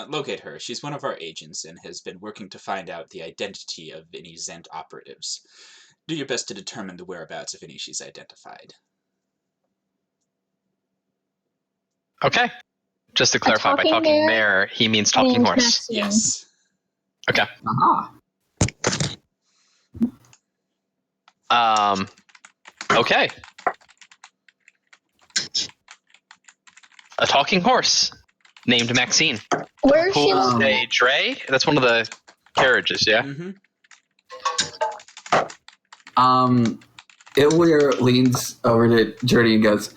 Locate her. She's one of our agents and has been working to find out the identity of any Zent operatives. Do your best to determine the whereabouts of any she's identified. Okay. Just to clarify, by talking mare, he means talking horse. Yes. Okay. Okay. A talking horse named Maxine. Where is she? A dray? That's one of the carriages, yeah? Mm-hmm. Ilwir leans over to Journey and goes,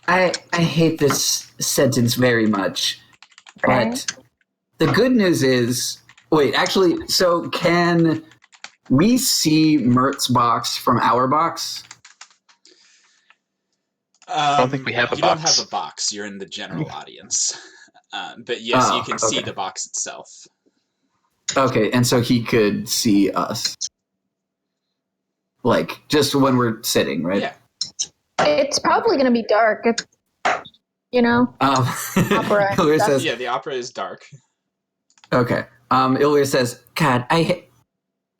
I hate this sentence very much, but the good news is, so can we see Mert's box from our box? I don't think we have a box. You don't have a box. You're in the general audience. But yes, you can see the box itself. Okay, and so he could see us. Like, just when we're sitting, right? Yeah. It's probably going to be dark. It's, opera. Says, yeah, the opera is dark. Okay. Ilya says, God,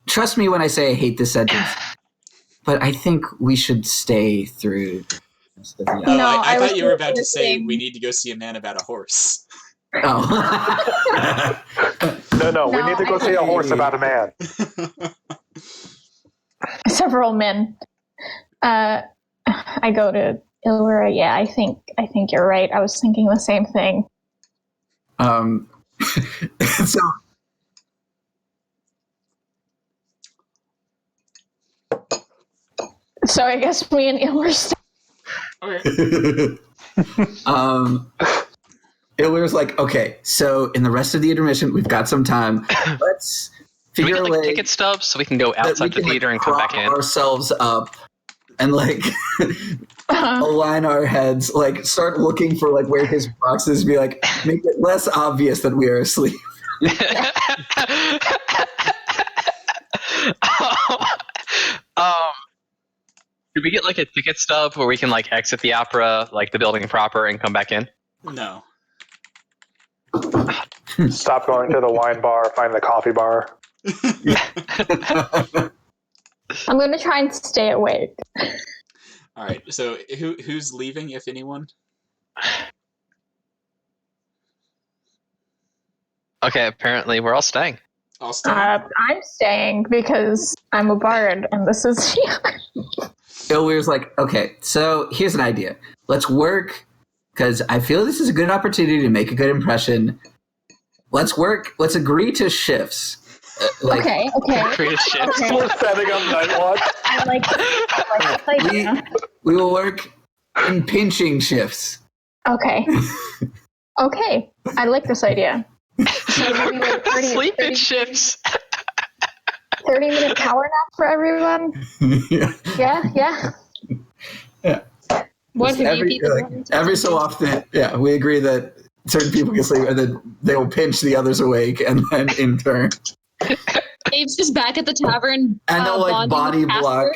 trust me when I say I hate this sentence, but I think we should stay through the rest of the Oh, No, I I was thought you were about to just say saying- we need to go see a man about a horse. Oh. No, we No, need to go see a horse about a man. Several men. I go to Illyria. Yeah, I think you're right. I was thinking the same thing. So So I guess me and Il were Okay. Illyria's like, okay, so in the rest of the intermission, we've got some time. Let's Can we figure get a way ticket stubs so we can go that we outside the can, theater and come back prop in? ourselves up and align our heads, start looking for where his box is, be like, make it less obvious that we are asleep. Should we get a ticket stub where we can exit the opera, the building proper, and come back in? No. Stop going to the wine bar, find the coffee bar. I'm going to try and stay awake. All right. So who's leaving, if anyone? Okay, apparently we're all staying. I'll stay. I'm staying because I'm a bard, and this is Illyria's like, okay, so here's an idea. Let's work, because I feel this is a good opportunity to make a good impression. Let's work. Let's agree to shifts. Okay. Create shifts. Okay. We're setting up night watch. I like this idea. We will work in pinching shifts. Okay. Okay. I like this idea. So maybe 30 shifts. 30-minute power nap for everyone? Yeah. What have you people every so often, we agree that certain people can sleep and then they will pinch the others awake and then in turn. Dave's just back at the tavern. And they'll body bonding with block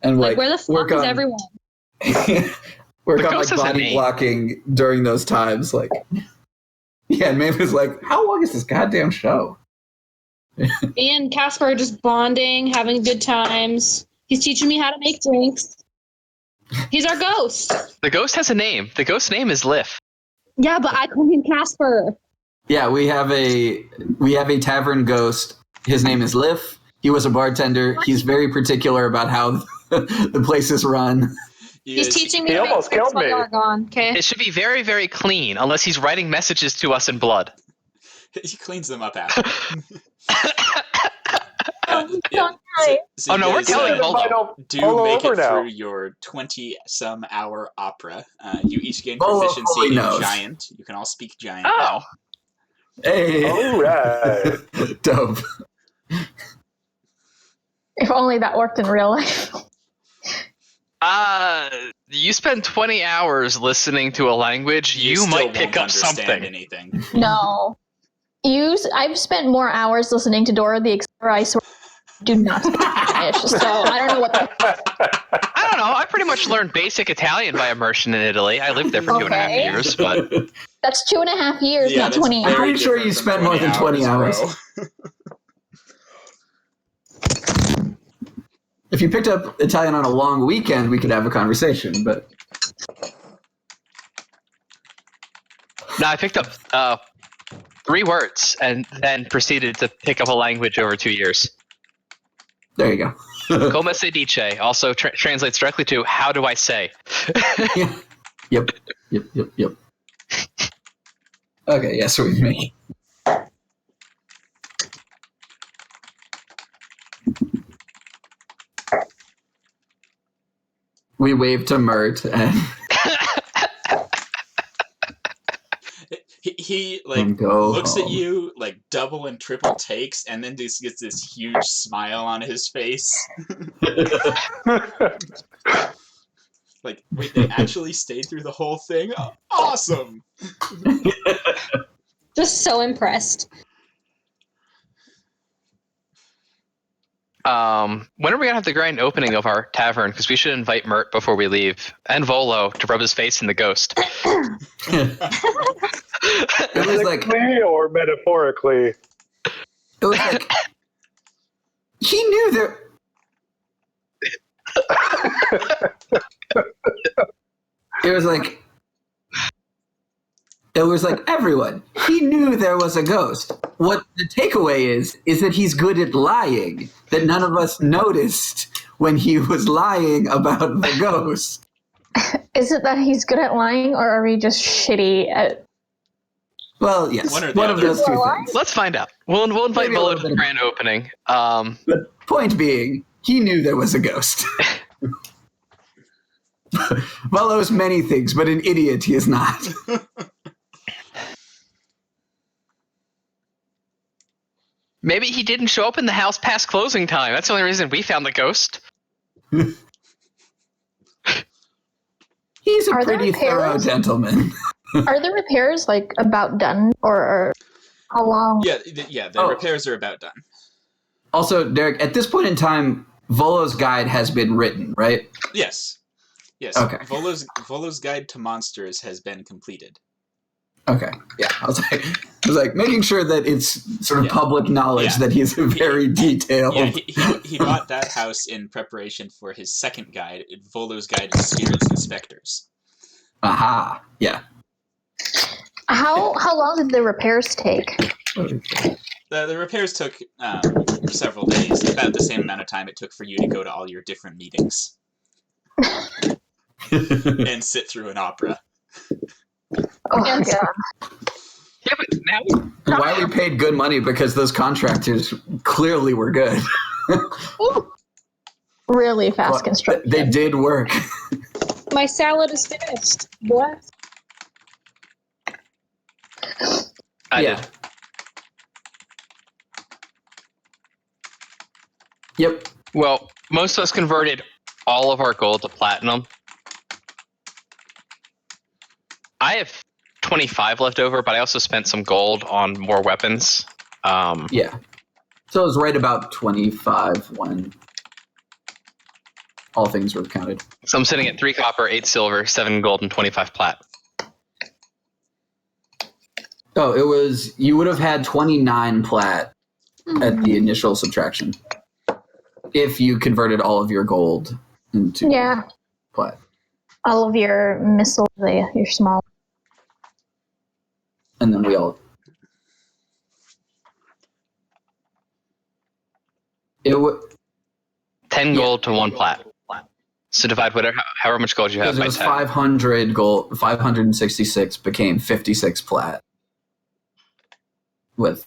and where the fuck work is on everyone? work The on ghost has a body name. blocking during those times. And Mavis how long is this goddamn show? Me and Casper are just bonding, having good times. He's teaching me how to make drinks. He's our ghost. The ghost has a name. The ghost's name is Liff. Yeah, but I call him Casper. Yeah, we have a tavern ghost. His name is Liff. He was a bartender. He's very particular about how the place is run. He's teaching me He to make almost drinks killed me. while you're gone. Okay. It should be very, very clean, unless he's writing messages to us in blood. He cleans them up after. Don't So Oh, no, you we're guys, killing Invite Volo. him do all make over it now. through your 20-some hour opera. You each gain Volo proficiency fully in knows. Giant. You can all speak Giant Oh. now. Hey, All right. dope. If only that worked in real life. You spend 20 hours listening to a language, you still might won't pick up understand something. anything. No. I've spent more hours listening to Dora the Explorer. I swear, do not speak Spanish. So I don't know what the I don't know. I pretty much learned basic Italian by immersion in Italy. I lived there for 2.5 Okay. years, but That's 2.5 years, Yeah, not that's 20 very hours. pretty sure you different from spent more than 20 hours. bro. If you picked up Italian on a long weekend, we could have a conversation, but no, I picked up 3 words and then proceeded to pick up a language over 2 years. there you go. Come se dice also translates directly to how do I say? Yep. Okay, yes, with me. We wave to Mert and He And go looks at home. you double and triple takes, and then just gets this huge smile on his face. Wait, they actually stayed through the whole thing? Awesome! Just so impressed. When are we gonna have the grand opening of our tavern? Because we should invite Mert before we leave, and Volo to rub his face in the ghost. It was Physically or metaphorically? It was like he knew there. It was like everyone. He knew there was a ghost. What the takeaway is that he's good at lying. That none of us noticed when he was lying about the ghost. Is it that he's good at lying, or are we just shitty at? Well, yes, One or the one of other. those two things. Let's find out. We'll invite Maybe a Volo little to the bit. grand opening. But point being, he knew there was a ghost. Volo's many things, but an idiot he is not. Maybe he didn't show up in the house past closing time. That's the only reason we found the ghost. He's a Are there pretty thorough repairs? gentleman. Are the repairs like about done, or how long? Yeah, the repairs are about done. Also, Derek, at this point in time, Volo's guide has been written, right? Yes. Okay. Volo's Guide to Monsters has been completed. Okay. Yeah. I was like making sure that it's sort of public knowledge that he's very detailed. Yeah, he bought that house in preparation for his second guide, Volo's Guide to Spirits and Specters. Aha. Yeah. How long did the repairs take? The repairs took several days, about the same amount of time it took for you to go to all your different meetings and sit through an opera. Oh my god! Yeah, but now Why we paid good money? Because those contractors clearly were good. Really fast construction. They did work. My salad is finished. What? I Yeah. did. Yep. Well, most of us converted all of our gold to platinum. I have 25 left over, but I also spent some gold on more weapons. Yeah. So it was right about 25 when all things were counted. So I'm sitting at 3 copper, 8 silver, 7 gold, and 25 plat. Oh, it was, you would have had 29 plat at the initial subtraction if you converted all of your gold into plat. All of your missiles, your small. And then we all. 10 gold to 1 plat. So divide however much gold you have Because by it was 10. 500 gold, 566 became 56 plat. With.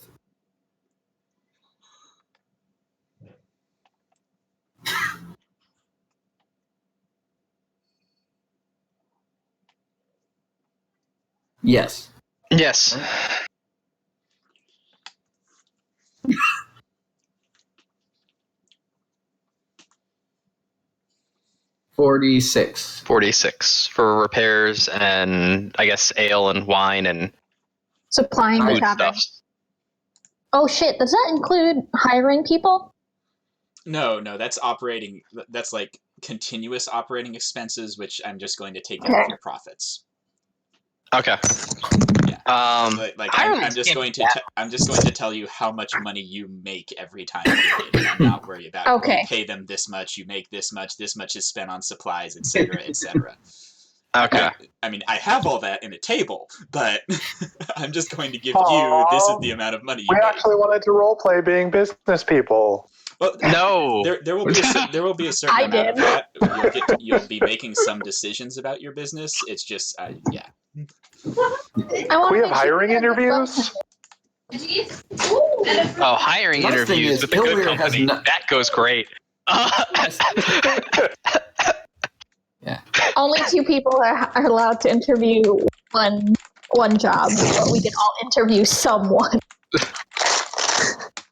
Yes. Yes. $46. 46 for repairs and I guess ale and wine and Supplying the food tavern. stuff. Oh shit! Does that include hiring people? No, that's operating. That's like continuous operating expenses, which I'm just going to take out of your profits. Okay. Yeah. I'm just going to tell you how much money you make every time you hit, and I'm not worried about. Okay. You pay them this much, you make this much is spent on supplies, etc., etc. Okay. I mean, I have all that in a table, but I'm just going to give you this is the amount of money you We make. actually wanted to roleplay being business people. Well, No. There will be a certain amount of that. You'll be making some decisions about your business. It's just yeah. We have hiring interviews? Oh, hiring Last thing interviews is, with a good Hillier has company. no- That goes great. Yeah. Only 2 people are allowed to interview one job, but we can all interview someone.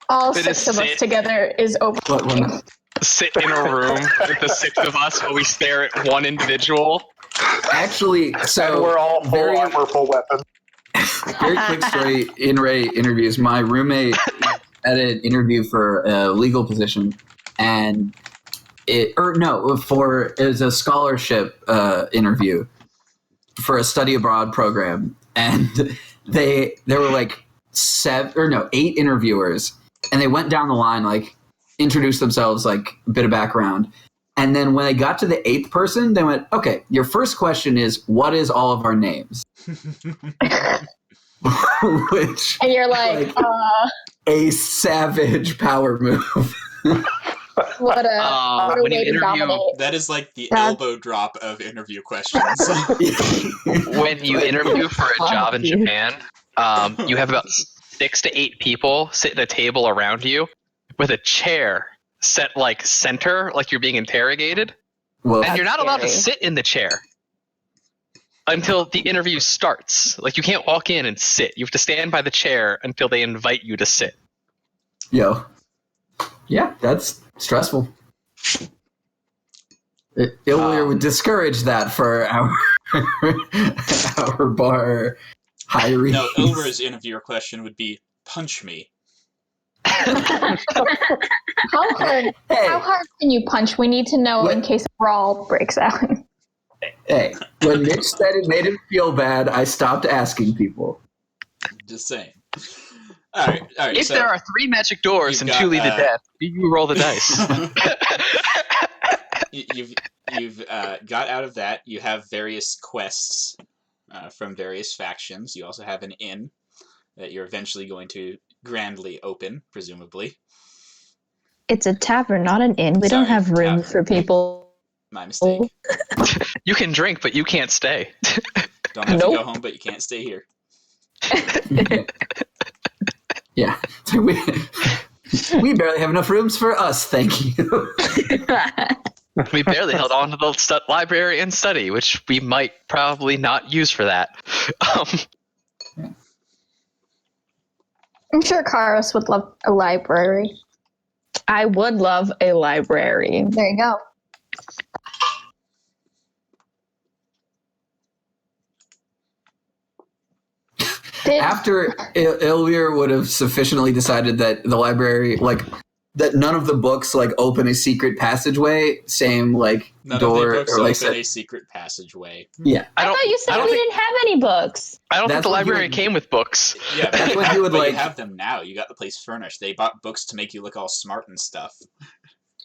All It 6 is of us together is over. What, we're not- Sit in a room with the 6 of us while we stare at one individual. Actually, so And we're all full very, armor, full weapon. very quick story. In Ray interviews, my roommate had an interview for a legal position, and it was a scholarship interview for a study abroad program, and there were like 8 interviewers, and they went down the line, like introduced themselves, like a bit of background. And then when they got to the 8th person, they went, okay, your first question is, what is all of our names? Which, And you're like a savage power move. what a when you way to interview- dominate. That is like the That's- elbow drop of interview questions. When you interview for a job in Japan, you have about 6 to 8 people sit at a table around you with a chair set like center, like you're being interrogated, Well, and you're not allowed to scary. sit in the chair until the interview starts. Like you can't walk in and sit. You have to stand by the chair until they invite you to sit. yo. Yeah, that's stressful. Illyr would discourage that for our bar hiring. No, Ilver's interviewer question would be, punch me. How hard? Hey, How hard can you punch? We need to know in case a brawl breaks out. hey, when Mitch said it made him feel bad, I stopped asking people. Just saying. All right. If So there are 3 magic doors you've and got, 2 lead to death, you roll the dice. you've got out of that. You have various quests from various factions. You also have an inn that you're eventually going to grandly open, presumably. It's a tavern, not an inn. We don't Sorry, have room tavern. for people. My mistake. You can drink, but you can't stay. Don't have to Nope. go home, but you can't stay here. Yeah. We barely have enough rooms for us, thank you. We barely held on to the library and study, which we might probably not use for that. I'm sure Karos would love a library. I would love a library. There you go. After Illyr would have sufficiently decided that the library, like, that none of the books, like, open a secret passageway, same, like, None door, of the books or, like, open a secret passageway. yeah. I thought you said we didn't have any books. I don't think That's the what you library would- came with books. Yeah, That's what you would but like. you have them now. You got the place furnished. They bought books to make you look all smart and stuff.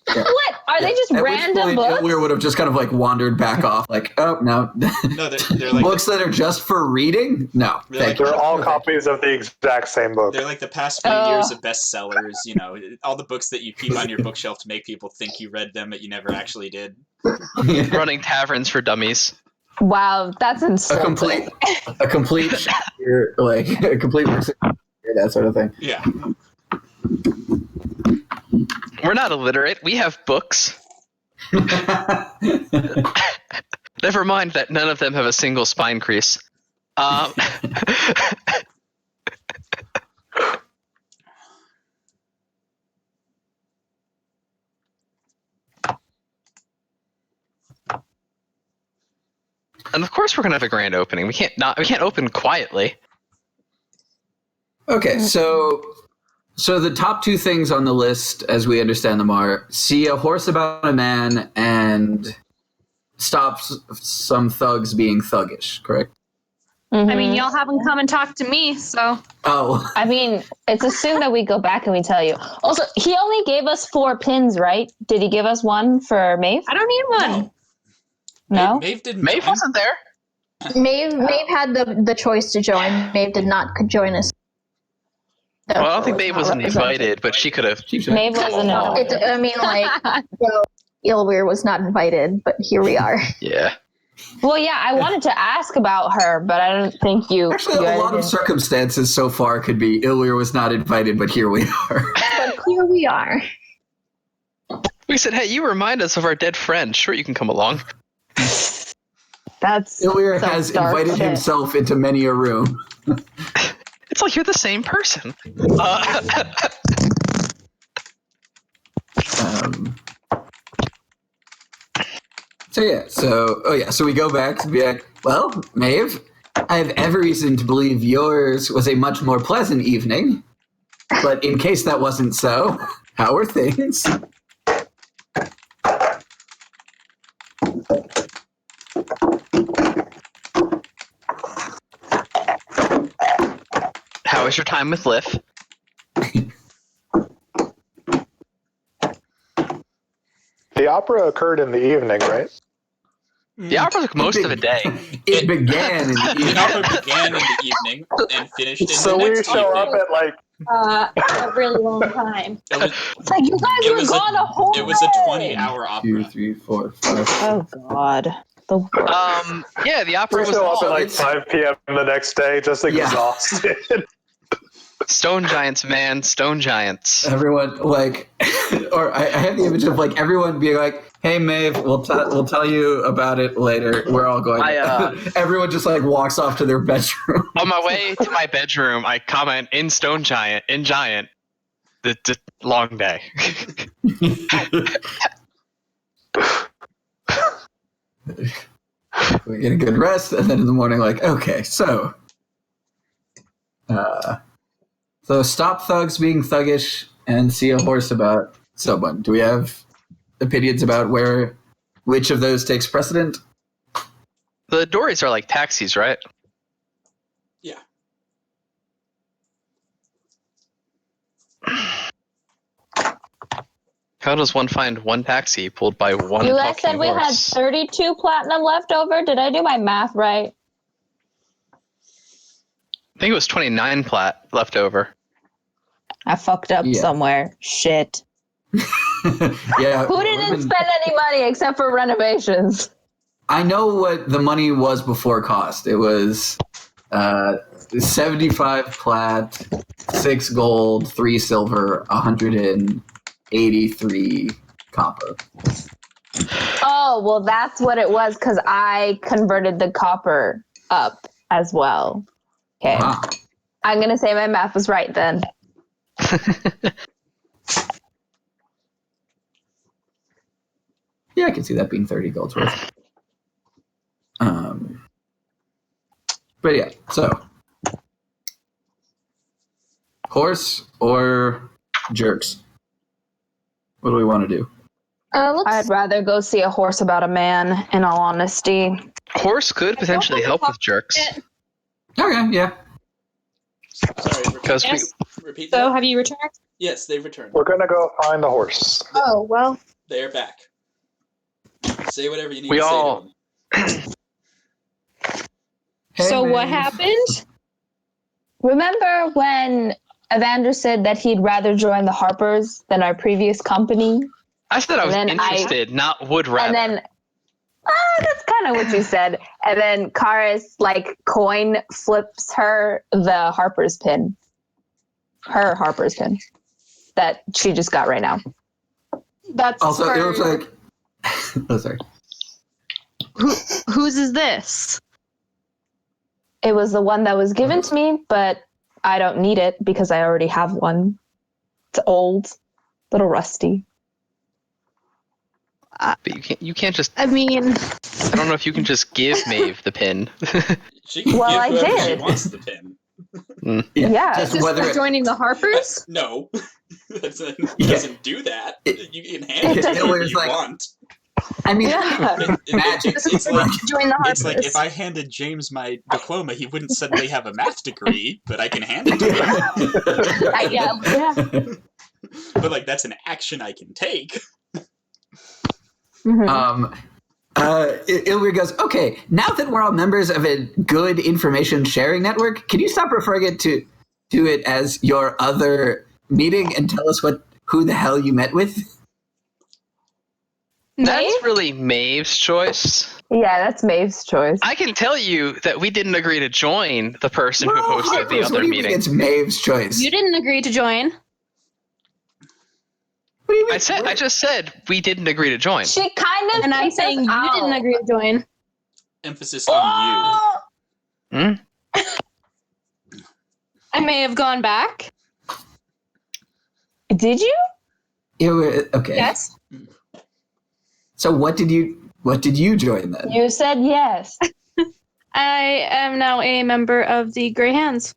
What? Are they just At random which point, books? Illyr would have just kind of, like, wandered back off, like, oh, no. No, they're like Books that are just for reading? No. They're Thank like- you. They're all copies of the exact same book. They're like the past few years of bestsellers. You know, all the books that you keep on your bookshelf to make people think you read them, but you never actually did. Running taverns for dummies. Wow, that's a insulting. complete Shakespeare, like a complete that sort of thing. Yeah. We're not illiterate. We have books. Never mind that none of them have a single spine crease. And of course, we're gonna have a grand opening. We can't open quietly. Okay, so the top 2 things on the list, as we understand them, are see a horse about a man and stop some thugs being thuggish. Correct? I mean, y'all haven't come and talked to me, so Oh, I mean, it's assumed that we go back and we tell you. Also, he only gave us 4 pins, right? Did he give us one for Maeve? I don't need one. No? Maeve didn't. Maeve join. wasn't there. Maeve had the choice to join. Maeve did not join us. Well, I don't think Was Maeve not wasn't represented. invited, but she could have. Maeve wasn't involved. I mean, like, so Ilwyr was not invited, but here we are. Yeah. Well, yeah, I wanted to ask about her, but I don't think you. actually, you a lot of didn't. circumstances so far could be Illyr was not invited, but here we are. But here we are. We said, hey, you remind us of our dead friend. Sure, you can come along. That's Illyr some has dark invited shit. himself into many a room. It's like you're the same person. So we go back to be like, well, Maeve, I have every reason to believe yours was a much more pleasant evening. But in case that wasn't so, how are things? How was your time with Liff? the opera occurred in the evening, right? The opera took most of the day. It began in the The evening. opera began in the evening and finished in So the we next show evening. up at like A really long time. It was, It's like you guys it were was gone a whole it was a day. 20-hour 2, opera. 3, 4, 5. Oh God. The worst. Yeah, the opera we was show up at like it's- 5 p.m. the next day, just Yeah. exhausted. Stone Giants, man. Stone Giants. Everyone like, or I have the image of like everyone being like, "Hey, Maeve, we'll tell you about it later. We're all going." Everyone just like walks off to their bedroom. On my way to my bedroom, I comment in Giant. The long day. We get a good rest, and then in the morning, like, okay, so stop thugs being thuggish and see a horse about someone. Do we have opinions about which of those takes precedent? The Dories are like taxis, right? Yeah. How does one find one taxi pulled by one You guys talking said we had horse? 32 platinum left over. Did I do my math right? I think it was 29 plat left over. I fucked up Yeah. somewhere. Shit. Yeah. Who didn't spend any money except for renovations? I know what the money was before cost. It was 75 plat, 6 gold, 3 silver, 183 copper. Oh, well, that's what it was because I converted the copper up as well. Okay. Wow. I'm going to say my math was right then. Yeah, I can see that being 30 gold's worth. But yeah, so horse or jerks? What do we want to do? I'd rather go see a horse about a man, in all honesty. Horse could potentially help with jerks. Okay, yeah. Sorry, Because Yes. repeat So that? have you returned? Yes, they've returned. We're gonna go find the horse. Oh, well. They're back. Say whatever you need We to all- say to them. Hey, So what man. happened? Remember when Evander said that he'd rather join the Harpers than our previous company? I said I was And then interested, not would rather. And then, that's kind of what you said. And then Karis, like, coin flips her the Harper's pin. Her Harper's pin. That she just got right now. That's Also, for, it looks like. Oh, sorry. whose is this? It was the one that was given to me, but I don't need it because I already have one. It's old, little rusty. But you can't just. I mean, I don't know if you can just give Maeve the pin. She can Well, give I whoever she did. wants the pin. Yeah. Just just whether for joining the Harpers? No. It Yeah. doesn't do that. You can hand It it to doesn't- whoever it's you like- want. I mean, Yeah. magic. It's like Join the Harpers. it's like if I handed James my diploma, he wouldn't suddenly have a math degree, but I can hand it to him. Yeah. But like that's an action I can take. Mhm. Ilri goes, okay, now that we're all members of a good information sharing network, can you stop referring it to it as your other meeting and tell us who the hell you met with? That's really Maeve's choice. Yeah, that's Maeve's choice. I can tell you that we didn't agree to join the person who hosted the What other do you mean meeting. it's Maeve's choice? You didn't agree to join. What do you mean? I just said we didn't agree to join. She kind of And I'm kicked saying us you out. didn't agree to join. Emphasis on Hmm? I may have gone back. Did you? Okay. Yes. So what did you join then? You said yes. I am now a member of the Grey Hands.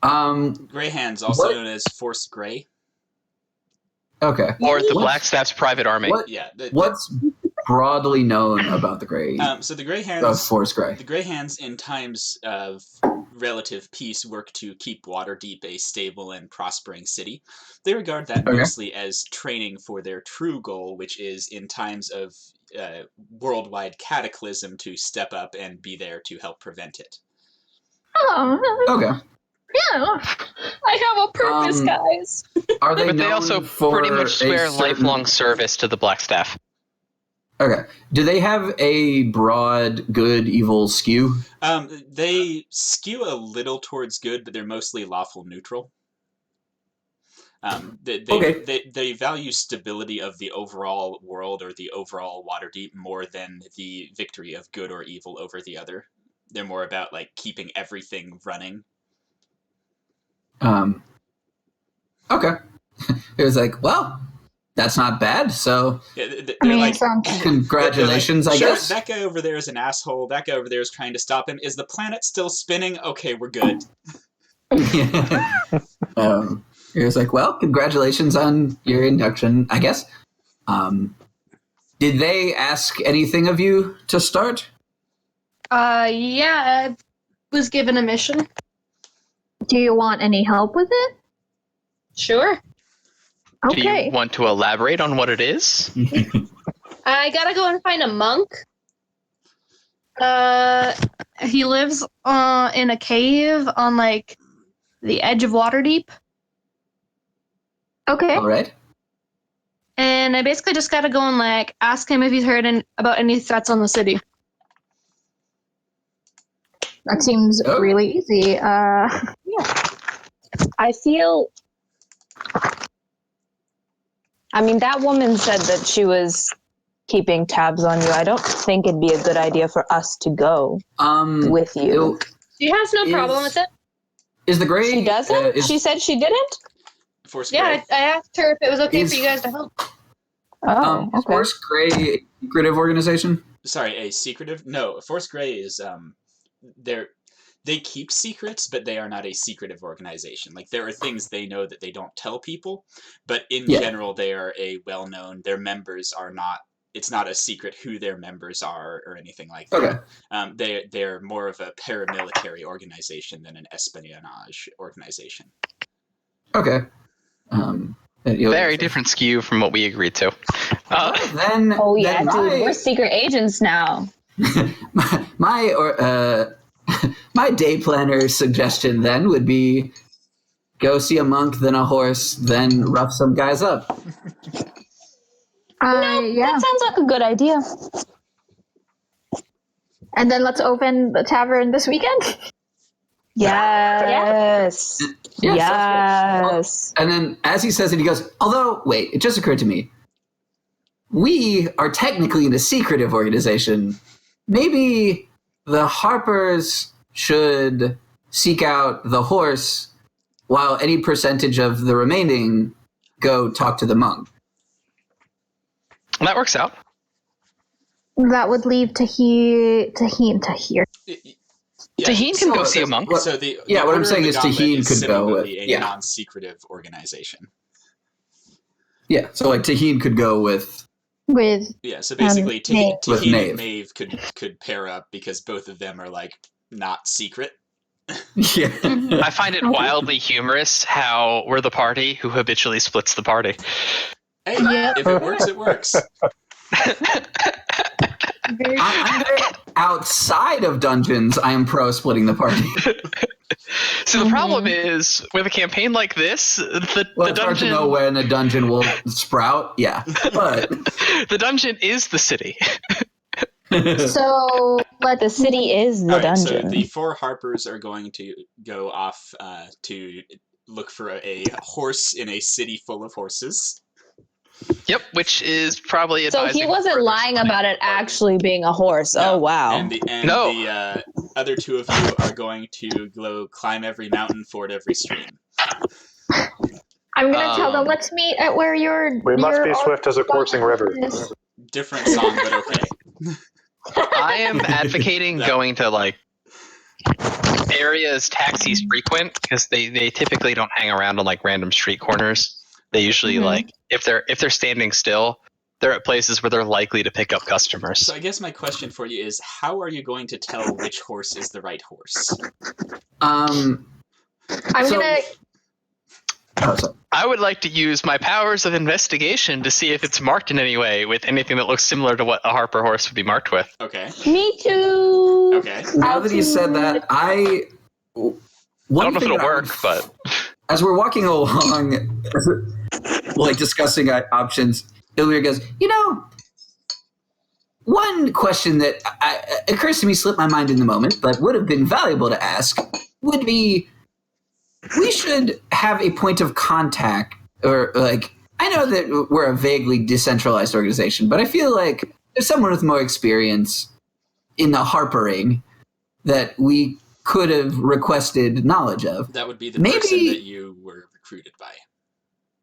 you. Grey Hands, also What? known as Force Grey. Okay. Or the What- Blackstaff's private army. What? Yeah. What's broadly known about the Grey So the Grey of Hands Force Grey? The Grey Hands in times of relative peace work to keep Waterdeep a stable and prospering city. They regard that mostly as training for their true goal, which is in times of worldwide cataclysm to step up and be there to help prevent it. Oh, Okay. Yeah, I have a purpose, guys. Are they But they known also for pretty much swear a certain... lifelong service to the Black Staff. Okay. Do they have a broad good evil skew? They skew a little towards good, but they're mostly lawful neutral. They value stability of the overall world or the overall Waterdeep more than the victory of good or evil over the other. They're more about like keeping everything running. Okay. It was like, well, that's not bad. So, Yeah, they're like, congratulations, like, I sure, guess. that guy over there is an asshole. That guy over there is trying to stop him. Is the planet still spinning? Okay, we're good. It was like, well, congratulations on your induction, I guess. Did they ask anything of you to start? Yeah, I was given a mission. do you want any help with it? Sure. Do you want to elaborate on what it is? I gotta go and find a monk. He lives in a cave on like the edge of Waterdeep. Okay. All right. And I basically just gotta go and like ask him if he's heard about any threats on the city. That seems really easy. Yeah. I feel. I mean, that woman said that she was keeping tabs on you. I don't think it'd be a good idea for us to go with you. She has no problem with it. Is the Grey... She doesn't? She said she didn't? I asked her if it was okay for you guys to help. Oh, okay. Is Force Grey a secretive organization? Sorry, a secretive? No, Force Grey is... They keep secrets, but they are not a secretive organization. Like, there are things they know that they don't tell people, but in general, they are a well-known... Their members are not... It's not a secret who their members are or anything like that. They're more of a paramilitary organization than an espionage organization. Okay. Very different skew from what we agreed to. Then, dude, we're secret agents now. My day planner suggestion then would be go see a monk, then a horse, then rough some guys up. That sounds like a good idea. And then let's open the tavern this weekend. Yes. Yes. And then as he says it, he goes, although, wait, it just occurred to me. We are technically in a secretive organization. Maybe the Harpers should seek out the horse while any percentage of the remaining go talk to the monk. That works out. That would leave Taheen to here. Taheen can go see a monk. So what I'm saying is Taheen could go with a non-secretive organization. Yeah, so like Taheen could go with. So basically, Taheen and Maeve could pair up because both of them are like not secret. Yeah. I find it wildly humorous how we're the party who habitually splits the party. Hey, if it works, it works. Outside of dungeons, I am pro splitting the party. So the problem is with a campaign like this, the it's dungeon. Hard to know when a dungeon will sprout. Yeah, but the dungeon is the city. So the city is the dungeon. So the 4 Harpers are going to go off to look for a horse in a city full of horses. Yep, which is probably so he wasn't lying about it actually being a horse. No. Oh wow! And the other 2 of you are going to go climb every mountain, ford every stream. I'm gonna tell them let's meet at where you're. We must be swift as a coursing river. Different song, but okay. I am advocating going to like areas taxis frequent because they typically don't hang around on like random street corners. They usually like if they're standing still, They're at places where they're likely to pick up customers. So I guess my question for you is, how are you going to tell which horse is the right horse? I'm gonna. Oh, sorry. I would like to use my powers of investigation to see if it's marked in any way with anything that looks similar to what a Harper horse would be marked with. Okay. Me too. Okay. Now that you said that, I don't know if it'll work, but as we're walking along, like discussing options, Illyria goes, one question that occurs to me, slipped my mind in the moment, but would have been valuable to ask, would be, we should have a point of contact, or like, I know that we're a vaguely decentralized organization, but I feel like there's someone with more experience in the harpering that we could have requested knowledge of. That would be the person that you were recruited by.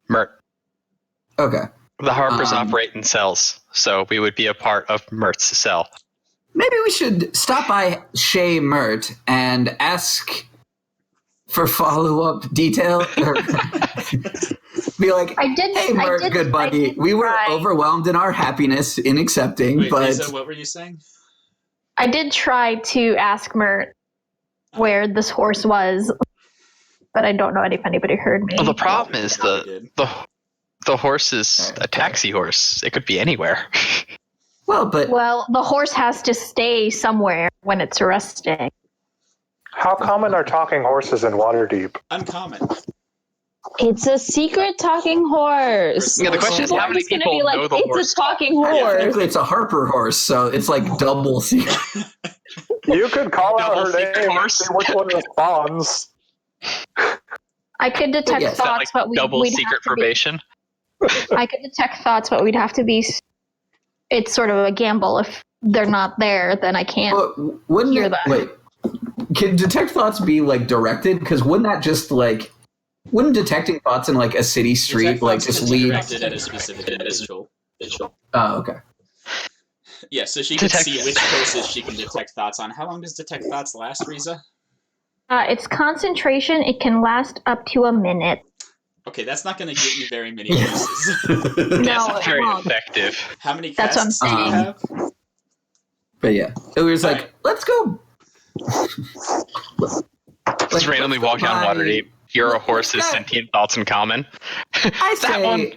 Mert. Okay. The Harpers operate in cells, so we would be a part of Mert's cell. Maybe we should stop by Shay Mert and ask for follow-up detail. Be like, hey, Mert, good buddy. We were overwhelmed in our happiness in accepting, Wait, but... Lisa, what were you saying? I did try to ask Mert where this horse was, but I don't know if anybody heard me. Well, the problem is the horse is a taxi horse. It could be anywhere. Well, the horse has to stay somewhere when it's resting. How common are talking horses in Waterdeep? Uncommon. It's a secret talking horse. Yeah, the question is how many people know the horse? It's a talking horse. Technically, it's a Harper horse, so it's like double secret. You could call out her secret name horse? and see which one responds. I could detect thoughts, but double we'd secret have to probation. I could detect thoughts, but we'd have to be. It's sort of a gamble. If they're not there, then I can't hear that. Wait, can detect thoughts be like directed? Because wouldn't that just like, wouldn't detecting thoughts in like a city street Detect like thoughts just can be lead? directed at a specific individual. Oh, okay. Yeah, so she can see which places she can detect thoughts on. How long does detect thoughts last, Riza? It's concentration. It can last up to a minute. Okay, that's not going to get you very many uses. That's very effective. How many That's what I'm casts do you have? But yeah, it was like, let's go. Just randomly walk down Waterdeep. Hear a horse's sentient thoughts in common. I that say, one.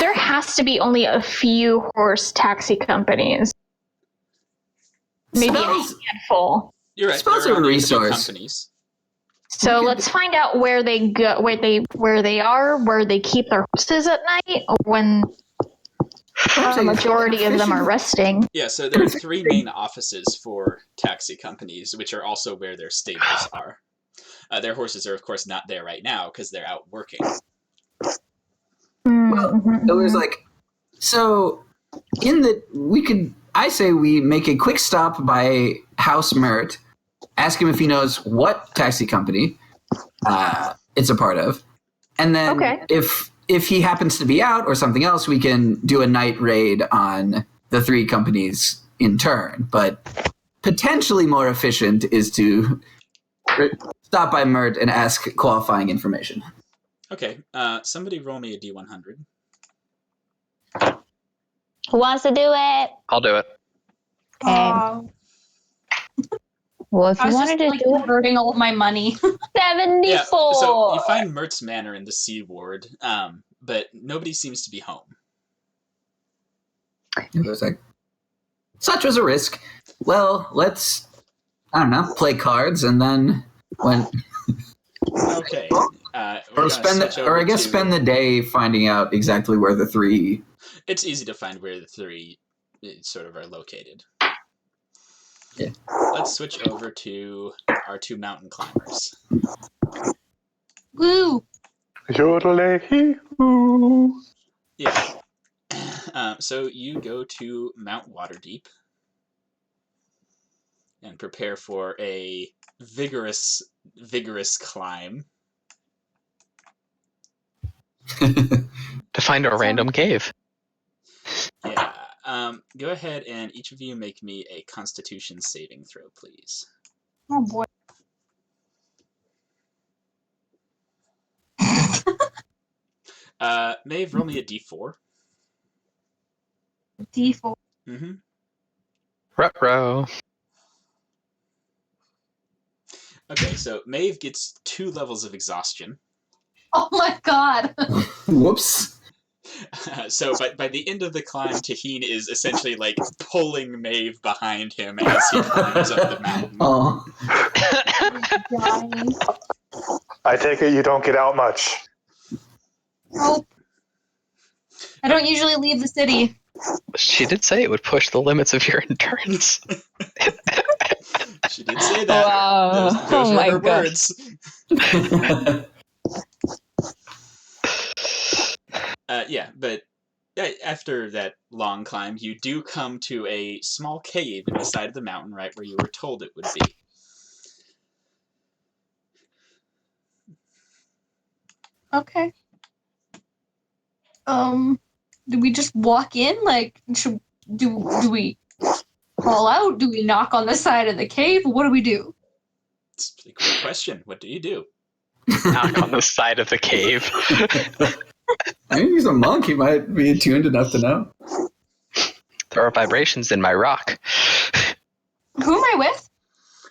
There has to be only a few horse taxi companies. Maybe a handful. You're right. Suppose there they're a are resource. companies. So let's find out where they go, where they are, where they keep their horses at night, when the majority of them are resting. Yeah, so there are 3 main offices for taxi companies, which are also where their stables are. Their horses are, of course, not there right now because they're out working. Well, it was like, so I say we make a quick stop by House Mert, ask him if he knows what taxi company it's a part of, and then if he happens to be out or something else, we can do a night raid on the 3 companies in turn. But potentially more efficient is to stop by Mert and ask qualifying information. Okay, somebody roll me a D100. Who wants to do it? I'll do it. Well, if I you was wanted just to do it, converting all of my money. 74. Yeah, so you find Mert's Manor in the Sea Ward, but nobody seems to be home. It was like, such was a risk. Well, let's, I don't know, play cards and then when. Okay. Or spend the day finding out exactly where the 3. It's easy to find where the 3 sort of are located. Yeah. Let's switch over to our 2 mountain climbers. Woo! Yodelay-hee-hoo. Yeah. So you go to Mount Waterdeep and prepare for a vigorous climb. To find a random cave. Yeah. Go ahead and each of you make me a Constitution saving throw, please. Oh boy. Maeve, roll me a D4. D4. Mm-hmm. Ruh-roh. Okay, so Maeve gets 2 levels of exhaustion. Oh my god. Whoops. So by the end of the climb, Taheen is essentially like pulling Maeve behind him as he climbs up the mountain. Oh. Dying. I take it you don't get out much. Nope. I don't usually leave the city. She did say it would push the limits of your endurance. She did say that. Wow. Those Oh were my her gosh. words. Yeah, but after that long climb, you do come to a small cave in the side of the mountain, right where you were told it would be. Okay. Do we just walk in? Like, do we crawl out? Do we knock on the side of the cave? What do we do? It's a great question. What do you do? Knock on the side of the cave. I mean, he's a monk. He might be attuned enough to know. There are vibrations in my rock. Who am I with?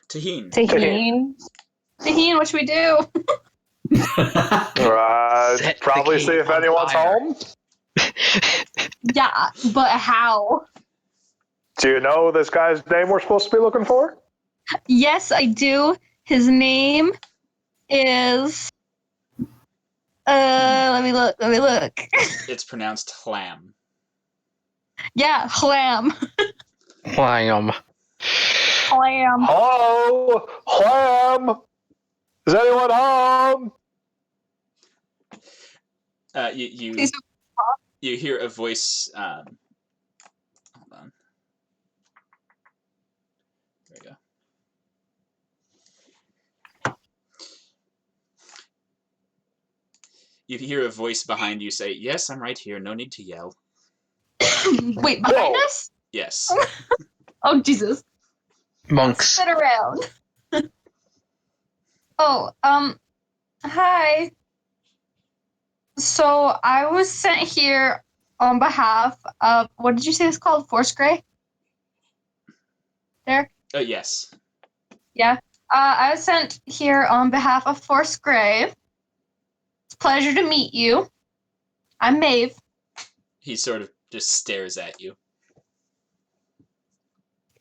Taheen. Taheen. Taheen, what should we do? Set the Probably see cave if on anyone's fire. home. Yeah, but how? Do you know this guy's name we're supposed to be looking for? Yes, I do. His name is. Let me look. It's pronounced Hlam. Yeah, Hlam. Wham. Hlam. Hello? Hlam? Is anyone home? You hear a voice. Hold on. There we go. You hear a voice behind you say, "Yes, I'm right here. No need to yell." Wait, behind Whoa. us? Yes. Oh, Jesus. Monks. Sit around. Oh, hi. So I was sent here on behalf of, what did you say it's called? Force Grey? Derek? Yes. Yeah. I was sent here on behalf of Force Grey. It's a pleasure to meet you. I'm Maeve. He sort of just stares at you.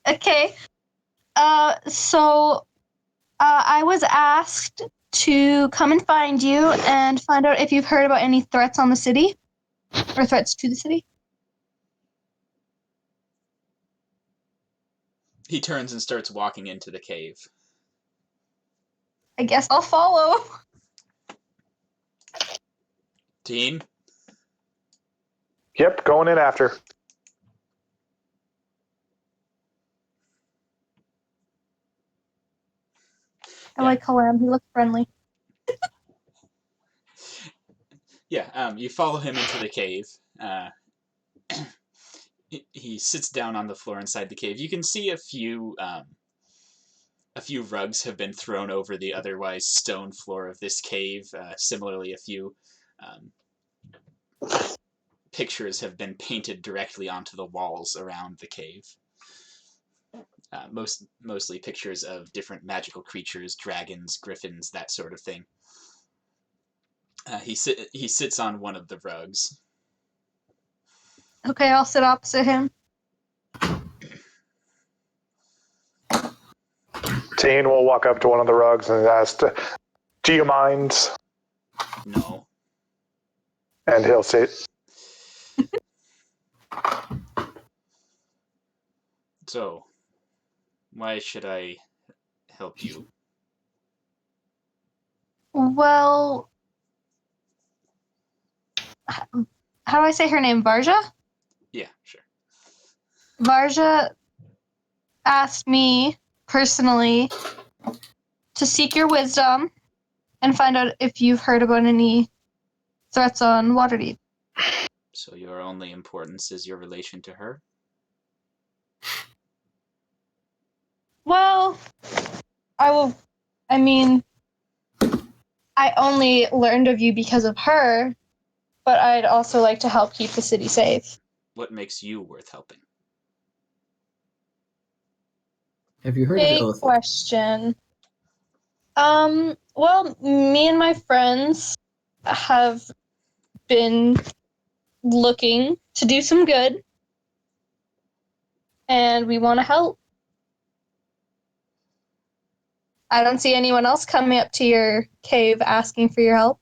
Okay. So I was asked to come and find you and find out if you've heard about any threats on the city or threats to the city. He turns and starts walking into the cave. I guess I'll follow. Teen? Yep, going in after. I like Halam. He looks friendly. Yeah, you follow him into the cave. He sits down on the floor inside the cave. You can see a few rugs have been thrown over the otherwise stone floor of this cave. Similarly, a few pictures have been painted directly onto the walls around the cave. Mostly pictures of different magical creatures, dragons, griffins, that sort of thing. He sits on one of the rugs. Okay, I'll sit opposite him. Teen will walk up to one of the rugs and ask, "Do you mind?" No. And he'll sit. So, why should I help you? Well, how do I say her name? Varja? Yeah, sure. Varja asked me personally to seek your wisdom and find out if you've heard about any threats on Waterdeep. So your only importance is your relation to her? Well, I only learned of you because of her, but I'd also like to help keep the city safe. what makes you worth helping? Have you heard of Big Oath? question. Well, me and my friends have been looking to do some good, and we want to help. I don't see anyone else coming up to your cave asking for your help.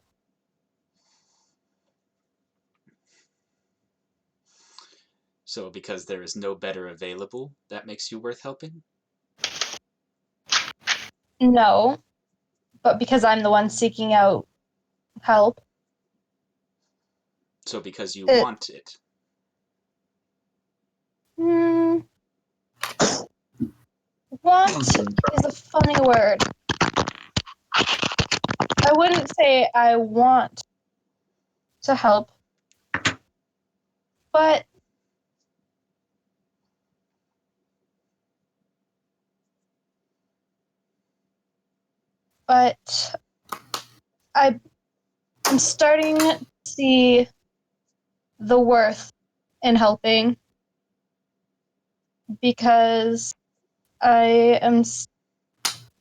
So because there is no better available, that makes you worth helping? No, but because I'm the one seeking out help. So because you want it? Want is a funny word. I wouldn't say I want to help, but I'm starting to see the worth in helping because I am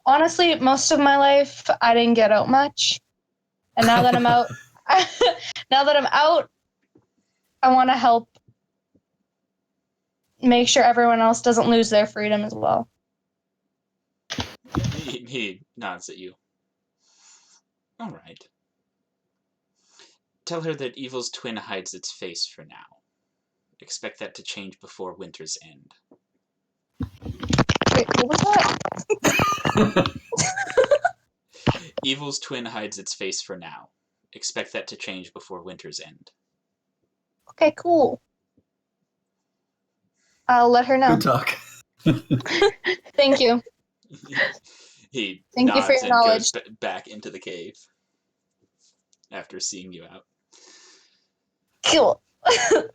honestly, most of my life I didn't get out much, and now that I'm out, I want to help make sure everyone else doesn't lose their freedom as well. He nods at you. All right. Tell her that evil's twin hides its face for now. Expect that to change before winter's end. Wait, what was that? Evil's twin hides its face for now. Expect that to change before winter's end. Okay, cool. I'll let her know. Good talk. Thank you. He Thank you nods for your and knowledge. goes back into the cave after seeing you out. Cool.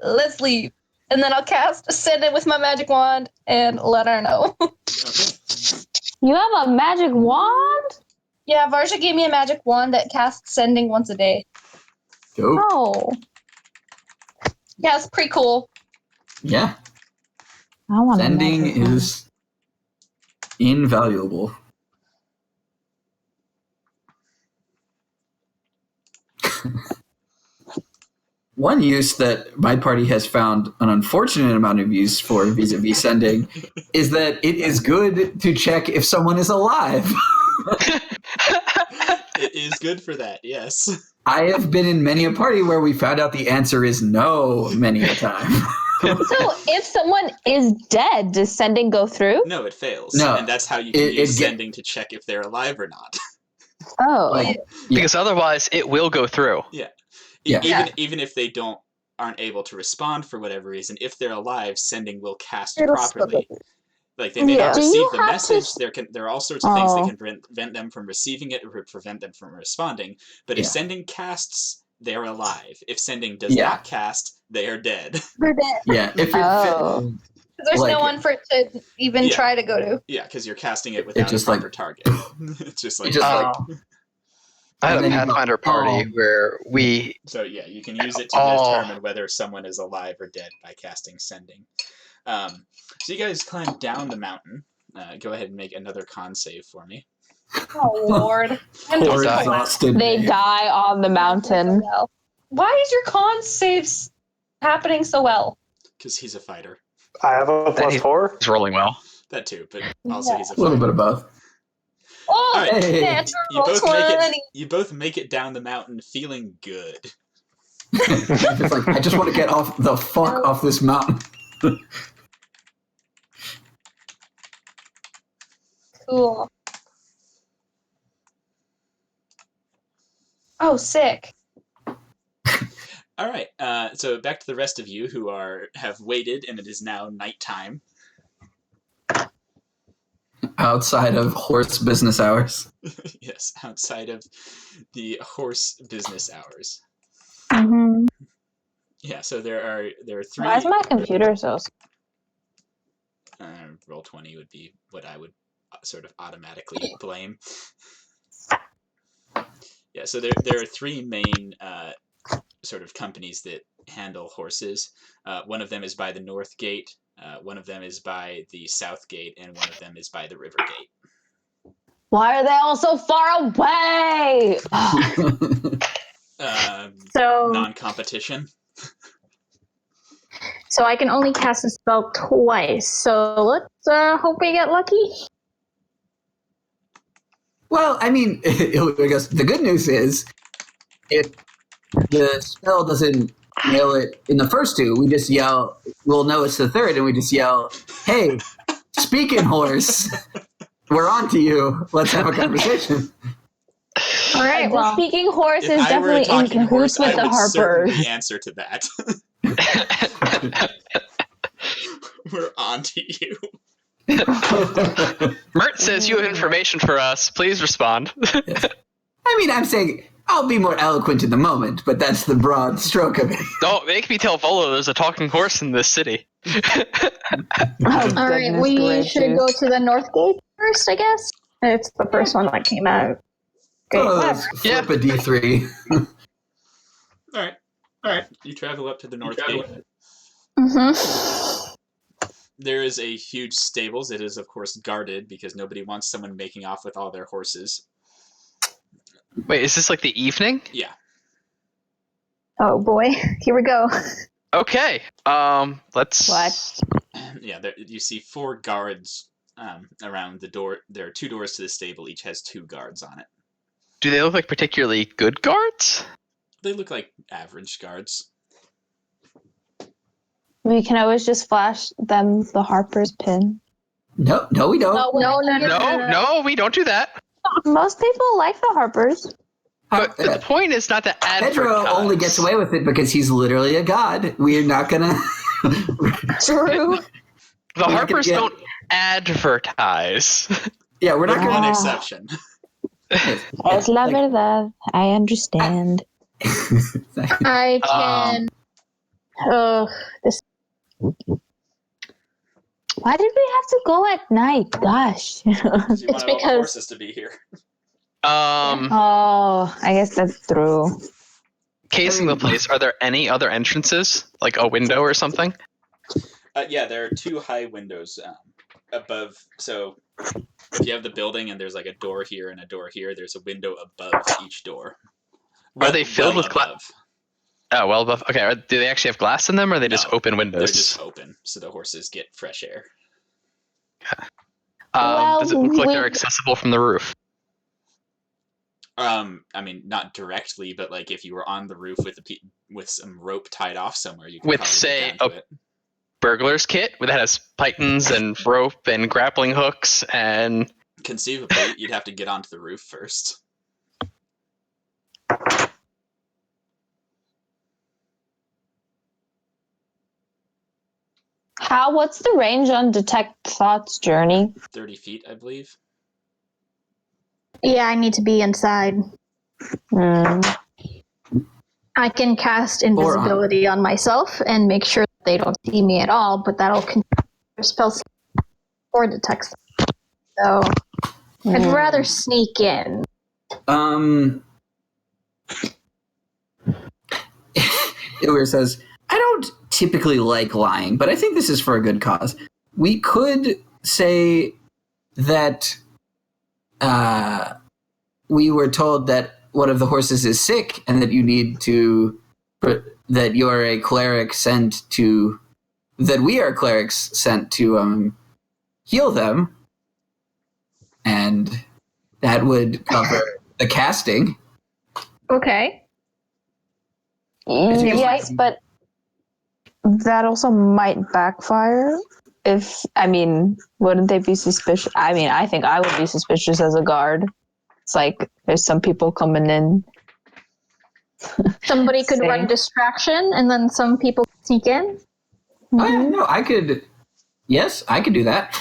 Let's leave. And then I'll send it with my magic wand and let her know. Okay. You have a magic wand? Yeah, Varja gave me a magic wand that casts sending once a day. Dope. Oh. Yeah, it's pretty cool. Yeah. I want Sending is invaluable. One use that my party has found an unfortunate amount of use for vis-a-vis sending is that it is good to check if someone is alive. It is good for that, yes. I have been in many a party where we found out the answer is no many a time. So if someone is dead, does sending go through? No, it fails. No, And that's how you can use sending to check if they're alive or not. Oh. Like, Because otherwise, it will go through. Yeah. Yeah. Even if they aren't able to respond for whatever reason, if they're alive, sending will cast It'll properly. still- Like they may not Do receive you the have message. to There are all sorts of things that Oh. can prevent them from receiving it or prevent them from responding. But if Yeah. sending casts, they're alive. If sending does Yeah. not cast, they are dead. They're dead. Yeah, if it Oh. There's Like- no one for it to even Yeah. try to go to. Yeah, because you're casting it without just a proper like- target. It's just like It just like I had And a then you go, Pathfinder party where we so. Yeah, you can use it to Oh. determine whether someone is alive or dead by casting sending. So you guys climb down the mountain. Go ahead and make another con save for me. Oh, Lord. And poor die. exhausted. They Dave. die on the mountain. Why is your con saves happening so well? Because he's a fighter. I have a plus 4. is rolling well. That too, but also he's a A little fighter. bit of both. Oh, All right. Hey. natural 20. You both make it down the mountain feeling good. It's like, I just want to get the fuck off this mountain. Cool. Oh, sick. All right. So back to the rest of you who have waited, and it is now nighttime. Outside of horse business hours. Yes, outside of the horse business hours. Mm-hmm. Yeah. So there are three. Why is my computer so? Roll 20 would be what I would sort of automatically blame. Yeah. So there are three main sort of companies that handle horses. One of them is by the north gate, one of them is by the south gate, and one of them is by the river gate. Why are they all so far away? So Non-competition. So I can only cast a spell twice. So let's hope we get lucky. Well, I mean, I guess the good news is if the spell doesn't nail it in the first two, we just yell, we'll know it's the third, and we just yell, hey, speaking horse, we're on to you. Let's have a conversation. All right, The well, speaking horse If is I were a definitely in talking horse, cahoots with I the would Harpers. certainly answer to that. We're on to you. Mert says you have information for us. Please respond. Yes. I mean, I'm saying I'll be more eloquent in the moment, but that's the broad stroke of it. Don't make me tell Volo there's a talking horse in this city. Oh, all right, goodness we gracious. should go to the north gate first, I guess. It's the first one that came out. Great, Oh, whatever. flip a D3. All right. You travel up to the north gate. Mm-hmm. There is a huge stables. It is, of course, guarded because nobody wants someone making off with all their horses. Wait, is this like the evening? Yeah. Oh boy, here we go. Okay. Let's. What? Yeah, you see 4 guards around the door. There are 2 doors to the stable. Each has 2 guards on it. Do they look like particularly good guards? They look like average guards. We can always just flash them the Harper's pin. No, we don't. No, we don't do that. Most people like the Harpers. But the point is not to advertise. Pedro only gets away with it because he's literally a god. We're not gonna. True. The Harpers don't advertise. Yeah, we're not One gonna. exception. Es la verdad. I understand. I can. This. Why did we have to go at night? Gosh. You wanted all the because- horses to be here. Oh, I guess that's true. Casing the place, are there any other entrances? Like a window or something? Yeah, there are 2 high windows above. So if you have the building and there's like a door here and a door here, there's a window above each door. Are they filled with glass? above. Oh, well above. Okay, do they actually have glass in them, or are they just open windows? They're just open, so the horses get fresh air. Does it look like they're accessible from the roof? I mean, not directly, but like if you were on the roof with some rope tied off somewhere, you could With, probably say, get down to it. Burglar's kit that has pythons and rope and grappling hooks and... Conceivably, you'd have to get onto the roof first. What's the range on Detect Thoughts Journey? 30 feet, I believe. Yeah, I need to be inside. I can cast invisibility on myself and make sure that they don't see me at all, but that'll continue spells or detect. So I'd rather sneak in. Ilwir says, I don't typically like lying, but I think this is for a good cause. We could say that we were told that one of the horses is sick and that you need to, that you're a cleric sent to, that we are clerics sent to heal them. And that would cover the casting. Okay. Yes, but that also might backfire. Wouldn't they be suspicious? I mean, I think I would be suspicious as a guard. It's like there's some people coming in. Somebody could run distraction and then some people sneak in. Oh, yeah, no, I could do that.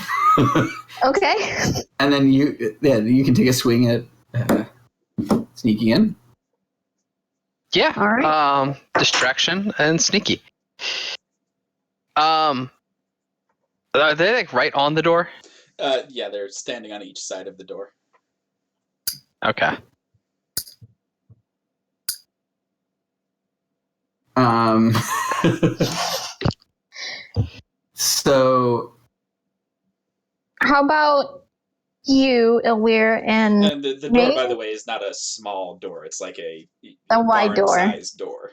Okay. And then you can take a swing at sneaking in. Yeah. All right. Distraction and sneaky. Are they like right on the door? Yeah, they're standing on each side of the door. Okay. So, how about you, Ilweir, and the door, by the way, is not a small door. It's like a wide door. barn-sized door.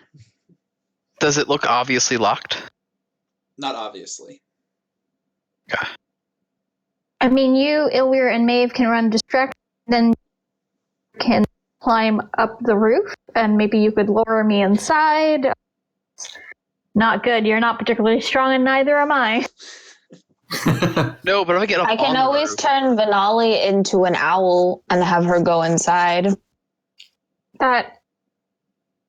Does it look obviously locked? Not obviously. Okay. I mean, you, Ilweir, and Maeve can run distraction, then can climb up the roof, and maybe you could lower me inside. Not good. You're not particularly strong, and neither am I. No, but if I get up I can on the always roof, turn Vanali into an owl and have her go inside. That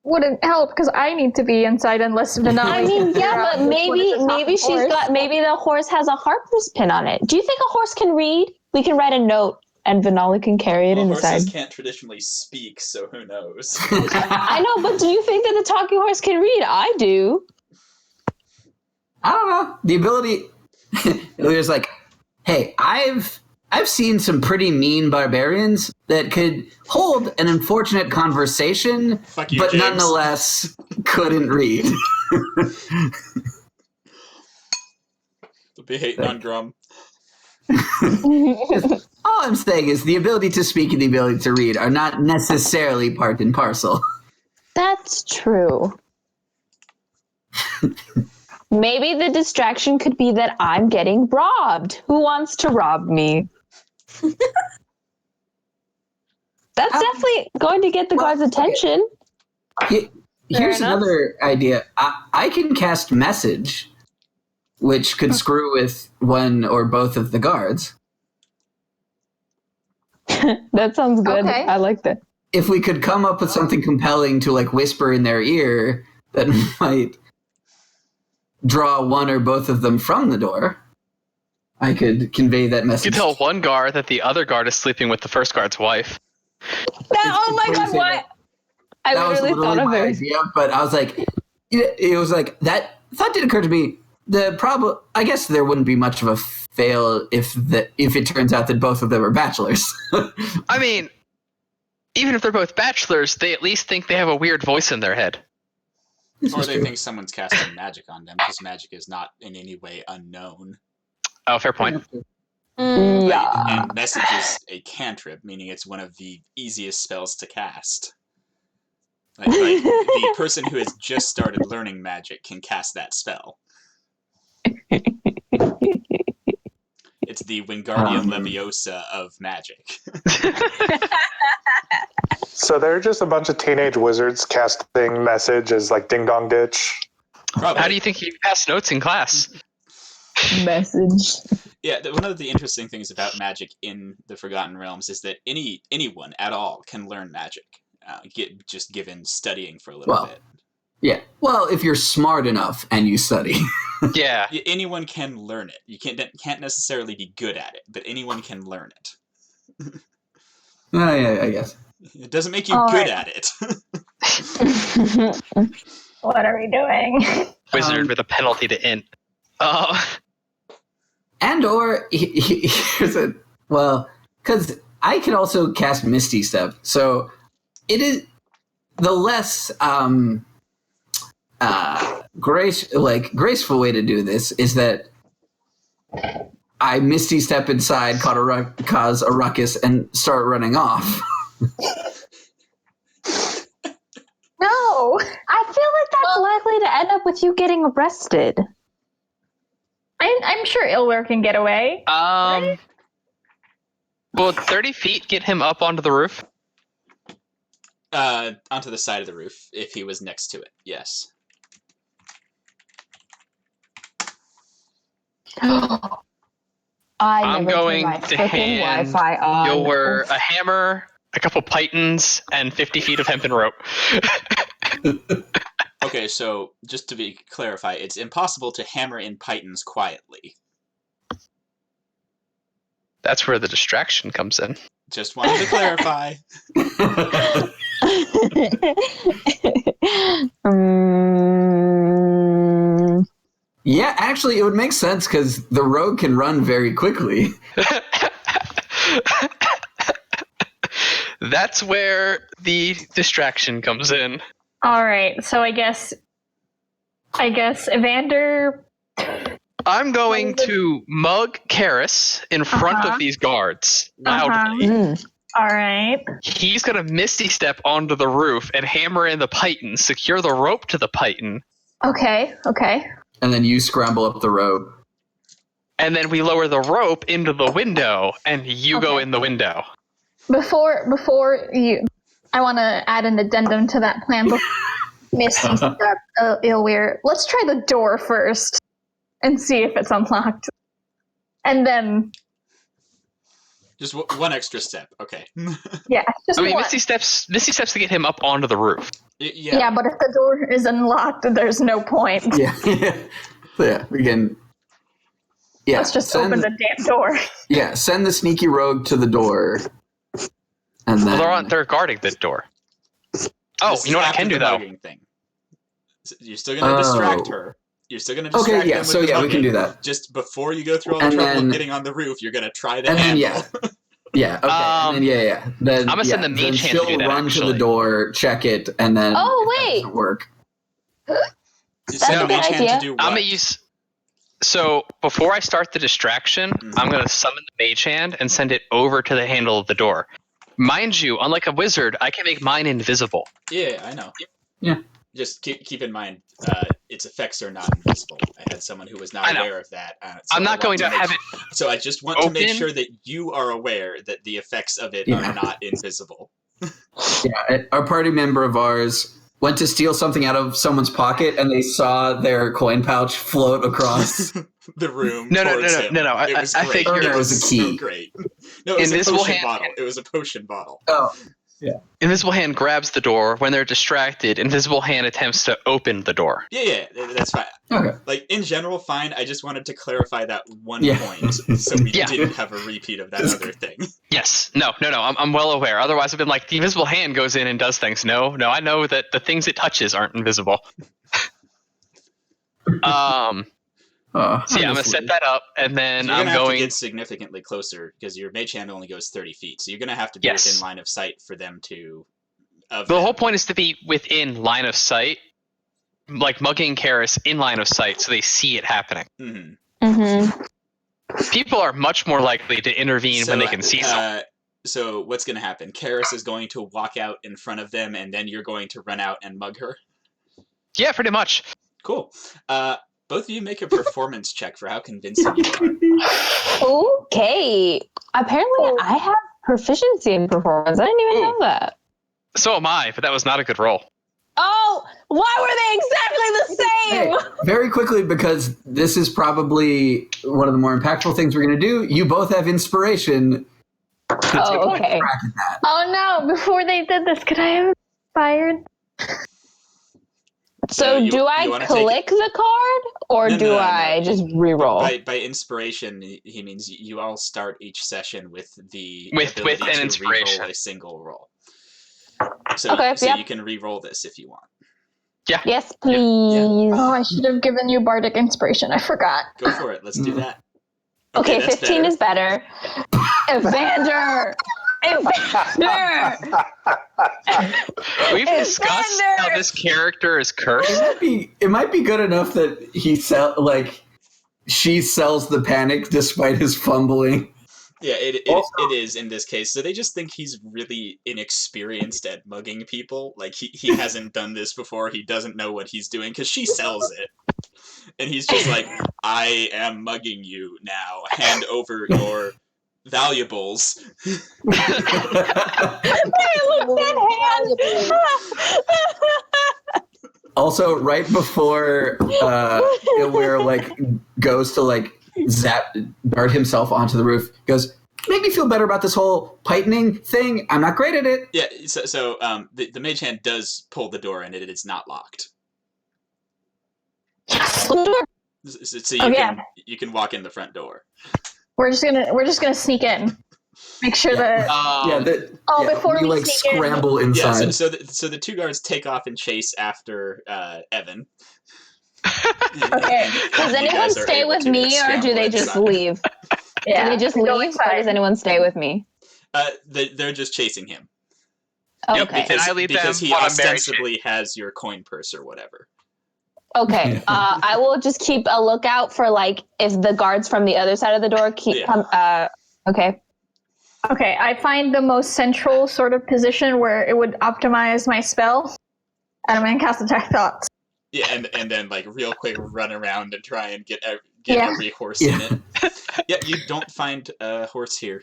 wouldn't help because I need to be inside unless Denali. I mean, yeah, but maybe she's got. Maybe the horse has a harper's pin on it. Do you think a horse can read? We can write a note, and Vanali can carry it inside. Horses can't traditionally speak, so who knows? I know, but do you think that the talking horse can read? I do. I don't know. The ability. It was like, hey, I've seen some pretty mean barbarians that could hold an unfortunate conversation, Fuck you, but James. nonetheless couldn't read. They'll be hating on Grum. All I'm saying is the ability to speak and the ability to read are not necessarily part and parcel. That's true. Maybe the distraction could be that I'm getting robbed. Who wants to rob me? That's definitely going to get the guard's attention. Here's enough. another idea. I can cast message, which could screw with one or both of the guards. That sounds good. Okay. I like that. If we could come up with something compelling to like whisper in their ear that might draw one or both of them from the door, I could convey that message. you tell one guard that the other guard is sleeping with the first guard's wife. Oh my god, what? I That was literally thought of my it. idea, but I was like, it was like that thought did occur to me. The problem, I guess, there wouldn't be much of a fail if it turns out that both of them are bachelors. I mean, even if they're both bachelors, they at least think they have a weird voice in their head. Or they think someone's casting magic on them, because magic is not in any way unknown. Oh, fair point. Yeah. And message is a cantrip, meaning it's one of the easiest spells to cast. Like the person who has just started learning magic can cast that spell. It's the Wingardium Leviosa of magic. So they're just a bunch of teenage wizards casting message as like Ding Dong Ditch. Probably. How do you think you pass notes in class? Message. Yeah, one of the interesting things about magic in the Forgotten Realms is that anyone at all can learn magic, just given studying for a little bit. Yeah. Well, if you're smart enough and you study. Yeah. Anyone can learn it. You can't necessarily be good at it, but anyone can learn it. Yeah, I guess. It doesn't make you All good right. at it. What are we doing? Wizard with a penalty to int. And or here's a because I can also cast Misty Step, so it is the less graceful way to do this is that I Misty Step inside, cause a ruckus, and start running off. No. I feel like that's likely to end up with you getting arrested. I'm sure Ilweir can get away. Will 30 feet get him up onto the roof? Onto the side of the roof, if he was next to it, yes. I'm going my to frickin' hand Wi-Fi on. You'll wear a hammer, a couple pythons, and 50 feet of hempen rope. Okay, so just to clarify, it's impossible to hammer in pythons quietly. That's where the distraction comes in. Just wanted to clarify. Yeah, actually, it would make sense because the rogue can run very quickly. That's where the distraction comes in. All right, so I guess I guess Evander. I'm going to mug Karis in front of these guards loudly. All right. He's going to Misty Step onto the roof and hammer in the python, secure the rope to the python. Okay. And then you scramble up the rope. And then we lower the rope into the window, and you go in the window. Before you, I want to add an addendum to that plan. Misty Step, Ilweir. Let's try the door first and see if it's unlocked. And then... Just one extra step, okay. Yeah, just I mean, one. Misty steps to get him up onto the roof. Yeah, but if the door is unlocked, there's no point. Yeah. Yeah, we can... Yeah, let's just open the damn door. Yeah, send the sneaky rogue to the door. And then... Well, they're guarding the door. Oh, you know what I can do, though? Thing. You're still going to distract her. You're still going to distract them. Okay, yeah, so yeah, we can do that. Just before you go through all the trouble of getting on the roof, you're going to try the handle. Yeah, okay. And then, Then, I'm going to send the mage hand to do that, run to the door, check it, and then... Oh, wait! Work. That's a good idea. To do what? I'm going to use... So, before I start the distraction, I'm going to summon the mage hand and send it over to the handle of the door. Mind you, unlike a wizard, I can make mine invisible. Yeah, I know. Yeah. Just keep in mind, its effects are not invisible. I had someone who was not aware of that. So I'm not going to have it. So I just want to make sure that you are aware that the effects of it are not invisible. Yeah, a party member of ours went to steal something out of someone's pocket, and they saw their coin pouch float across the room. No. It was I great. figured it was a key. So great. No, it was Invisible a potion hand. bottle. It was a potion bottle. Oh. Yeah. Invisible Hand grabs the door. When they're distracted, Invisible Hand attempts to open the door. Yeah, that's fine. Okay. Like, in general, fine. I just wanted to clarify that one point so we didn't have a repeat of that other thing. Yes. No. I'm well aware. Otherwise, I've been like, the Invisible Hand goes in and does things. No, I know that the things it touches aren't invisible. So yeah, I'm going to set that up, and then so I'm going to get significantly closer, because your mage hand only goes 30 feet, so you're going to have to be within line of sight for them to... The whole point is to be within line of sight, like mugging Karis in line of sight, so they see it happening. People are much more likely to intervene when they can see something. So what's going to happen? Karis is going to walk out in front of them, and then you're going to run out and mug her? Yeah, pretty much. Cool. Both of you make a performance check for how convincing you are. Okay. Apparently, I have proficiency in performance. I didn't even know that. So am I, but that was not a good roll. Oh, why were they exactly the same? Hey, very quickly, because this is probably one of the more impactful things we're going to do. You both have inspiration. Oh, okay. Oh no! Before they did this, could I have inspired? So do I click the card, or do I just re-roll? By inspiration, he means you all start each session with the with an inspiration, re-roll a single roll. So you can re-roll this if you want. Yeah. Yes, please. Yeah. Oh, I should have given you bardic inspiration. I forgot. Go for it. Let's do that. Okay, 15 is better. Evander! We've discussed how this character is cursed. It might be good enough that she sells the panic despite his fumbling. Yeah, it is in this case. So they just think he's really inexperienced at mugging people. Like, he hasn't done this before. He doesn't know what he's doing because she sells it. And he's just like, I am mugging you now. Hand over your valuables. Also, right before Ilweir goes to dart himself onto the roof, goes, make me feel better about this whole pythoning thing. I'm not great at it. Yeah, so the mage hand does pull the door and it is not locked. So you can walk in the front door. We're just gonna sneak in. Make sure that before we sneak scramble inside. Yeah, so the two guards take off and chase after Evan. Okay. Does anyone stay with me, or do they just leave? Yeah. Do they just leave, or does anyone stay with me? They're just chasing him. Okay. Because he ostensibly has your coin purse or whatever. Okay. I will just keep a lookout for like if the guards from the other side of the door keep come. Okay. Okay, I find the most central sort of position where it would optimize my spell, and I'm gonna cast Detect Thoughts. Yeah, and then like real quick run around and try and get Yeah. every horse in it. Yeah, you don't find a horse here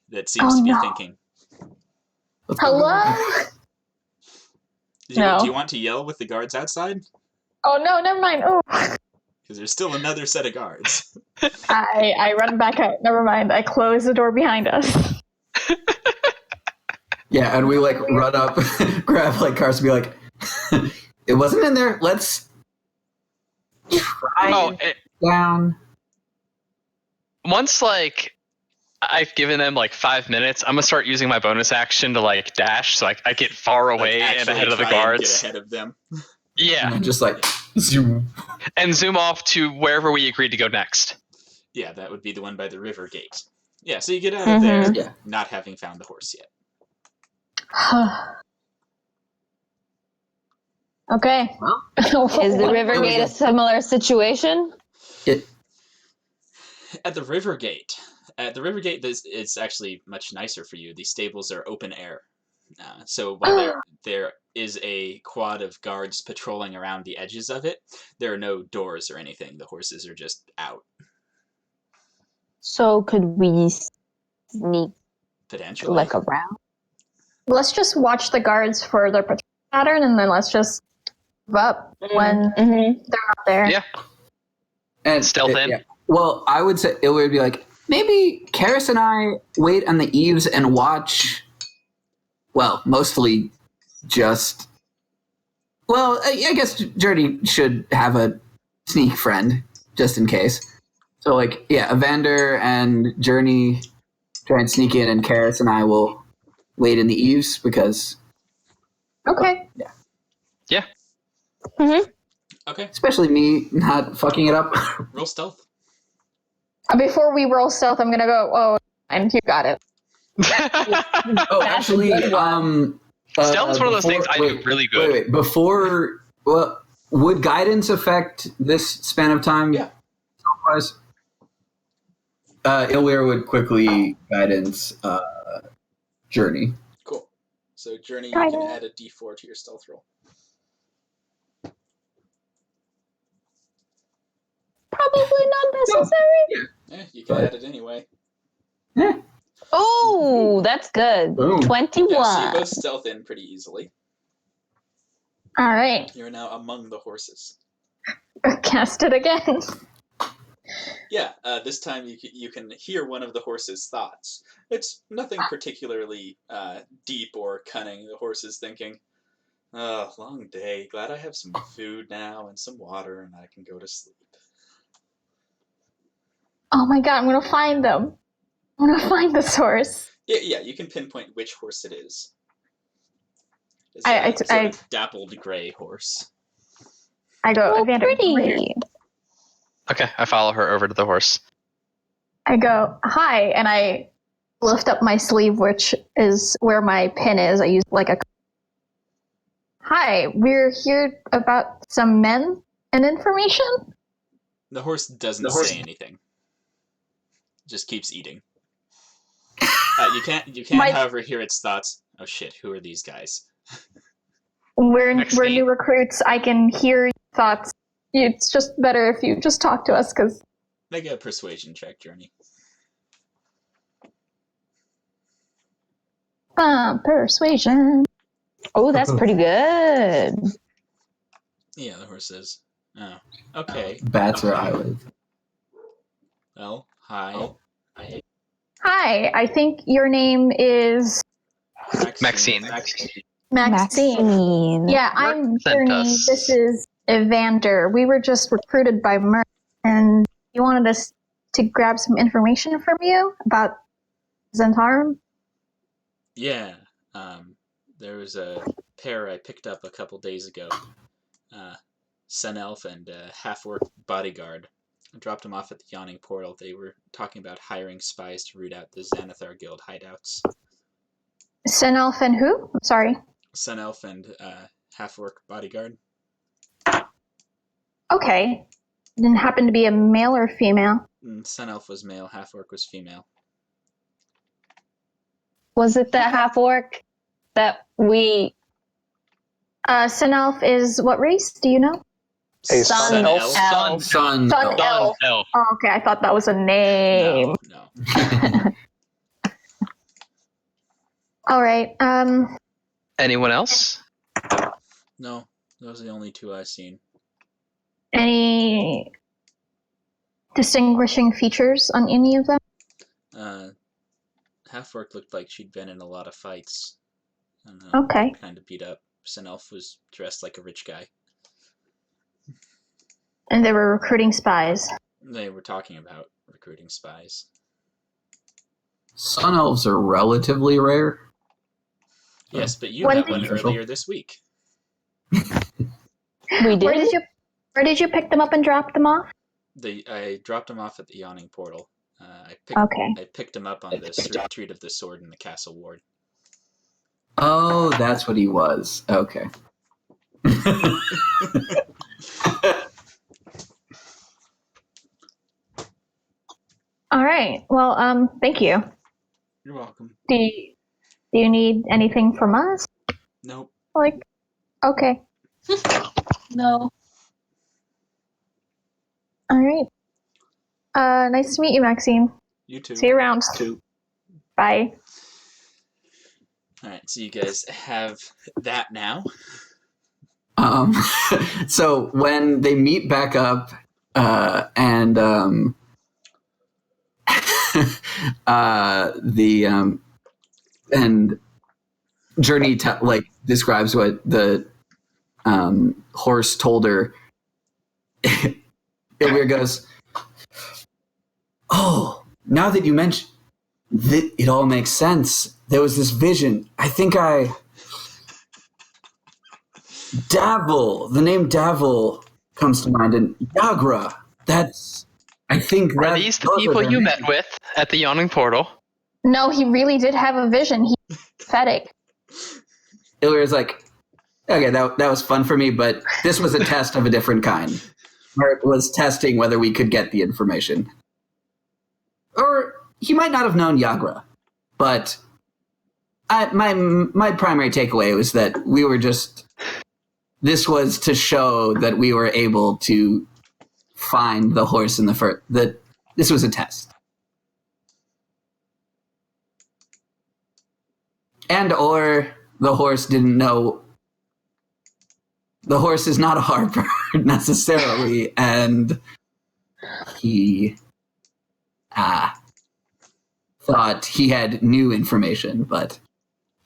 that seems Oh, to be no. thinking. Hello? Do No. you want to yell with the guards outside? Oh no, never mind. Oh, Because there's still another set of guards. I run back out. Never mind. I close the door behind us. Yeah, and we like run up, grab like cars, and be like, "It wasn't in there. Let's try down." Once like I've given them like 5 minutes, I'm gonna start using my bonus action to like dash, so I get far away Like, and ahead of the try and guards. get ahead of them. Yeah, And just like zoom. and zoom off to wherever we agreed to go next. Yeah, that would be the one by the river gate. Yeah, so you get out of there, not having found the horse yet. Okay. Well, Is the river gate a similar situation? At the river gate, it's actually much nicer for you. These stables are open air. So while there is a quad of guards patrolling around the edges of it, there are no doors or anything. The horses are just out. So could we sneak Potentially. like around? Let's just watch the guards for their patrol pattern, and then let's just move up when they're not there. Yeah. And Stealth in. Yeah. Well, I would say it would be like maybe Karis and I wait on the eaves and watch. Well, mostly just. Well, I guess Journey should have a sneak friend just in case. So, like, yeah, Evander and Journey try and sneak in, and Karis and I will wait in the eaves because. Okay. Yeah. Yeah. Okay. Especially me not fucking it up. Roll stealth. Before we roll stealth, I'm gonna go. Oh, and you got it. Oh, actually, stealth is one of those things I do really good. Wait. Before, well, would guidance affect this span of time? Yeah. Ilwir would quickly guidance Journey. Cool. So Journey, you can add a d4 to your stealth roll. Probably not necessary. Yeah, you can add it anyway. Oh, that's good. Boom. 21. Yeah, so you both stealth in pretty easily. All right. You're now among the horses. Cast it again. Yeah, this time you can hear one of the horse's thoughts. It's nothing particularly deep or cunning. The horse is thinking, "Oh, long day. Glad I have some food now and some water, and I can go to sleep." Oh my god, I'm gonna find them. I'm gonna find this horse. Yeah, you can pinpoint which horse it is. It's a sort of dappled gray horse. I go, Oh, Evander, over here. pretty. Okay, I follow her over to the horse. I go, hi, and I lift up my sleeve, which is where my pin is. I use like a. Hi, we're here about some men and information. The horse doesn't say anything. Just keeps eating. You can't, however, hear its thoughts. Oh shit! Who are these guys? We're new recruits. I can hear your thoughts. It's just better if you just talk to us, because. Make a persuasion check, Journey. Persuasion. Oh, that's pretty good. Yeah, the horse says, "Oh, okay. That's where I live. Well, hi. Hi, I think your name is Maxine. Maxine. Yeah, I'm Sent Journey. us. This is Evander. We were just recruited by Mer, and you wanted us to grab some information from you about Zentarum? Yeah, there was a pair I picked up a couple days ago. Sun Elf and half-orc bodyguard. I dropped them off at the Yawning Portal. They were talking about hiring spies to root out the Xanathar Guild hideouts. Sun Elf and who? I'm sorry. Sun Elf and half-orc bodyguard. Okay. Didn't happen to be a male or female. Sun Elf was male, Half Orc was female. Was it the half orc that we? Sun Elf is what race? Do you know? A Sun sun elf. elf. Sun Sun Elf. Elf. Oh, okay, I thought that was a name. No. All right. Anyone else? No, those are the only two I've seen. Any distinguishing features on any of them? Half Orc looked like she'd been in a lot of fights. I don't know, Okay. kind of beat up. Sun Elf was dressed like a rich guy. And they were recruiting spies. They were talking about recruiting spies. Sun elves are relatively rare. Yes, but you When got did one you- earlier this week. We did. Where did you pick them up and drop them off? I dropped them off at the Yawning Portal. I Okay. picked them up on the Street of the Sword in the Castle Ward. Oh, that's what he was. Okay. All right. Well, thank you. You're welcome. Do you need anything from us? Nope. Like, okay. No. All right. Nice to meet you, Maxine. You too. See you around. Bye. Alright, so you guys have that now. So when they meet back up, and and Journey describes what the horse told her. Illyr goes, "Oh, now that you mention that, it all makes sense. There was this vision. I think Davil, the name Davil comes to mind, and Yagra. I think that. Are these the people you met with at the Yawning Portal? No, he really did have a vision. He's pathetic. Illyr's like, okay, that was fun for me, but this was a test of a different kind. Where it was testing whether we could get the information. Or he might not have known Yagra, but my primary takeaway was that this was to show that we were able to find the horse in the first, that this was a test. And or the horse didn't know. The horse is not a harper necessarily, and he thought he had new information, but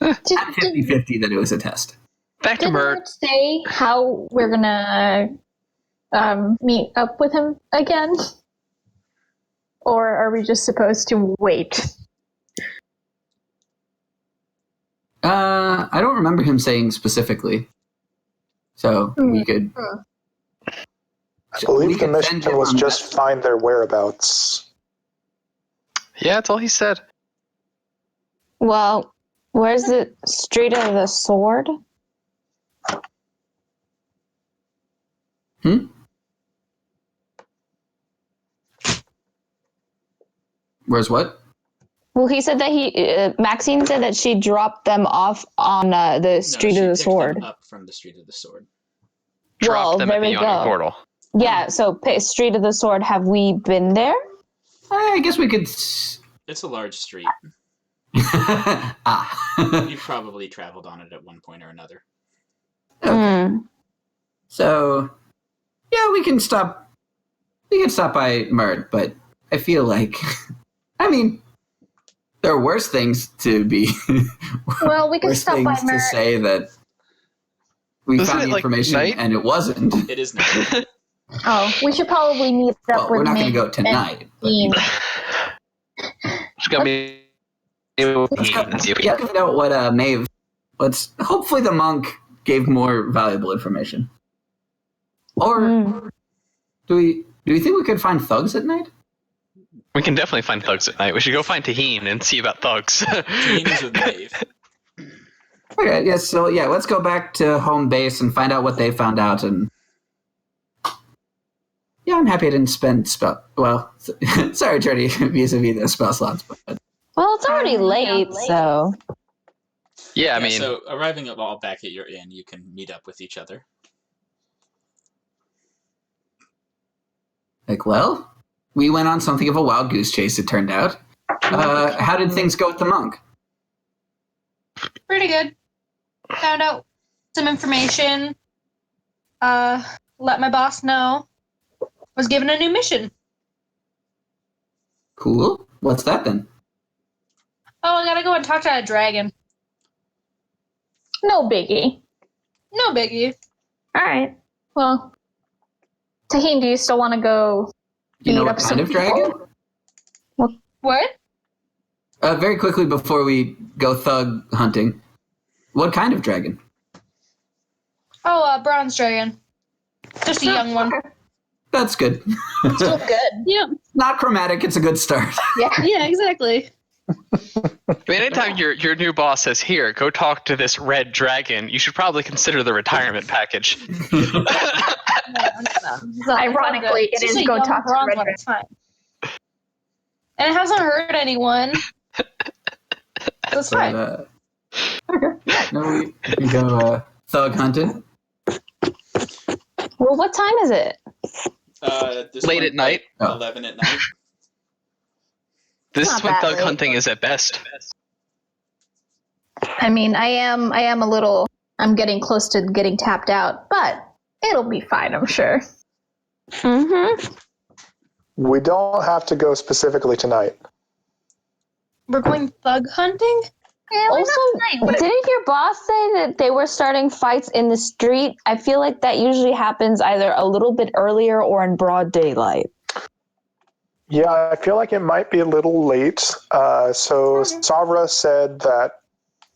I'm 50-50 that it was a test. Back to Didn't Mert. Mert say how we're gonna meet up with him again? Or are we just supposed to wait? I don't remember him saying specifically. So we could... I believe the mission was just find their whereabouts. Yeah, that's all he said. Well, where's the Street of the Sword? Where's what? Well, he said that Maxine said that she dropped them off on the Street of the Sword. Them up from the Street of the Sword. Dropped them there at the we Yawning go. Portal. Yeah, so Street of the Sword, have we been there? I guess we could... It's a large street. You probably traveled on it at one point or another. Okay. So, yeah, we can stop by Mert, but I feel like... I mean, there are worse things to be... Well, we can worse stop by things to Mert. say that we Isn't found it, the like, information night? and it wasn't. It is not. Oh, we should probably meet up Well, with we're not going to Mint go and tonight. But, Dean. It's gonna be. let's find out what Maeve... hopefully the monk gave more valuable information. Or do we think we could find thugs at night? We can definitely find thugs at night. We should go find Taheen and see about thugs. Taheen is with Maeve. Okay, yes, so yeah, let's go back to home base and find out what they found out, and Yeah, I'm happy I didn't spend spell. Well, sorry, Journey, vis-a-vis the spell slots, but Well, it's already late, so. Yeah, I mean, so arriving all back at your inn, you can meet up with each other. like, well, we went on something of a wild goose chase. It turned out. How did things go with the monk? Pretty good. Found out some information. Let my boss know. Was given a new mission. Cool. What's that then? Oh, I gotta go and talk to a dragon. No biggie. No biggie. All right. Well, Tahine, do you still want to go Do you know beat what up kind some of dragon? people? What? Very quickly before we go thug hunting, what kind of dragon? Oh, bronze dragon. Just a young one. That's good. Still good. Yeah. Not chromatic. It's a good start. Yeah, exactly. I mean, anytime your new boss says, "Here, go talk to this red dragon," you should probably consider the retirement package. Ironically, it It's just is a go young talk to bronze Red one. It's fine. And it hasn't hurt anyone. So it's fine. Okay. No, we can go thug hunting. Well, what time is it? Late at night. 11 at night. This Not is when that thug late. hunting is at best. I mean, I am a little. I'm getting close to getting tapped out, but it'll be fine, I'm sure. Mm-hmm. We don't have to go specifically tonight. We're going thug hunting? Yeah, Also, didn't your boss say that they were starting fights in the street? I feel like that usually happens either a little bit earlier or in broad daylight. Yeah, I feel like it might be a little late. So Savra said that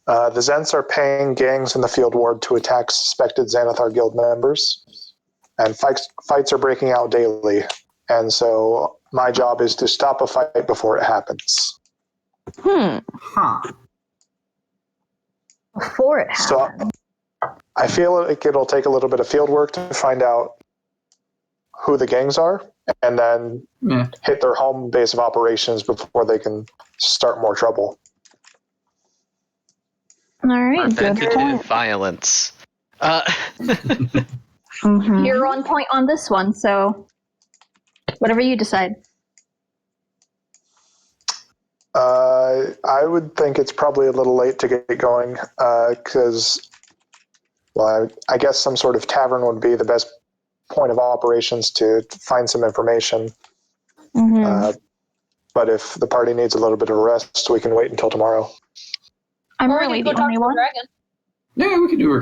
the Zents are paying gangs in the field ward to attack suspected Xanathar guild members, and fights are breaking out daily. And so my job is to stop a fight before it happens. Huh. Before it happens. So I feel like it'll take a little bit of field work to find out who the gangs are, and then hit their home base of operations before they can start more trouble. All right, good Preventative point. violence. Mm-hmm. You're on point on this one, so whatever you decide. I would think it's probably a little late to get going because, I guess some sort of tavern would be the best point of operations to find some information. Mm-hmm. But if the party needs a little bit of rest, we can wait until tomorrow. I'm Or we really can go the talk only to the one. dragon. Yeah, we can do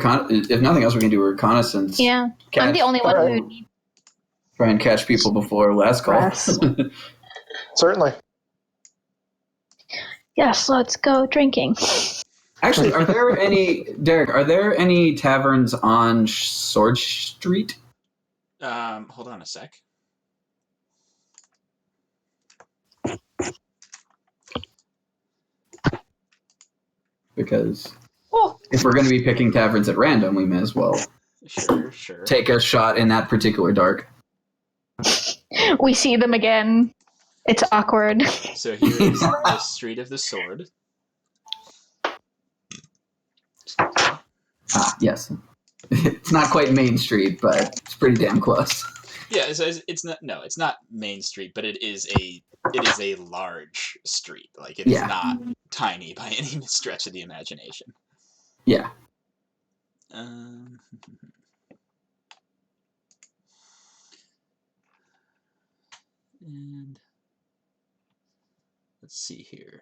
if nothing else, we can do reconnaissance. Yeah, I'm the only one Alright. who needs Try and catch people before last call. rest. Certainly. Yes, let's go drinking. Actually, are there any, Derek, are there any taverns on Sword Street? Hold on a sec. Because Oh, if we're going to be picking taverns at random, we may as well Sure. take a shot in that particular dark. We see them again. It's awkward. So here is the Street of the Sword. Yes. It's not quite Main Street, but it's pretty damn close. Yeah, it's not. No, it's not Main Street, but it is a large street. Like it is not tiny by any stretch of the imagination. Yeah. And let's see here.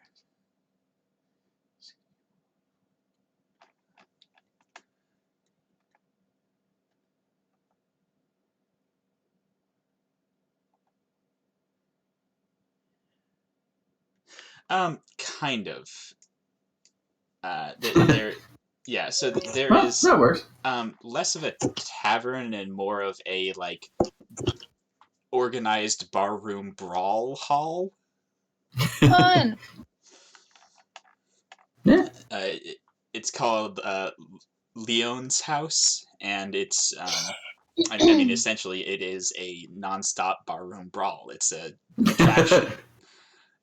Kind of. There, yeah. So there is That works. less of a tavern and more of a like organized barroom brawl hall. fun. Yeah. It's called Leon's House, and I mean, essentially, it is a nonstop barroom brawl. It's a attraction,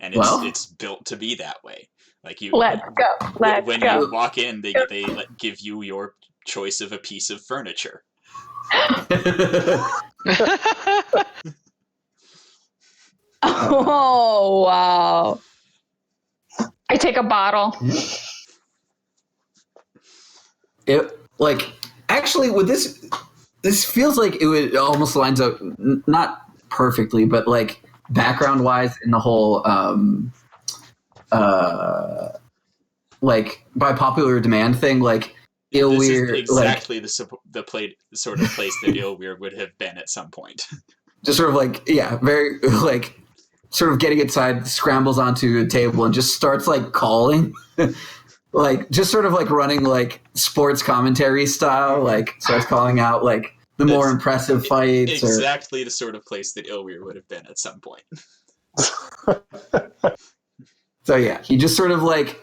and it's built to be that way. Like Let's go. Let's when go. you walk in, they give you your choice of a piece of furniture. Oh wow! I take a bottle. It actually with this feels like it almost lines up not perfectly, but like background wise in the whole like by popular demand thing, like Ilweir, this is exactly the sort of place that Ilweir would have been at some point. Just sort of like very like sort of getting inside, scrambles onto a table and just starts like calling. Like just sort of like running like sports commentary style, like starts calling out like the more impressive fights. Exactly the sort of place that Ilweir would have been at some point. So yeah, he just sort of like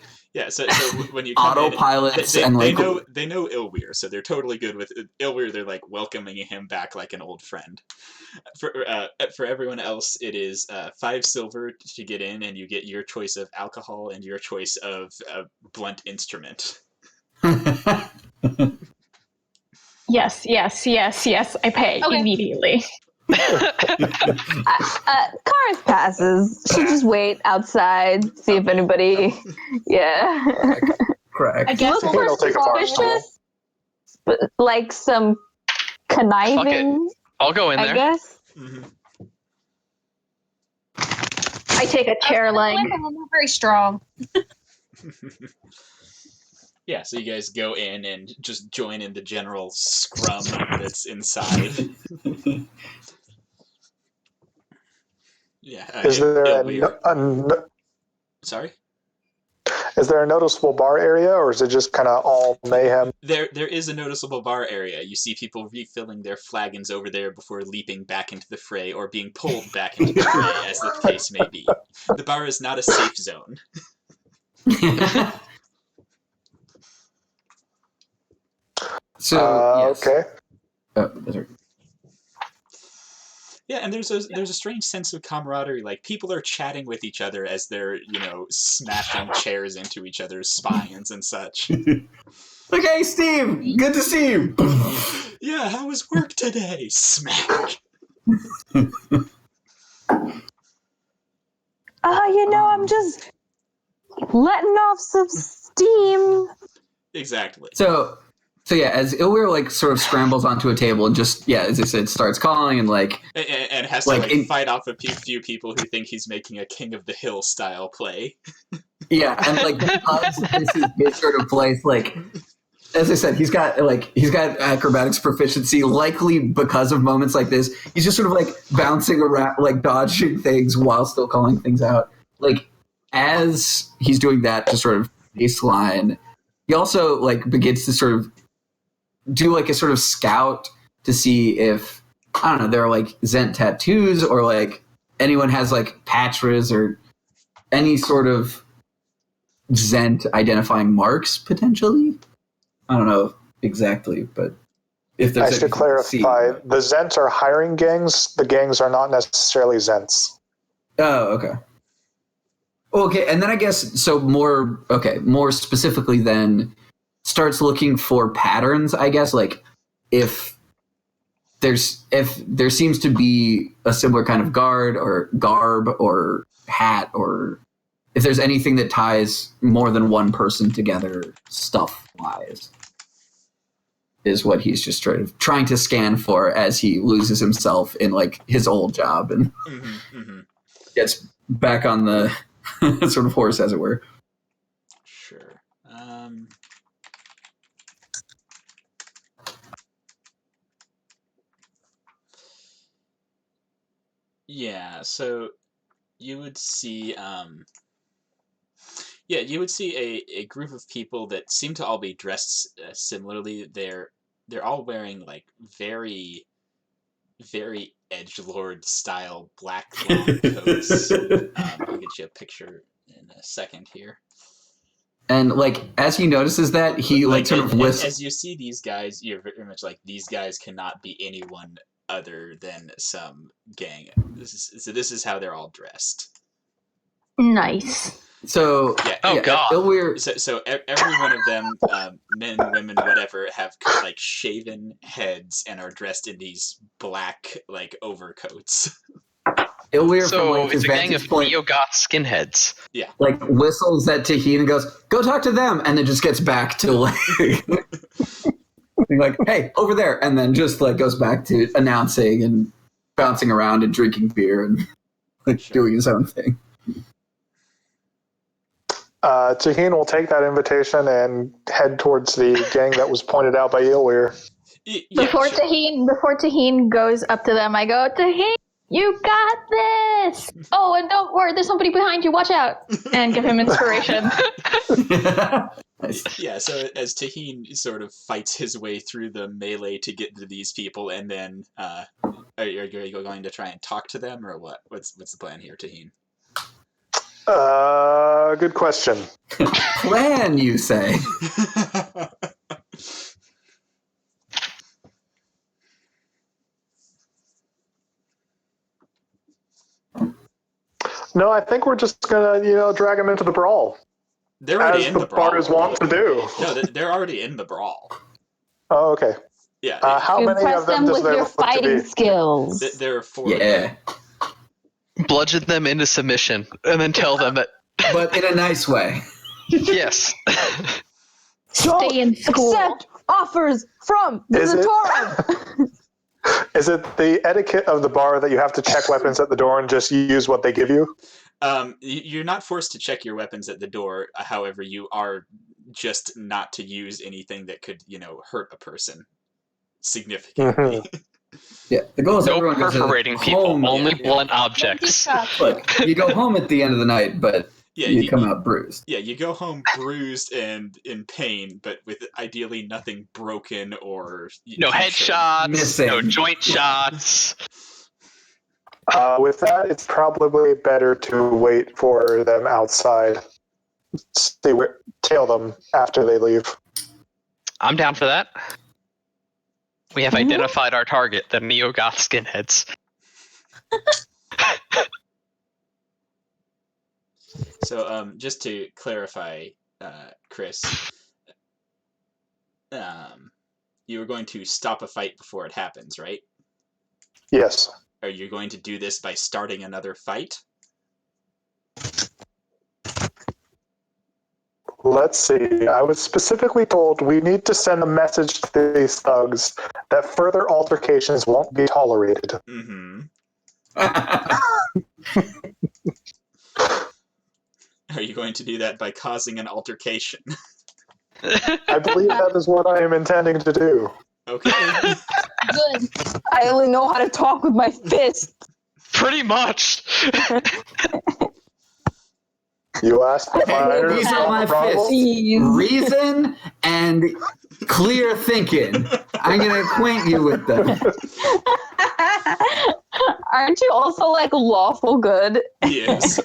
so when you come autopilots in, and like they know Ilweir, so they're totally good with Ilweir. They're like welcoming him back like an old friend. For everyone else, it is 5 silver to get in, and you get your choice of alcohol and your choice of a blunt instrument. Yes. I pay immediately. Karis passes. She'll just wait outside, see if anybody. Yeah. Correct. I guess He'll take a bar stool. But like some conniving. I'll go in there. I guess. Mm-hmm. I take a chair leg. I'm not very strong. Yeah, so you guys go in and just join in the general scrum that's inside. Yeah. Is there Sorry? Is there a noticeable bar area, or is it just kind of all mayhem? There is a noticeable bar area. You see people refilling their flagons over there before leaping back into the fray or being pulled back into the fray, as the case may be. The bar is not a safe zone. So yes. Okay. Yeah, and there's a strange sense of camaraderie. Like people are chatting with each other as they're smashing chairs into each other's spines and such. Like, hey, Steve, good to see you. Yeah, how was work today? Smack. I'm just letting off some steam. Exactly. So yeah, as Ilweir like sort of scrambles onto a table and just as I said, starts calling and like and has to fight off a few people who think he's making a King of the Hill style play. Yeah, and like because this is his sort of place, like as I said, he's got acrobatics proficiency, likely because of moments like this. He's just sort of like bouncing around, like dodging things while still calling things out. Like as he's doing that to sort of baseline, he also like begins to sort of do like a sort of scout to see if there are like Zent tattoos or like anyone has like patches or any sort of Zent identifying marks potentially. I don't know exactly, but if there's I should clarify, the Zents are hiring gangs. The gangs are not necessarily Zents. Oh, okay. Okay, and then I guess so more specifically then starts looking for patterns, I guess, like if there seems to be a similar kind of guard or garb or hat, or if there's anything that ties more than one person together stuff wise, is what he's just trying to scan for as he loses himself in like his old job and gets back on the sort of horse, as it were. Sure. Yeah, so you would see you would see a group of people that seem to all be dressed similarly. They're all wearing like very, very edgelord style black long coats. I'll get you a picture in a second here. And like as he notices that, he like sort of whistles. As you see these guys, you're very much like, these guys cannot be anyone other than some gang. This is how they're all dressed. Nice. So God. So every one of them, men, women, whatever, have like shaven heads and are dressed in these black like overcoats. Ilweir, So from like his it's a gang of vantage point, neo-goth skinheads. Yeah. like whistles at Taheen and goes, "Go talk to them," and then just gets back to like, like, "Hey, over there," and then just like goes back to announcing and bouncing around and drinking beer and like doing his own thing. Taheen will take that invitation and head towards the gang that was pointed out by Ilweir. Before Taheen goes up to them, I go, Taheen, you got this! Oh, and don't worry, there's somebody behind you, watch out! And give him inspiration. Nice. Yeah, so as Taheen sort of fights his way through the melee to get to these people, and then are you going to try and talk to them, or what? What's the plan here, Taheen? Good question. Plan, you say? No, I think we're just gonna, drag him into the brawl. They're already in the brawl. Bars want to do. No, they're already in the brawl. Oh, okay. Yeah. How many Impress of them them does with there your look to fighting be? skills. There are 4. Yeah, Bludgeon them into submission, and then tell them that but in a nice way. yes. Stay in school. Accept offers from the Zatorum. Is it the etiquette of the bar that you have to check weapons at the door and just use what they give you? You're not forced to check your weapons at the door. However, you are just not to use anything that could, hurt a person significantly. Mm-hmm. Yeah, the goal is No everyone goes perforating people, home. only blunt objects. Look, you go home at the end of the night, but you come out bruised. Yeah, you go home bruised and in pain, but with ideally nothing broken or No headshots, Missing. no joint shots. With that, it's probably better to wait for them outside. Tail them after they leave. I'm down for that. We have identified our target, the neo-goth skinheads. So, just to clarify, Chris, you were going to stop a fight before it happens, right? Yes. Are you going to do this by starting another fight? Let's see. I was specifically told we need to send a message to these thugs that further altercations won't be tolerated. Mm-hmm. Are you going to do that by causing an altercation? I believe that is what I am intending to do. Okay. Good. I only know how to talk with my fist. Pretty much. You asked for my These are my fists. Reason and clear thinking. I'm going to acquaint you with them. Aren't you also like lawful good? Yes.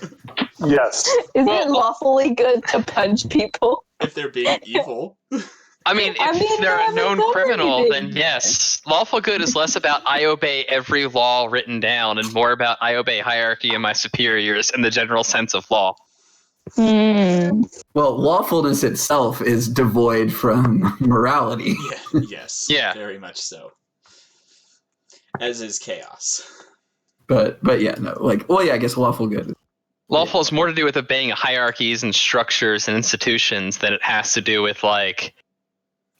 Yes. Is it lawfully good to punch people? If they're being evil. I mean, if they're a known criminal, then yes. Lawful good is less about I obey every law written down and more about I obey hierarchy and my superiors and the general sense of law. Well, lawfulness itself is devoid from morality. Yeah, yes. Yeah. Very much so. As is chaos. But yeah, no. I guess lawful good. Lawful is more to do with obeying hierarchies and structures and institutions than it has to do with,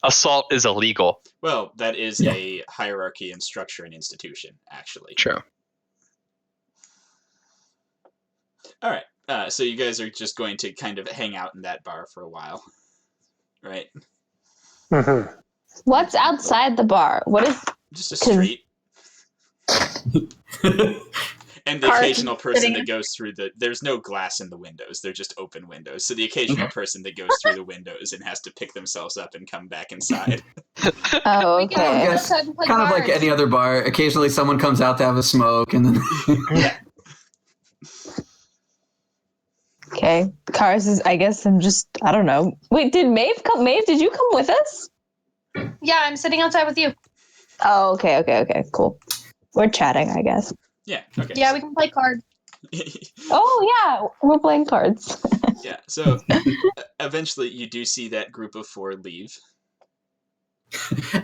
assault is illegal. Well, that is a hierarchy and structure and institution, actually. True. All right. So you guys are just going to kind of hang out in that bar for a while, right? Mm-hmm. What's outside the bar? What is Just a street. And the occasional person that goes through there's no glass in the windows. They're just open windows. So the occasional person that goes through the windows and has to pick themselves up and come back inside. Oh, We okay. can I go guess outside and play kind of like cards. any other bar. Occasionally someone comes out to have a smoke and then... Okay. Cars is, I guess I don't know. Wait, did Maeve come? Maeve, did you come with us? Yeah, I'm sitting outside with you. Oh, okay. Cool. We're chatting, I guess. Yeah. Okay. Yeah, we can play cards. Oh, yeah. We're playing cards. Yeah. So eventually, you do see that group of 4 leave.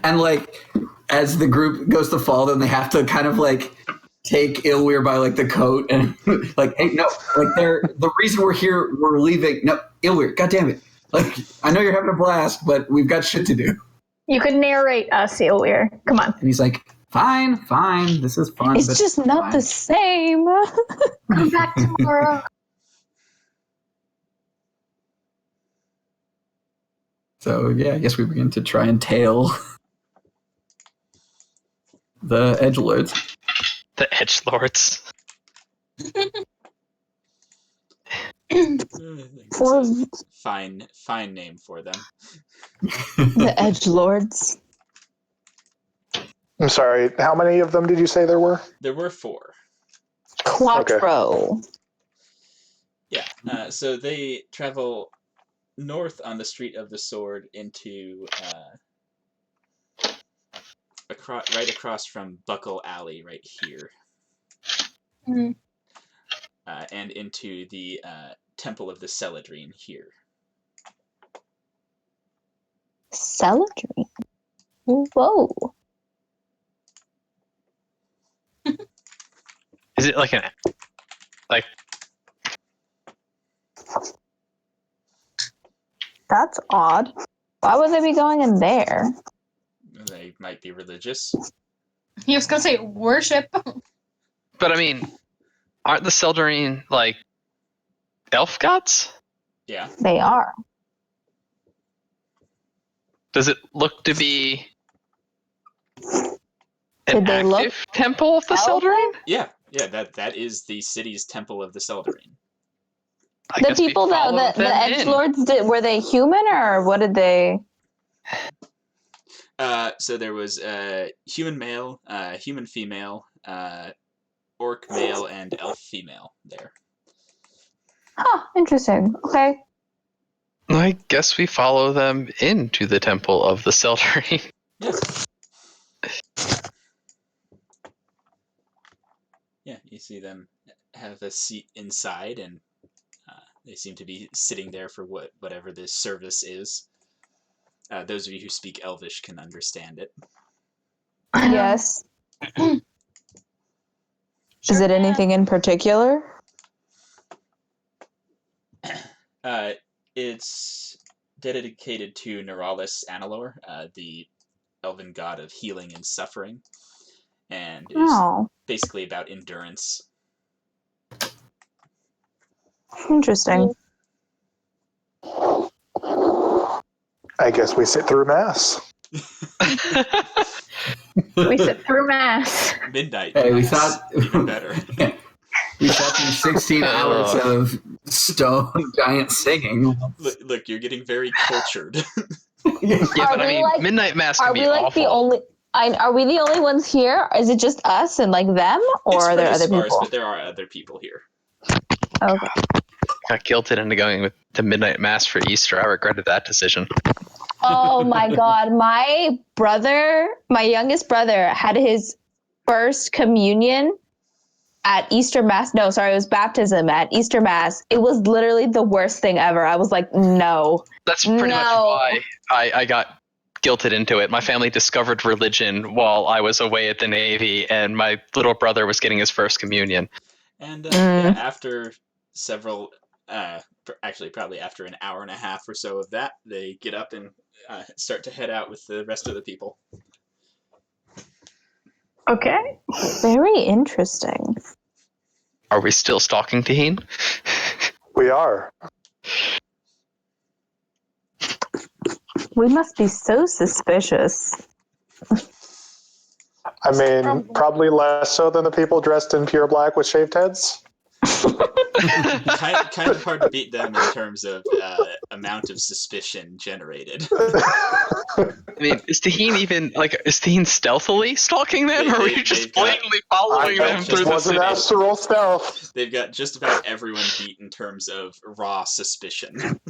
And like, as the group goes to fall, then they have to kind of like take Ilwyr by like the coat and like, hey, no, like the reason we're here, we're leaving. No, Ilwyr, goddammit. Like, I know you're having a blast, but we've got shit to do. You could narrate us, Ilwyr. Come on. And he's like, fine, this is fun. It's but just not fine. the same. Come back tomorrow. So yeah, I guess we begin to try and tail the edgelords. The Edgelords. It's a fine name for them. The edgelords. I'm sorry, how many of them did you say there were? There were 4. Quattro. Yeah. So they travel north on the Street of the Sword into right across from Buckle Alley, right here, Mhm. and into the Temple of the Celadrine here. Celadrine. Whoa. Is it like That's odd. Why would they be going in there? They might be religious. He was gonna say worship. But I mean, aren't the Celadrine like elf gods? Yeah. They are. Does it look to be an Did they look active temple of the elf? Celadrine? Yeah. That is the city's Temple of the Celadrine. I The guess we people that follow the them in. edgelords did, were they human or what did they? So there was human male, human female, orc male, and elf female there. Huh, interesting. Okay. I guess we follow them into the temple of the Celadrine. Yeah. Yeah, you see them have a seat inside, and they seem to be sitting there for whatever this service is. Those of you who speak Elvish can understand it. Yes. Is it anything in particular? It's dedicated to Neuralis Analor, the elven god of healing and suffering, and is basically about endurance. Interesting. I guess we sit through mass. We sit through mass. Midnight. Hey, we mass, thought even better. We sat through 16 hours of stone giant singing. Look, you're getting very cultured. Yeah, but I mean, like, midnight mass can are be we like awful. the only? Are we the only ones here? Is it just us and like them, or It's are there pretty other sparse, people? but there are other people here. Okay. Got guilted into going with the midnight mass for Easter. I regretted that decision. Oh my God. My youngest brother had his first communion at Easter Mass. No, sorry, it was baptism at Easter Mass. It was literally the worst thing ever. I was like, no. That's pretty much why I got guilted into it. My family discovered religion while I was away at the Navy, and my little brother was getting his first communion. And yeah, after several, actually probably after an hour and a half or so of that, they get up and start to head out with the rest of the people. Okay. Very interesting. Are we still stalking Taheen? We are. We must be so suspicious. I mean, probably less so than the people dressed in pure black with shaved heads. kind of hard to beat them in terms of amount of suspicion generated. I mean, is Taheen stealthily stalking them, or are we just blatantly following following them through the wasn't city. asked to roll stealth. They've got just about everyone beat in terms of raw suspicion.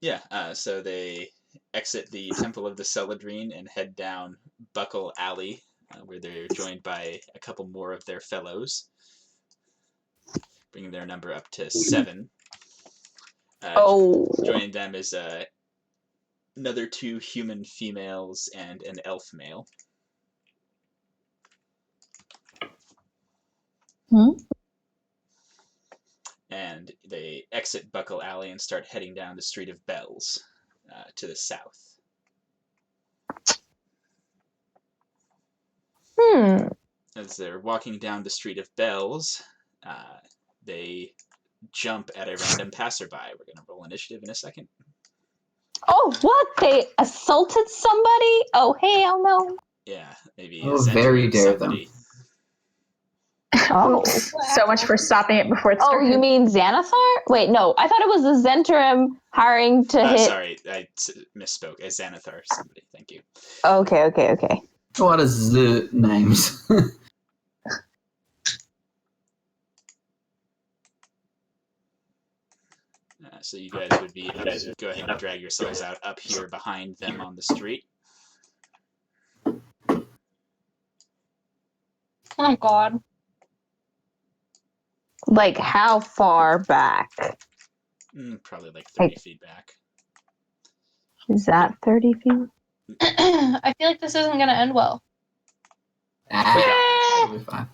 Yeah, so they exit the Temple of the Celadrine and head down Buckle Alley, where they're joined by a couple more of their fellows, bringing their number up to 7. Joining them is another 2 human females and an elf male. And they exit Buckle Alley and start heading down the Street of Bells to the south. As they're walking down the Street of Bells, they jump at a random passerby. We're going to roll initiative in a second. Oh, what? They assaulted somebody? Oh, hell no. Yeah, maybe very dare somebody. them. Oh. So much for stopping it before it started. Oh, you mean Xanathar? Wait, no. I thought it was the Zentrum hiring to hit. Sorry, I misspoke. A Xanathar, somebody. Thank you. Okay. A lot of Z names. So you guys would be able to go ahead and drag yourselves out up here behind them on the street. Oh, God. Like, how far back? Probably like 30 feet back. Is that 30 feet? I feel like this isn't going to end well. It'll be fine.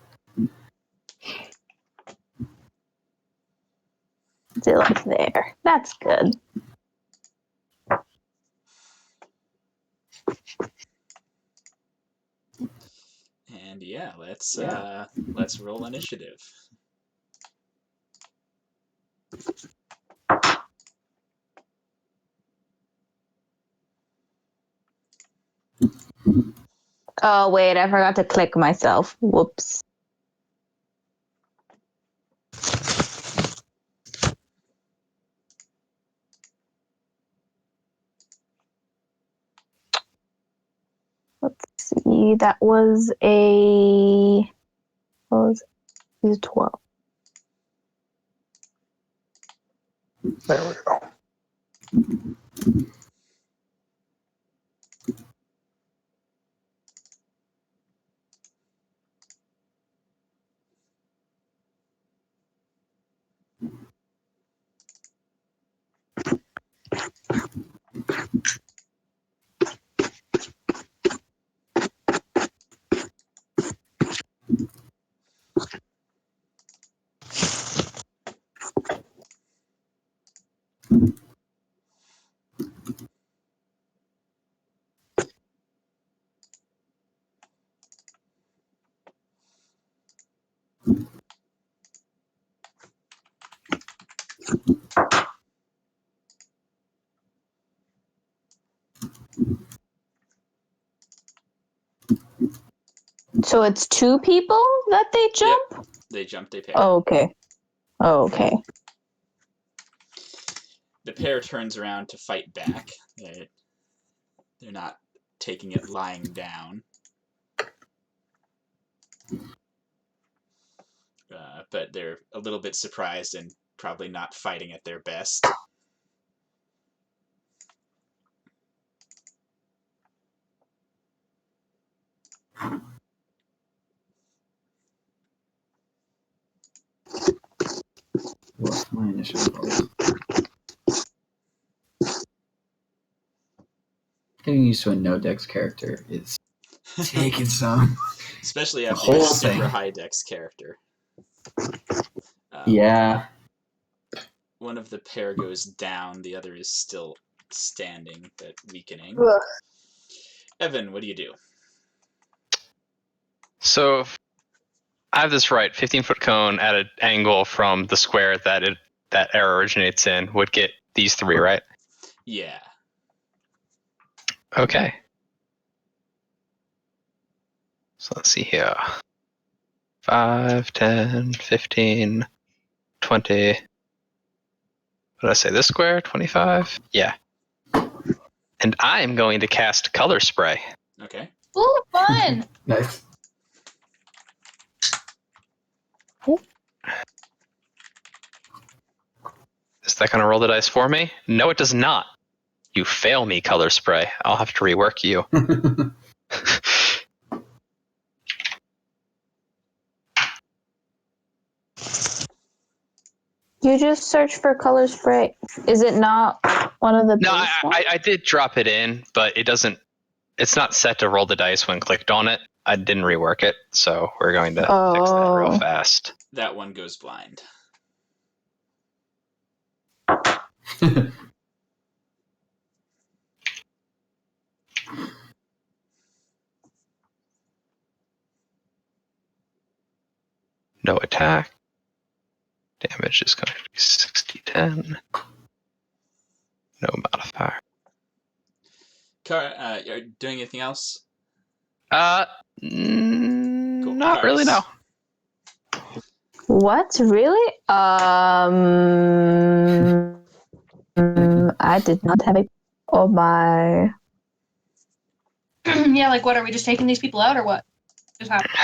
Dylan's there. That's good. And yeah, let's roll initiative. Oh, wait, I forgot to click myself. Whoops. Let's see. That was a 12. There we go. So it's 2 people that they jump? Yep. They jump, they pair. Oh, okay. The pair turns around to fight back. They're not taking it lying down. But they're a little bit surprised and probably not fighting at their best. What's my initiative roll? Getting used to a no-dex character is taking some. Especially The after a whole super thing. high dex character. Yeah. One of the pair goes down, the other is still standing, but weakening. Ugh. Evan, what do you do? So, if I have this right. 15-foot cone at an angle from the square that arrow originates in would get these 3, right? Yeah. Okay. So let's see here. 5, 10, 15, 20. What did I say? This square? 25? Yeah. And I'm going to cast Color Spray. Okay. Ooh, fun! Nice. Is that going to roll the dice for me? No, it does not. You fail me, Color Spray. I'll have to rework you. You just search for color spray. Is it not one of the No, base ones? I did drop it in, but it doesn't. It's not set to roll the dice when clicked on it. I didn't rework it, so we're going to fix that real fast. That one goes blind. No attack. Damage is going to be 60-10. No modifier. Are you doing anything else? Cool. Not really, no. What? Really? I did not have a. Oh my. Yeah, like what? Are we just taking these people out or what? Just happened?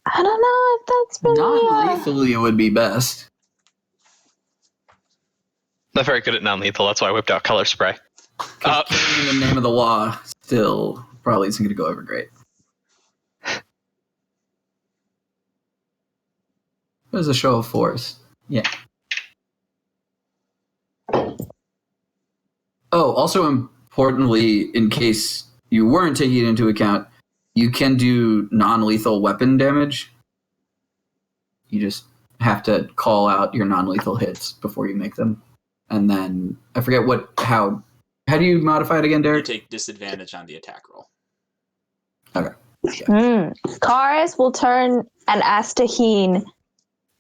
I don't know if that's really. Non-lethally it would be best. Not very good at non-lethal. That's why I whipped out Color Spray. Killing in the name of the law still probably isn't going to go over great. It was a show of force. Yeah. Oh, also importantly, in case you weren't taking it into account, you can do non-lethal weapon damage. You just have to call out your non-lethal hits before you make them. And then, I forget how do you modify it again, You Derek? take disadvantage on the attack roll. Okay. Karis will turn and ask Taheen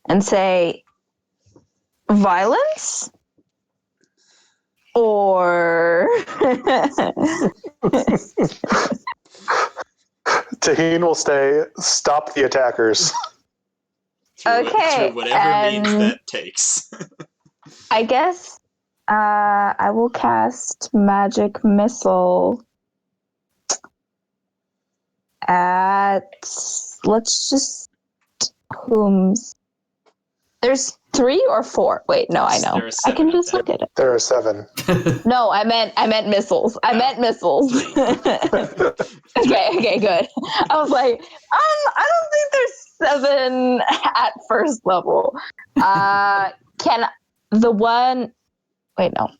and say, violence? Or... Taheen will say, stop the attackers. Okay, Through whatever means that takes. I guess I will cast Magic Missile at... Let's just... Whom's... There's 3 or 4. Wait, no, I know. There are I 7 can of just them. look at it. There are 7. No, I meant missiles. I meant missiles. Okay, good. I was like, I don't think there's 7 at first level. Can the one? Wait, no.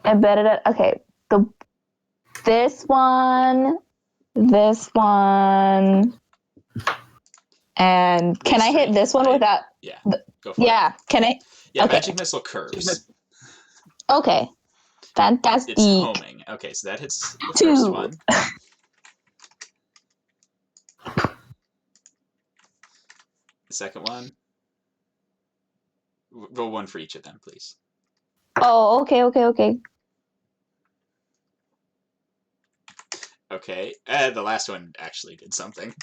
Embedded it. Okay, this one, and can I hit this one without? Yeah, go for it. Yeah, can I? Yeah, okay. Magic Missile curves. Okay, fantastic. It's homing. Okay, so that hits the 2. first one. The second one. Roll 1 for each of them, please. Oh, okay. Okay, the last one actually did something.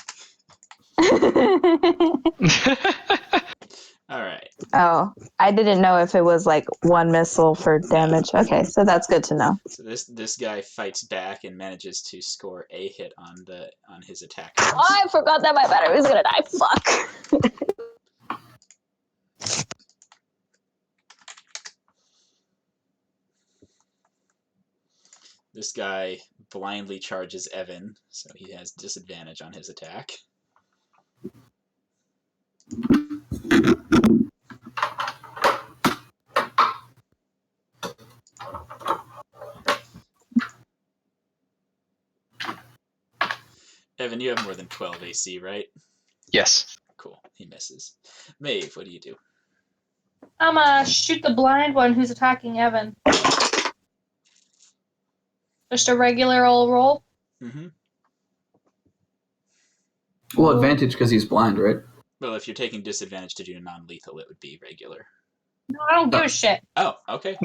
All right. Oh, I didn't know if it was like 1 missile for damage. Okay, so that's good to know. So this guy fights back and manages to score a hit on his attack. Oh, I forgot that my battery was gonna die. Fuck. This guy blindly charges Evan, so he has disadvantage on his attack. Evan, you have more than 12 AC, right? Yes. Cool. He misses. Maeve, what do you do? I'm gonna shoot the blind one who's attacking Evan. Just a regular old roll. Mm-hmm. Well, advantage because he's blind, right? Well, if you're taking disadvantage to do non-lethal, it would be regular. No, I don't give a shit. Oh, okay.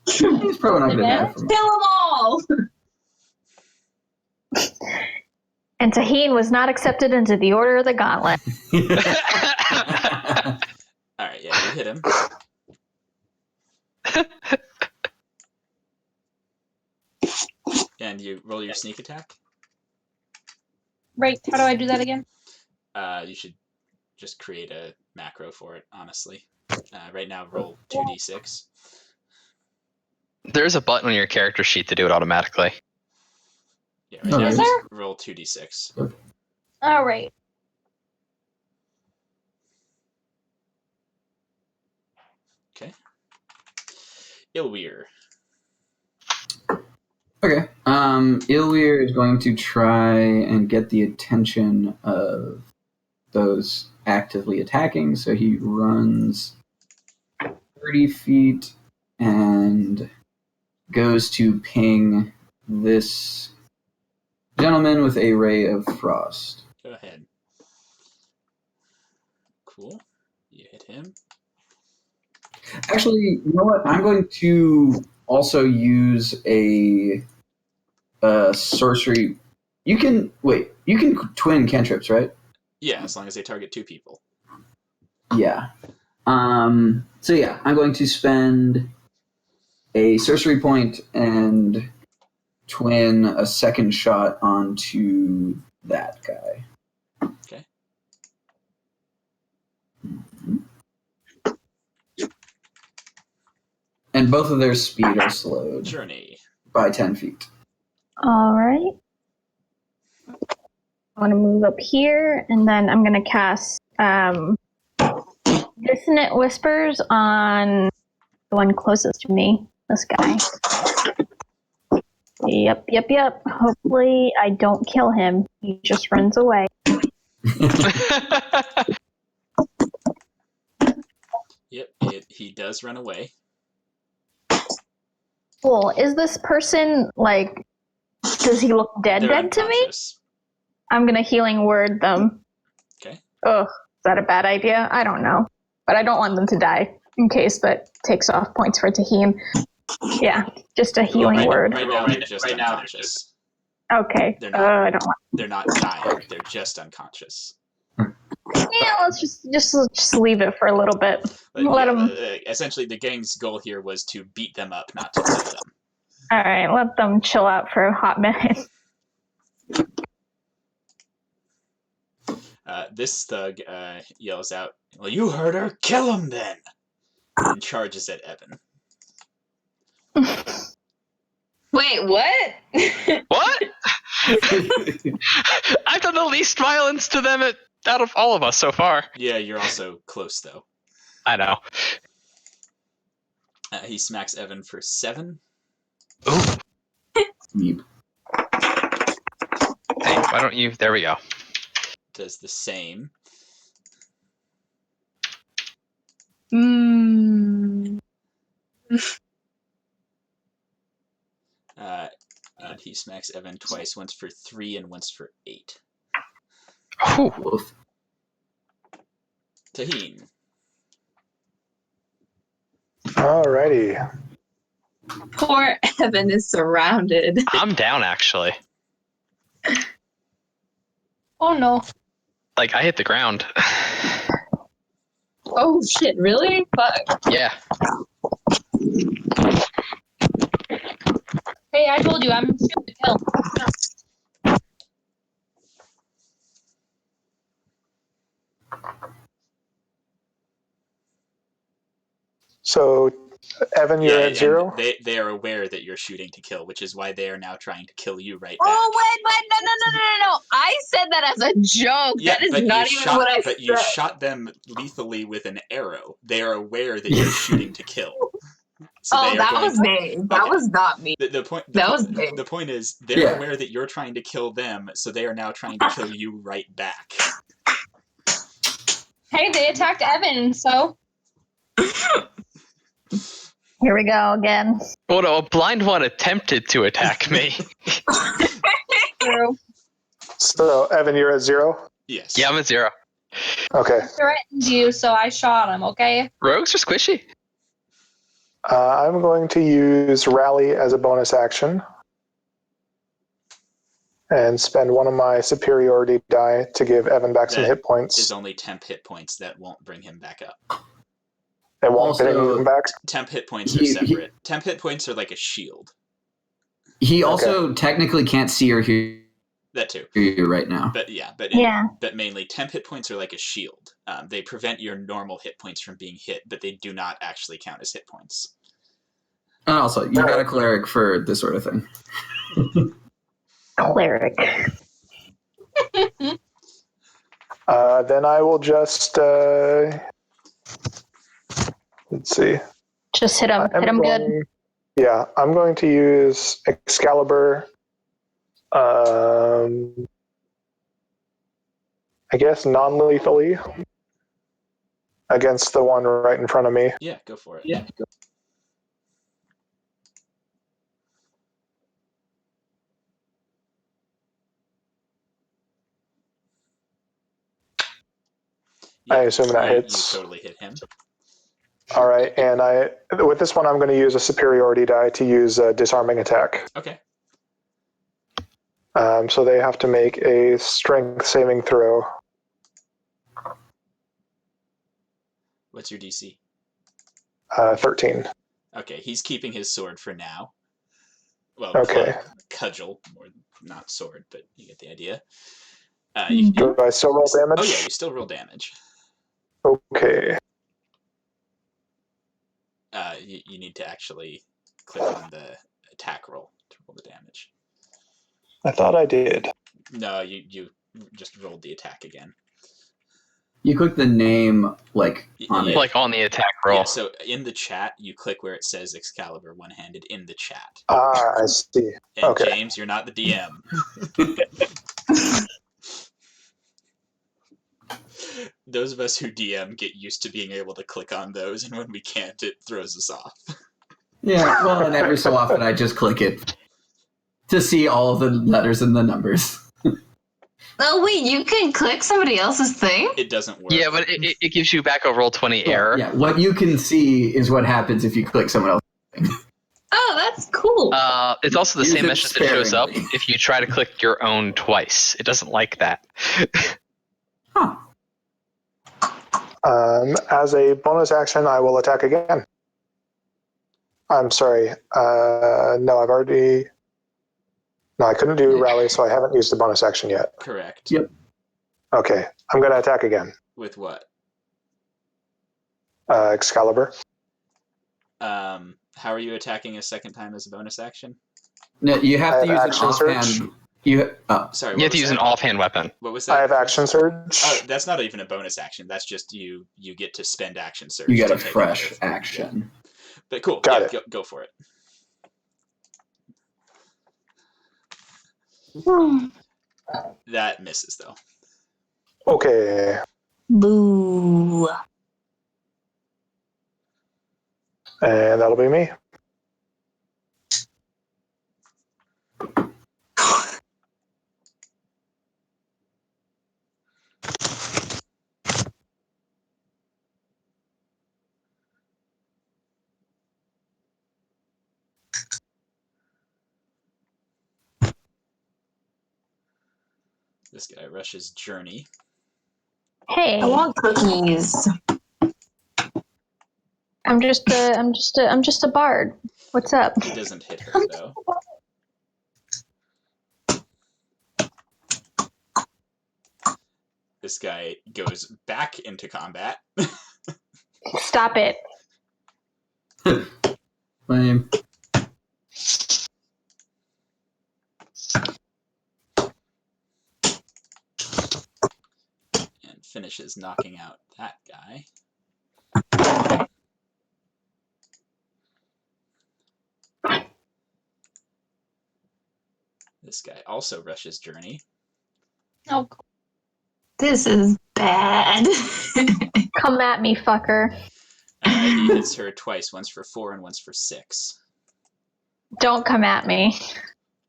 He's probably not going to die from it. Kill them all! And Taheen was not accepted into the Order of the Gauntlet. All right, yeah, you hit him. And you roll your sneak attack. Right. How do I do that again? You should just create a macro for it, honestly. Right now, roll 2d6. There's a button on your character sheet to do it automatically. Yeah, right now, Is just there? roll 2d6. All right. Okay. Ilweir. Okay. Ilweir is going to try and get the attention of those actively attacking, so he runs 30 feet and goes to ping this gentleman with a ray of frost. Go ahead. Cool. You hit him. Actually, you know what? I'm going to also use a sorcery. You can twin cantrips, right? Yeah, as long as they target 2 people. Yeah. So yeah, I'm going to spend a sorcery point and twin a second shot onto that guy. Okay. And both of their speed are slowed Journey. by 10 feet. All right. I want to move up here, and then I'm going to cast Dissonant Whispers on the one closest to me, this guy. Yep. Hopefully I don't kill him. He just runs away. Yep, he does run away. Cool. Is this person, like, does he look They're dead to me? unconscious. I'm going to healing word them. Okay. Ugh, is that a bad idea? I don't know. But I don't want them to die in case that takes off points for Tahim. Yeah, just a healing word. Right now, they're just unconscious. Okay. They're not. I don't want. They're not dying. They're just unconscious. Yeah, let's just leave it for a little bit. Let them. Essentially, the gang's goal here was to beat them up, not to kill them. All right, let them chill out for a hot minute. This thug yells out, "Well, you heard her. Kill him then!" And charges at Evan. Wait, what? What? I've done the least violence to them out of all of us so far. Yeah, you're also close though. I know. He smacks Evan for 7. Hey, why don't you? There we go. Does the same. And he smacks Evan twice, once for 3 and once for 8. Taheen. Alrighty. Poor Evan is surrounded. I'm down, actually. Oh no. Like, I hit the ground. Oh shit, really? Fuck. Yeah. Hey, I told you I'm shooting to kill. So, Evan, you're at 0? They are aware that you're shooting to kill, which is why they are now trying to kill you right back. Oh, wait, no. I said that as a joke. Yeah, that is but not even what I said. But you shot them lethally with an arrow. They are aware that you're shooting to kill. So was me. That was not me. The point. Was me. The point is, they're aware that you're trying to kill them, so they are now trying to kill you right back. Hey, they attacked Evan, so. Here we go again. Well, no, a blind one attempted to attack me. True. So, Evan, you're at 0? Yes. Yeah, I'm at 0. Okay. Threatened you, so I shot him, okay? Rogues are squishy. I'm going to use Rally as a bonus action and spend one of my superiority die to give Evan back some hit points. Is only temp hit points. That won't bring him back up. It won't pay Also- him back. Temp hit points are separate. Temp hit points are like a shield. He also technically can't see or hear That too. you right now. But yeah, but mainly temp hit points are like a shield. They prevent your normal hit points from being hit, but they do not actually count as hit points. And also, you got a cleric for this sort of thing. Cleric. Then I will just let's see. Just hit him. Hit him good. Yeah, I'm going to use Excalibur. I guess non-lethally against the one right in front of me. Yeah, go for it. Yeah. I assume that hits. You totally hit him. All right, and with this one, I'm going to use a superiority die to use a disarming attack. Okay. So they have to make a strength saving throw. What's your DC? 13. Okay, he's keeping his sword for now. Well, Okay. cudgel, more not sword, but you get the idea. Do I still roll damage? Oh yeah, you still roll damage. Okay. You need to actually click on the attack roll to roll the damage. I thought I did. No, you just rolled the attack again. You click the name on it. Like on the attack roll. Yeah, so in the chat, you click where it says Excalibur one-handed in the chat. Ah, I see. And Okay. James, you're not the DM. Those of us who DM get used to being able to click on those, and when we can't, it throws us off. Yeah, well, and every so often I just click it to see all of the letters and the numbers. Oh wait, you can click somebody else's thing? It doesn't work. Yeah, but it gives you back a Roll20 error. Yeah, what you can see is what happens if you click someone else's thing. Oh, that's cool. It's also the Use same it message that shows up sparingly. if you try to click your own twice. It doesn't like that. Huh. As a bonus action, I will attack again. I'm sorry. No, I've already... No, I couldn't do rally, so I haven't used the bonus action yet. Correct. Yep. Okay, I'm going to attack again. With what? Excalibur. How are you attacking a second time as a bonus action? No, you have to use an action surge. offhand. Sorry, You have to use an offhand weapon. What was that? I have action surge. Oh, that's not even a bonus action. That's just you get to spend action surge. You get to a take fresh another- action. Yeah. But cool. Got yeah, it. Go for it. That misses though. Okay. Boo. And that'll be me. This guy rushes Journey. Hey, I want cookies. I'm just a bard. What's up? He doesn't hit her though. This guy goes back into combat. Stop it. Lame. And finishes knocking out that guy. This guy also rushes Journey. Oh, this is bad. Come at me, fucker. He hits her twice, once for 4 and once for 6. Don't come at me.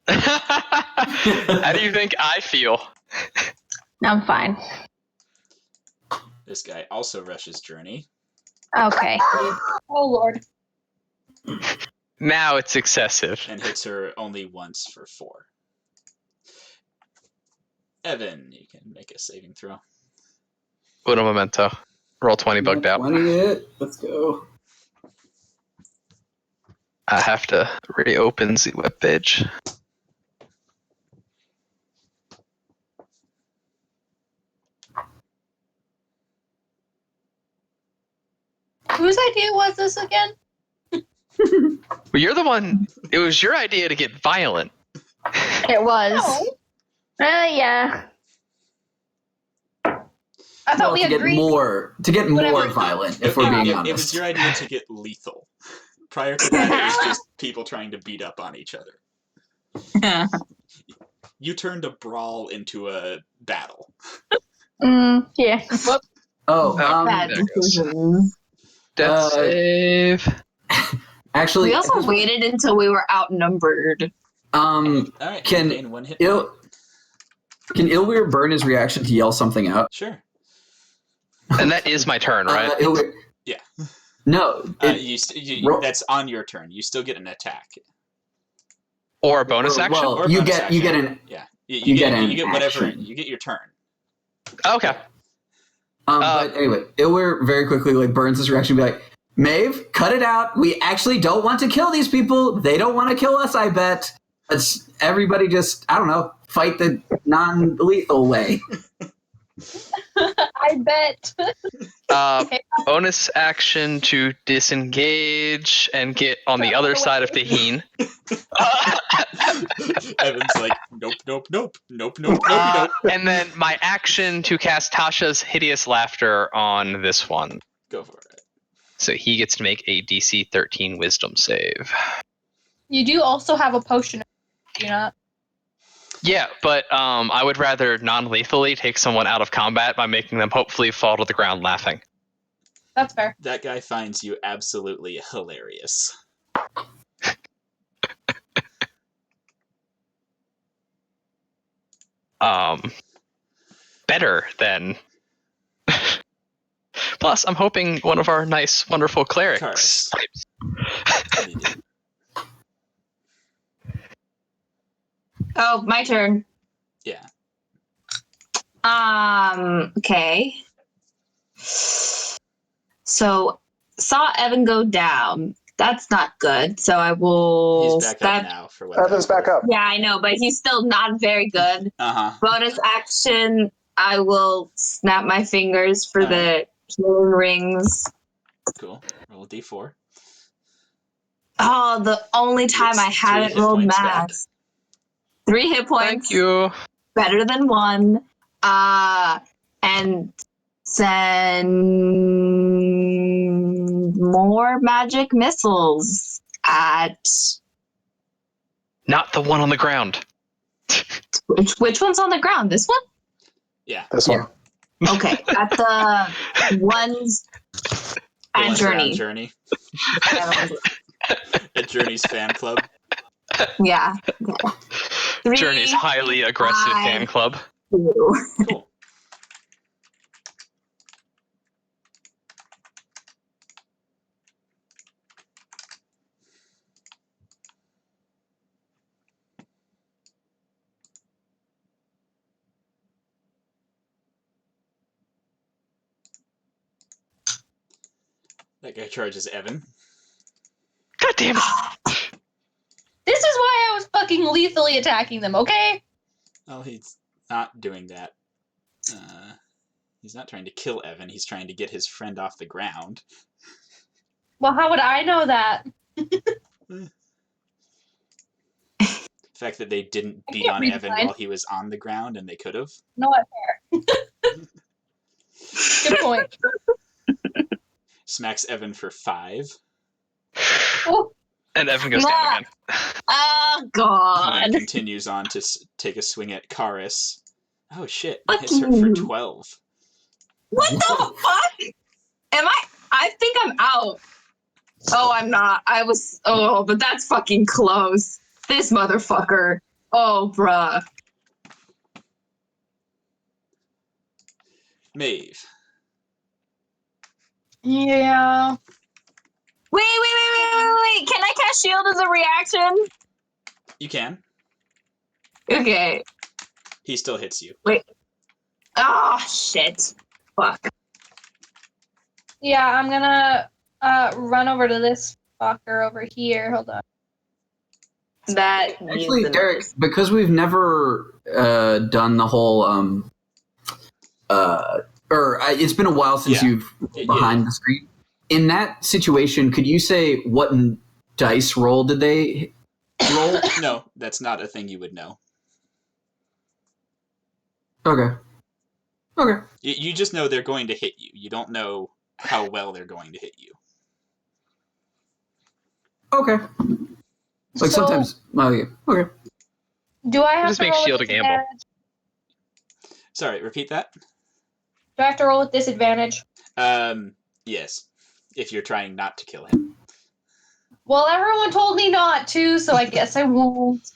How do you think I feel? I'm fine. This guy also rushes Journey. Okay. Oh lord. Now it's excessive. And hits her only once for 4. Evan, you can make a saving throw. Uno momento. Roll 20 bugged out. 20 it. Let's go. I have to reopen the webpage. Whose idea was this again? Well, you're the one. It was your idea to get violent. It was. No. Yeah. I thought we to agreed. get more Whatever. violent, if we're being honest. It was your idea to get lethal. Prior to that, it was just people trying to beat up on each other. You turned a brawl into a battle. Yeah. Oh, Bad decisions. Death save. actually, We also waited until we were outnumbered. All right, can gain 1 hit. Can Ilwir burn his reaction to yell something out? Sure. And that is my turn, right? Yeah. No. That's on your turn. You still get an attack. Or a bonus action? Well, Or a you bonus get action. Yeah. You get whatever. action. You get your turn. Okay. But anyway, Ilwir very quickly burns his reaction and be like, Maeve, cut it out. We actually don't want to kill these people. They don't want to kill us, I bet. Let's everybody just, I don't know, fight the non-lethal way. I bet. Bonus action to disengage and get on the other side of Taheen. Evan's like, nope. And then my action to cast Tasha's Hideous Laughter on this one. Go for it. So he gets to make a DC 13 Wisdom save. You do also have a potion, do you not? Yeah, but I would rather non-lethally take someone out of combat by making them hopefully fall to the ground laughing. That's fair. That guy finds you absolutely hilarious. Better than... Plus, I'm hoping one of our nice, wonderful clerics types. Oh, my turn. Yeah. Okay. So, saw Evan go down. That's not good. So I will. He's back up now for what. Evan's back up. Yeah, I know, but he's still not very good. Bonus action, I will snap my fingers for the healing rings. Cool. Roll a d4. Oh, the only time I haven't rolled max. 3 hit points. Thank you. Better than 1. And send more magic missiles at... Not the one on the ground. Which one's on the ground? This one? Yeah. This one. Okay. At the ones at Journey. At Journey's fan club. Yeah. 3, Journey's highly aggressive fan club. 2. Cool. That guy charges Evan. God damn it. This is why I was fucking lethally attacking them, okay? Well, he's not doing that. He's not trying to kill Evan. He's trying to get his friend off the ground. Well, how would I know that? The fact that they didn't beat on Evan while he was on the ground, and they could have. No, what fair. Good point. Smacks Evan for 5. Oh. And Evan goes down again. Oh, God. And continues on to take a swing at Karis. Oh, shit. Hits her for 12. What the fuck? I think I'm out. Oh, I'm not. But that's fucking close. This motherfucker. Oh, bruh. Maeve. Yeah. Wait. Can I cast shield as a reaction? You can. Okay. He still hits you. Wait. Oh, shit. Fuck. Yeah, I'm gonna run over to this fucker over here. Hold on. That Actually, Derek, because we've never done the whole it's been a while since you've behind the screen. In that situation, could you say what dice roll did they roll? No, that's not a thing you would know. Okay. You just know they're going to hit you. You don't know how well they're going to hit you. Okay. Like So- sometimes. Okay. Do I have Just to make roll shield with a gamble. disadvantage? Sorry, repeat that? Do I have to roll with disadvantage? Yes. If you're trying not to kill him. Well, everyone told me not to, so I guess I won't.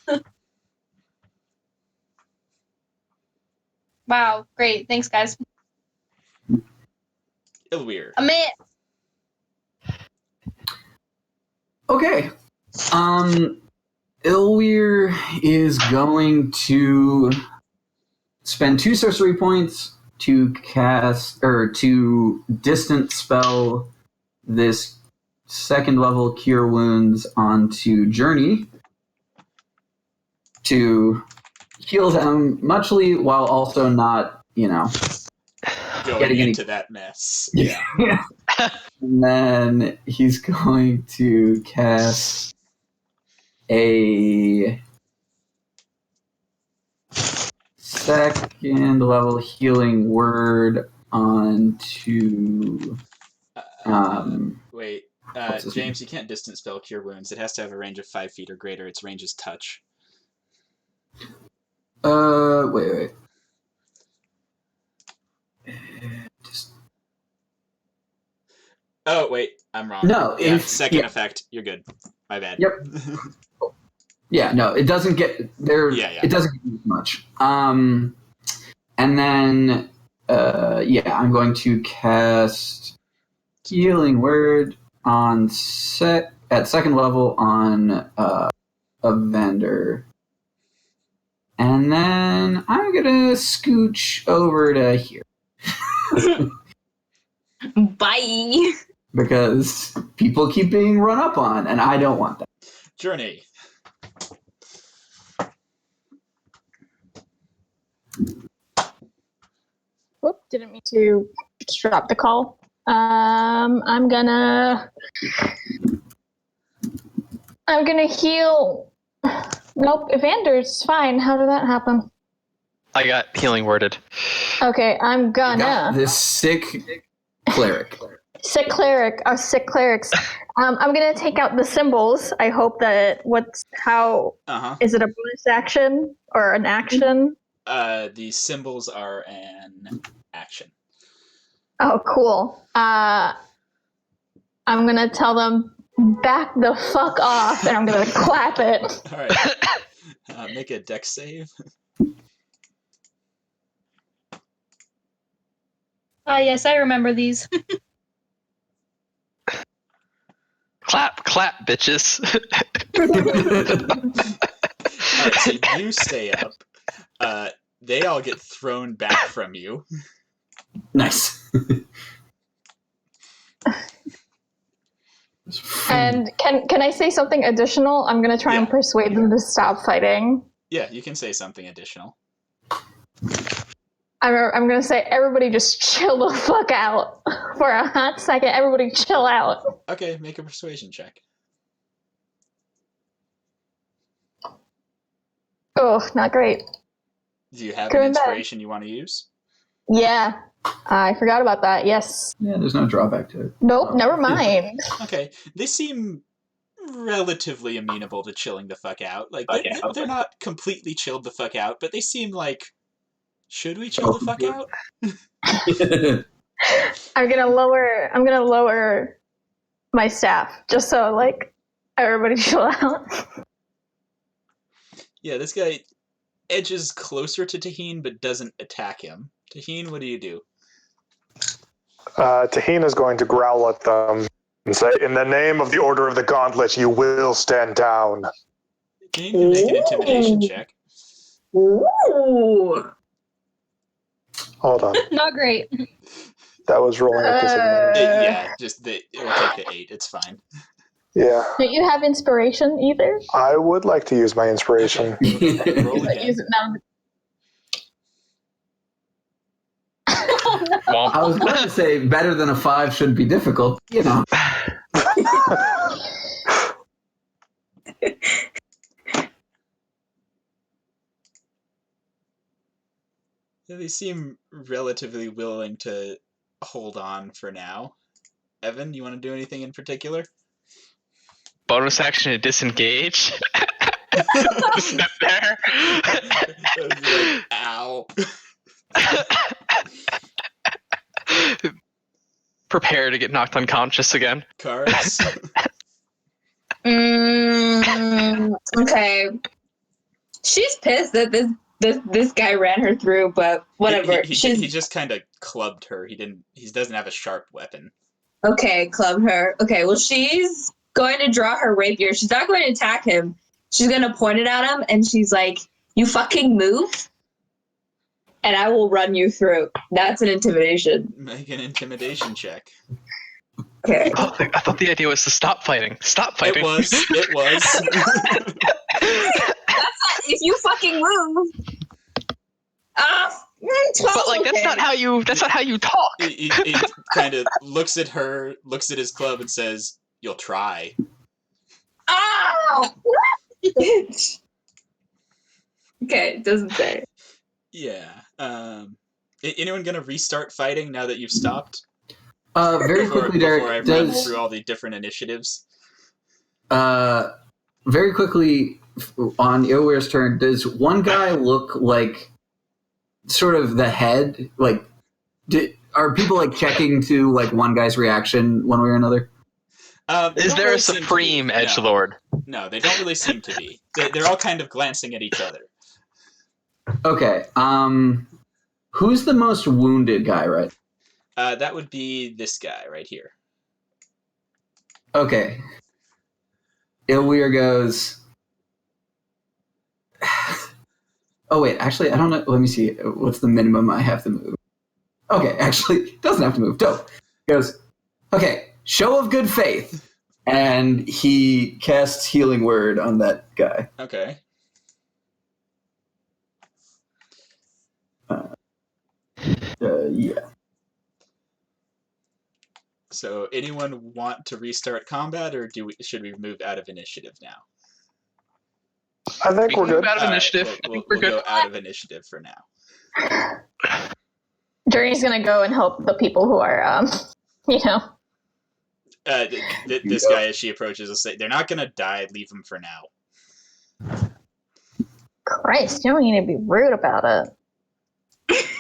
Wow, great. Thanks, guys. Ilweir. I'm in. Okay. Ilweir is going to spend 2 sorcery points to cast or to distance spell this 2nd level cure wounds onto Journey to heal them muchly while also not, Going getting into that mess. Yeah. And then he's going to cast a 2nd level healing word onto Wait. what's his James, you can't distance spell cure wounds. It has to have a range of 5 feet or greater. Its range is touch. wait. Oh, wait. I'm wrong. No, Yeah, if- second yeah. effect. You're good. My bad. Yep. Yeah, no, it doesn't get there. Yeah. It doesn't get much. And then, I'm going to cast Healing Word on at 2nd level on Evander. And then I'm gonna scooch over to here Bye. because people keep being run up on, and I don't want that. Journey. Whoop, didn't mean to just drop the call. I'm gonna heal. Nope, Evander's fine. How did that happen? I got healing worded. Okay, I'm You got gonna this sick cleric. sick clerics. I'm gonna take out the symbols. I hope that how is it a bonus action or an action? The symbols are an action. Oh, cool. I'm gonna tell them back the fuck off, and I'm gonna clap it. All right. Make a dex save. Yes, I remember these. Clap, bitches. All right, so you stay up. They all get thrown back from you. Nice. And can I say something additional? I'm gonna try and persuade them to stop fighting. Yeah, you can say something additional. I'm gonna say everybody just chill the fuck out for a hot second. Everybody chill out. Okay, make a persuasion check. Oh, not great. Do you have Go an in bed. inspiration you want to use? Yeah, I forgot about that. Yes. Yeah, there's no drawback to it. Nope. Never mind. Okay, they seem relatively amenable to chilling the fuck out. Like they're not completely chilled the fuck out, but they seem like, should we chill the fuck out? I'm gonna lower my staff just so like everybody chill out. Yeah, this guy edges closer to Taheen but doesn't attack him. Taheen, what do you do? Taheen is going to growl at them and say, "In the name of the Order of the Gauntlet, you will stand down." Taheen can make an intimidation check. Ooh. Hold on. Not great. That was rolling at disadvantage. Yeah, it will take the 8. It's fine. Yeah. Don't you have inspiration either? I would like to use my inspiration. Okay. Roll again. Use it now. I was going to say better than a 5 should be difficult, you know. They seem relatively willing to hold on for now. Evan, you want to do anything in particular? Bonus action to disengage. Step there. Like, ow. Prepare to get knocked unconscious again. Cards. Okay. She's pissed that this guy ran her through, but whatever. He just kind of clubbed her. He doesn't have a sharp weapon. Okay, club her. Okay, well, she's going to draw her rapier. She's not going to attack him. She's going to point it at him, and she's like, "You fucking move, and I will run you through." That's an intimidation. Make an intimidation check. Okay. Oh, I thought the idea was to stop fighting. Stop fighting. It was. That's not, if you fucking move. 12, But like, okay. that's not how you talk. He kind of looks at her, looks at his club, and says, "You'll try." Ah! Okay, it doesn't say. Yeah. Anyone gonna restart fighting now that you've stopped? Very quickly, Derek, before I run through all the different initiatives. Very quickly on Ilwyr's turn, does one guy look like sort of the head? Like, are people like checking to like one guy's reaction one way or another? Is there a supreme edgelord? No, they don't really seem to be. They're all kind of glancing at each other. Okay. Who's the most wounded guy, right? That would be this guy right here. Okay. Ilwyr goes... Oh, wait. Actually, I don't know. Let me see. What's the minimum I have to move? Okay. Actually, doesn't have to move. Dope. He goes, okay. Show of good faith. And he casts Healing Word on that guy. Okay. Yeah. So, anyone want to restart combat, or should we move out of initiative now? I think we're good. Out of initiative. Right, we're we'll good. go out of initiative for now. Journey's gonna go and help the people who are, This guy, as she approaches, will say, "They're not gonna die. Leave them for now." Christ, you don't need to be rude about it.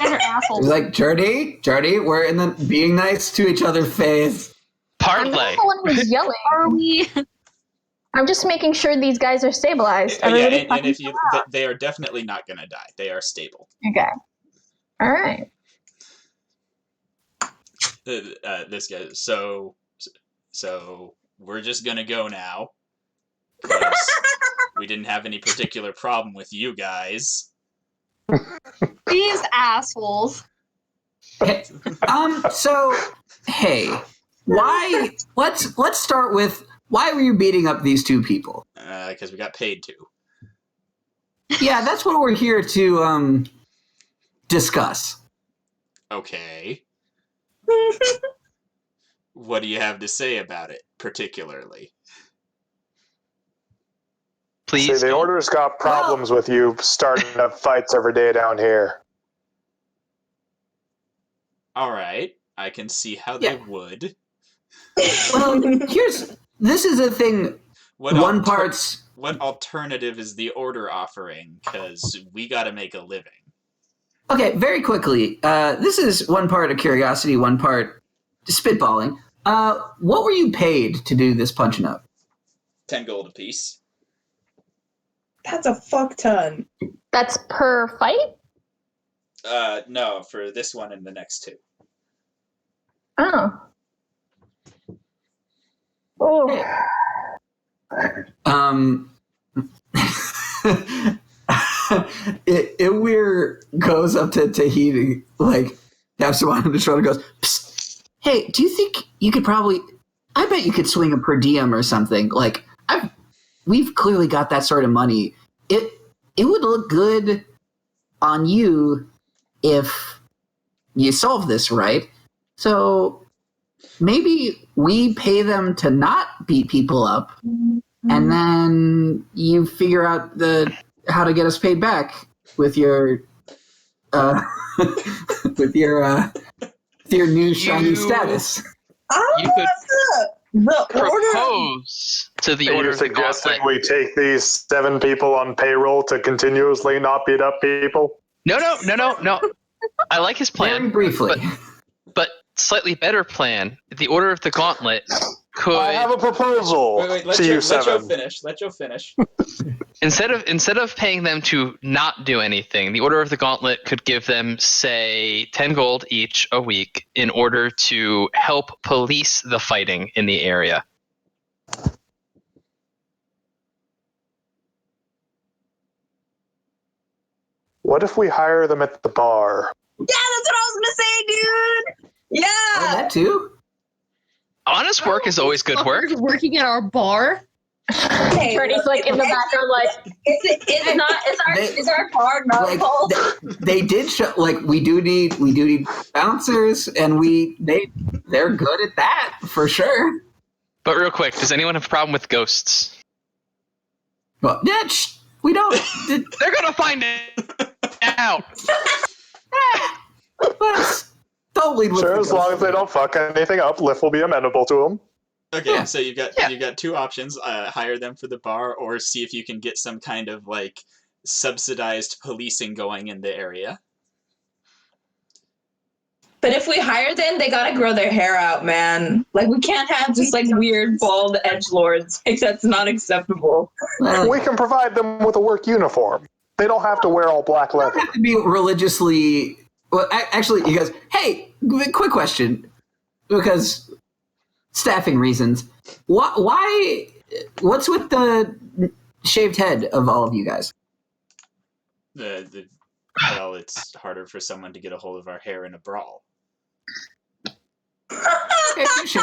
And her assholes. He's like, Journey, we're in the being nice to each other phase. I'm not the one who's yelling. Are we? I'm just making sure these guys are stabilized. Everybody And if you, they are definitely not gonna die. They are stable. Okay. All right. This guy. So we're just gonna go now. 'Cause we didn't have any particular problem with you guys. These assholes. So, hey, why? Let's start with why were you beating up these two people? Because we got paid to. Yeah, that's what we're here to discuss. Okay. What do you have to say about it, particularly? Please. See, the Order's got problems with you starting up fights every day down here. All right, I can see how they would. Well, this is a thing. What alternative is the Order offering? Because we got to make a living. Okay, very quickly. This is one part of curiosity, one part spitballing. What were you paid to do this punching up? 10 gold apiece. That's a fuck ton. That's per fight? No, for this one and the next two. Oh. Oh. Ilwyr goes up to Tahiti, like taps him on the shoulder, and goes, "Psst, hey, do you think you could probably? I bet you could swing a per diem or something. Like we've clearly got that sort of money. It would look good on you if you solve this right. So maybe we pay them to not beat people up, and then you figure out how to get us paid back with your with your new shiny status. You could propose to the Are Order you of the suggesting Gauntlet. we take these 7 people on payroll to continuously not beat up people? No. I like his plan. Very briefly. But slightly better plan. The Order of the Gauntlet could. I have a proposal. Wait, let to Joe you 7. finish. Let Joe finish. Instead of paying them to not do anything, the Order of the Gauntlet could give them, say, 10 gold each a week in order to help police the fighting in the area. What if we hire them at the bar? Yeah, that's what I was gonna say, dude. Yeah. Oh, that too? Honest work is always good work. Working at our bar. Okay, Attorney's like in the background, like, Is our bar not Like called? they did show, like we do need bouncers, and they're good at that for sure. But real quick, does anyone have a problem with ghosts? But yeah, we don't. They're gonna find it out. Don't lead with Sure, the as long ghost. as they don't fuck anything up, Liff will be amenable to them. Okay, Yeah. so you've got 2 options: hire them for the bar, or see if you can get some kind of like subsidized policing going in the area. But if we hire them, they gotta grow their hair out, man. Like we can't have just like weird bald edgelords. Like that's not acceptable. We can provide them with a work uniform. They don't have to wear all black Don't leather. have to be religiously. Well, actually, you guys. Hey, quick question, because staffing reasons. Why? What's with the shaved head of all of you guys? Well, it's harder for someone to get a hold of our hair in a brawl. Okay, touche.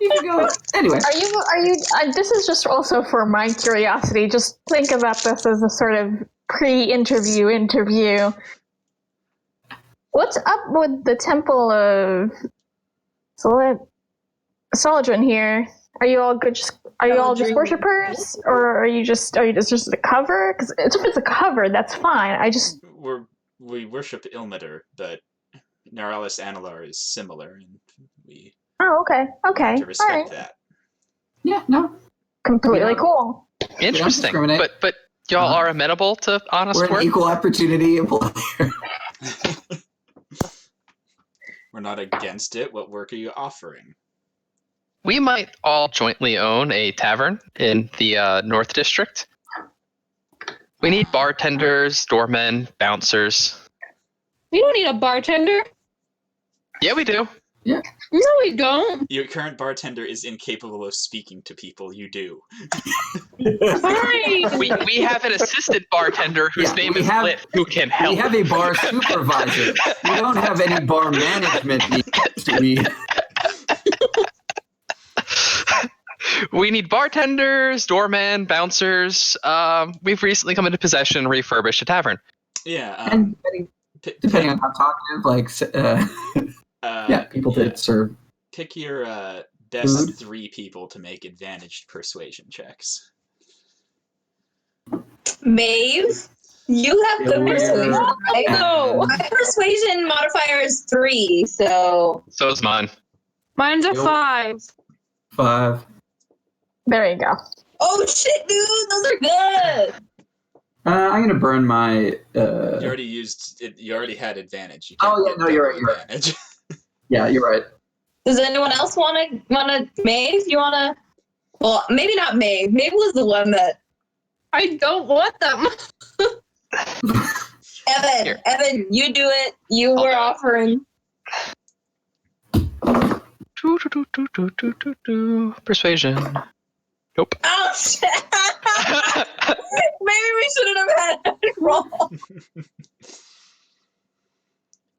You can go. Anyway, are you? This is just also for my curiosity. Just think about this as a sort of pre-interview interview. What's up with the Temple of Soladrin here? Are you all good? Are you all just worshippers, or are you just a cover? Because if it's a cover, that's fine. We worship Ilmater, but Naralis Analar is similar, and we okay, have to respect all right. that. yeah, no, Completely cool. Interesting. discriminate. But y'all are amenable to honest we're an work? equal opportunity employer. We're not against it. What work are you offering? We might all jointly own a tavern in the North District. We need bartenders, doormen, bouncers. We don't need a bartender. Yeah, we do. No, we don't. Your current bartender is incapable of speaking to people. You do. Fine. We have an assistant bartender whose name is Liv, who can help. We have a bar supervisor. We don't have any bar management needs. We need bartenders, doormen, bouncers. We've recently come into possession and refurbished a tavern. Yeah. And depending on how talkative, people to serve. Pick your best Food. 3 people to make advantaged persuasion checks. Maeve, you have the persuasion. Right? No. My persuasion modifier is 3, so. So is mine. Mine's a Nope. 5. 5. There you go. Oh shit, dude, those are good. I'm gonna burn my. You already used it. You already had advantage. You Oh, can't yeah, get no, you're double right, you're right. advantage. Yeah, you're right. Does anyone else wanna Maeve? You wanna? Well, maybe not Maeve. Maeve was the one that. I don't want them. Evan, Here. Evan, you do it. You I'll were do it. offering. Persuasion. Nope. Oh shit! Maybe we shouldn't have had it roll.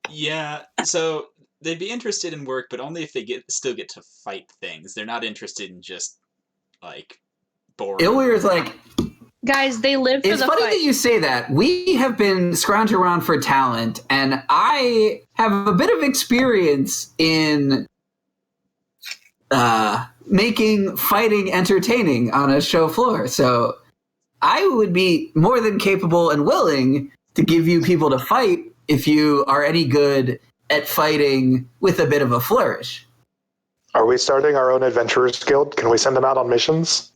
Yeah. So they'd be interested in work, but only if they still get to fight things. They're not interested in just like boring. Ilwyr's like, Guys, they live for it's the funny fight. that you say that. We have been scrounging around for talent, and I have a bit of experience in making fighting entertaining on a show floor. So I would be more than capable and willing to give you people to fight if you are any good at fighting with a bit of a flourish. Are we starting our own adventurers guild? Can we send them out on missions?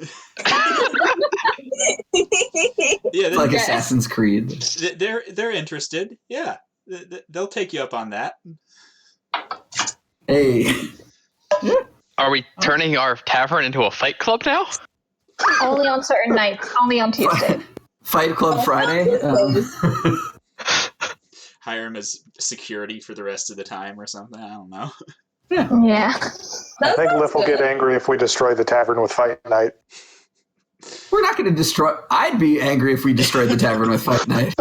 Yeah, It's like Assassin's Creed. they're interested. Yeah, they'll take you up on that. Hey. Are we turning our tavern into a fight club now? Only on certain nights. Only on Tuesday. Fight Club Friday? Hire him as security for the rest of the time or something. I don't know. Yeah. I think Liff will get angry if we destroy the tavern with Fight Night. We're not going to destroy... I'd be angry if we destroyed the tavern with Fight Night.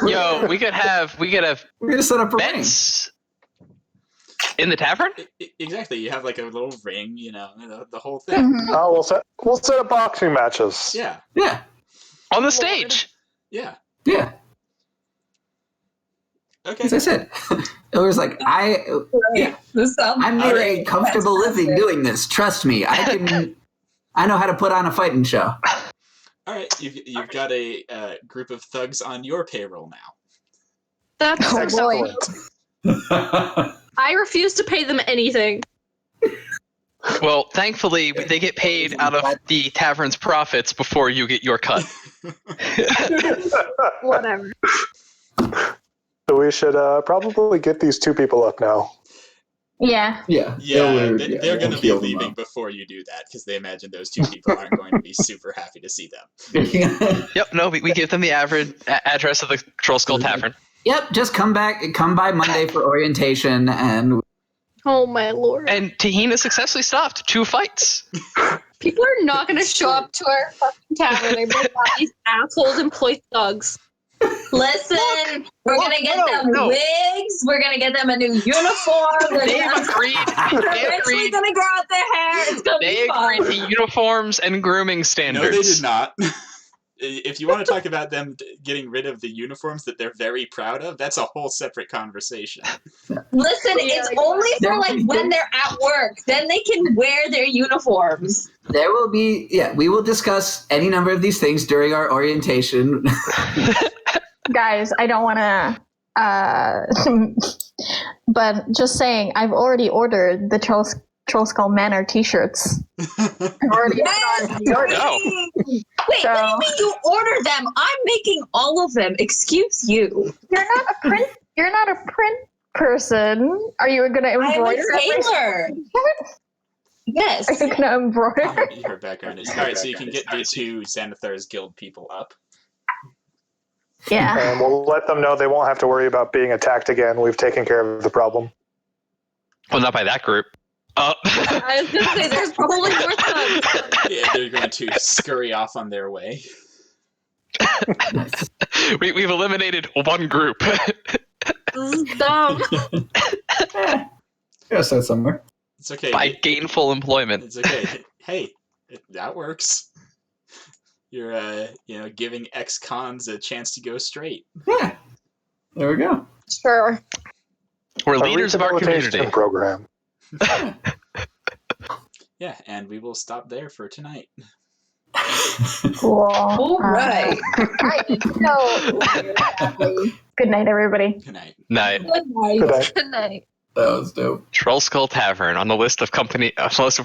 Yo, we could have We're going to set up a ring. bets in the tavern? Exactly. You have like a little ring, the whole thing. Oh, we'll set up boxing matches. Yeah. Yeah. On the stage. Yeah. Yeah. Okay. As I said, it was like, I made a comfortable living doing this. Trust me. I know how to put on a fighting show. All right. You've got a group of thugs on your payroll now. That's Excellent. I refuse to pay them anything. Well, thankfully, they get paid out of the tavern's profits before you get your cut. Whatever. So we should probably get these two people up now. Yeah. Yeah. They're going to be leaving before you do that because they imagine those two people aren't going to be super happy to see them. Yep, no, we give them the address of the Troll Skull Tavern. Yep, just come by Monday for orientation, and Oh my lord. And Tahina successfully stopped 2 fights. People are not going to show up to our fucking tavern. They're both these assholes employ thugs. Listen, we're gonna get them wigs. We're gonna get them a new uniform. They've agreed. They're actually gonna grow out their hair. It's gonna They be fun. agreed to uniforms and grooming standards. No, they did not. If you want to talk about them getting rid of the uniforms that they're very proud of, that's a whole separate conversation. Listen, it's only for like when they're at work. Then they can wear their uniforms. there will be, we will discuss any number of these things during our orientation. Guys, I don't want to, but just saying, I've already ordered the Troll Skull Manor t-shirts. I've already ordered. No. Wait, what do you mean you ordered them? I'm making all of them. Excuse you. You're not a print person. Are you going to embroider? I'm a tailor. Yes. Are you going to embroider? Her background is... Alright, so you can get the 2 Xanathar's Guild people up. Yeah. And we'll let them know they won't have to worry about being attacked again. We've taken care of the problem. Well, not by that group. I was going to say, there's probably more thugs. Yeah, they're going to scurry off on their way. We've eliminated 1 group. This is dumb. Yes, that's somewhere. It's okay. By gainful employment. It's okay. Hey, that works. You're, giving ex-cons a chance to go straight. Yeah. There we go. Sure. We're leaders of our community. Program. Yeah, and we will stop there for tonight. Cool. All right. Good night, everybody. Good night. Night. Good night. Good night. Good night. That was dope. Troll Skull Tavern on the list of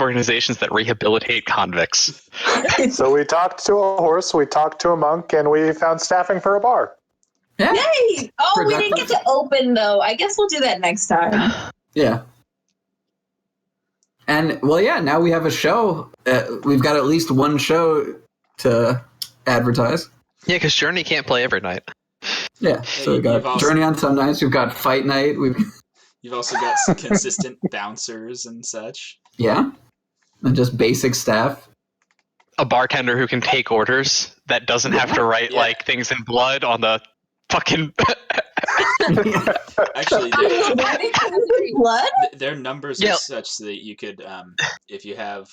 organizations that rehabilitate convicts. So we talked to a horse, we talked to a monk, and we found staffing for a bar. Yeah. Yay! Oh, we didn't get to open though. I guess we'll do that next time. Yeah. And, now we have a show. We've got at least 1 show to advertise. Yeah, because Journey can't play every night. Yeah, so we've got Journey on some nights. We've got Fight Night. You've also got some consistent bouncers and such. Yeah. And just basic staff. A bartender who can take orders that doesn't have to write things in blood on the fucking Actually, Blood? their numbers Yeah. are such that you could, if you have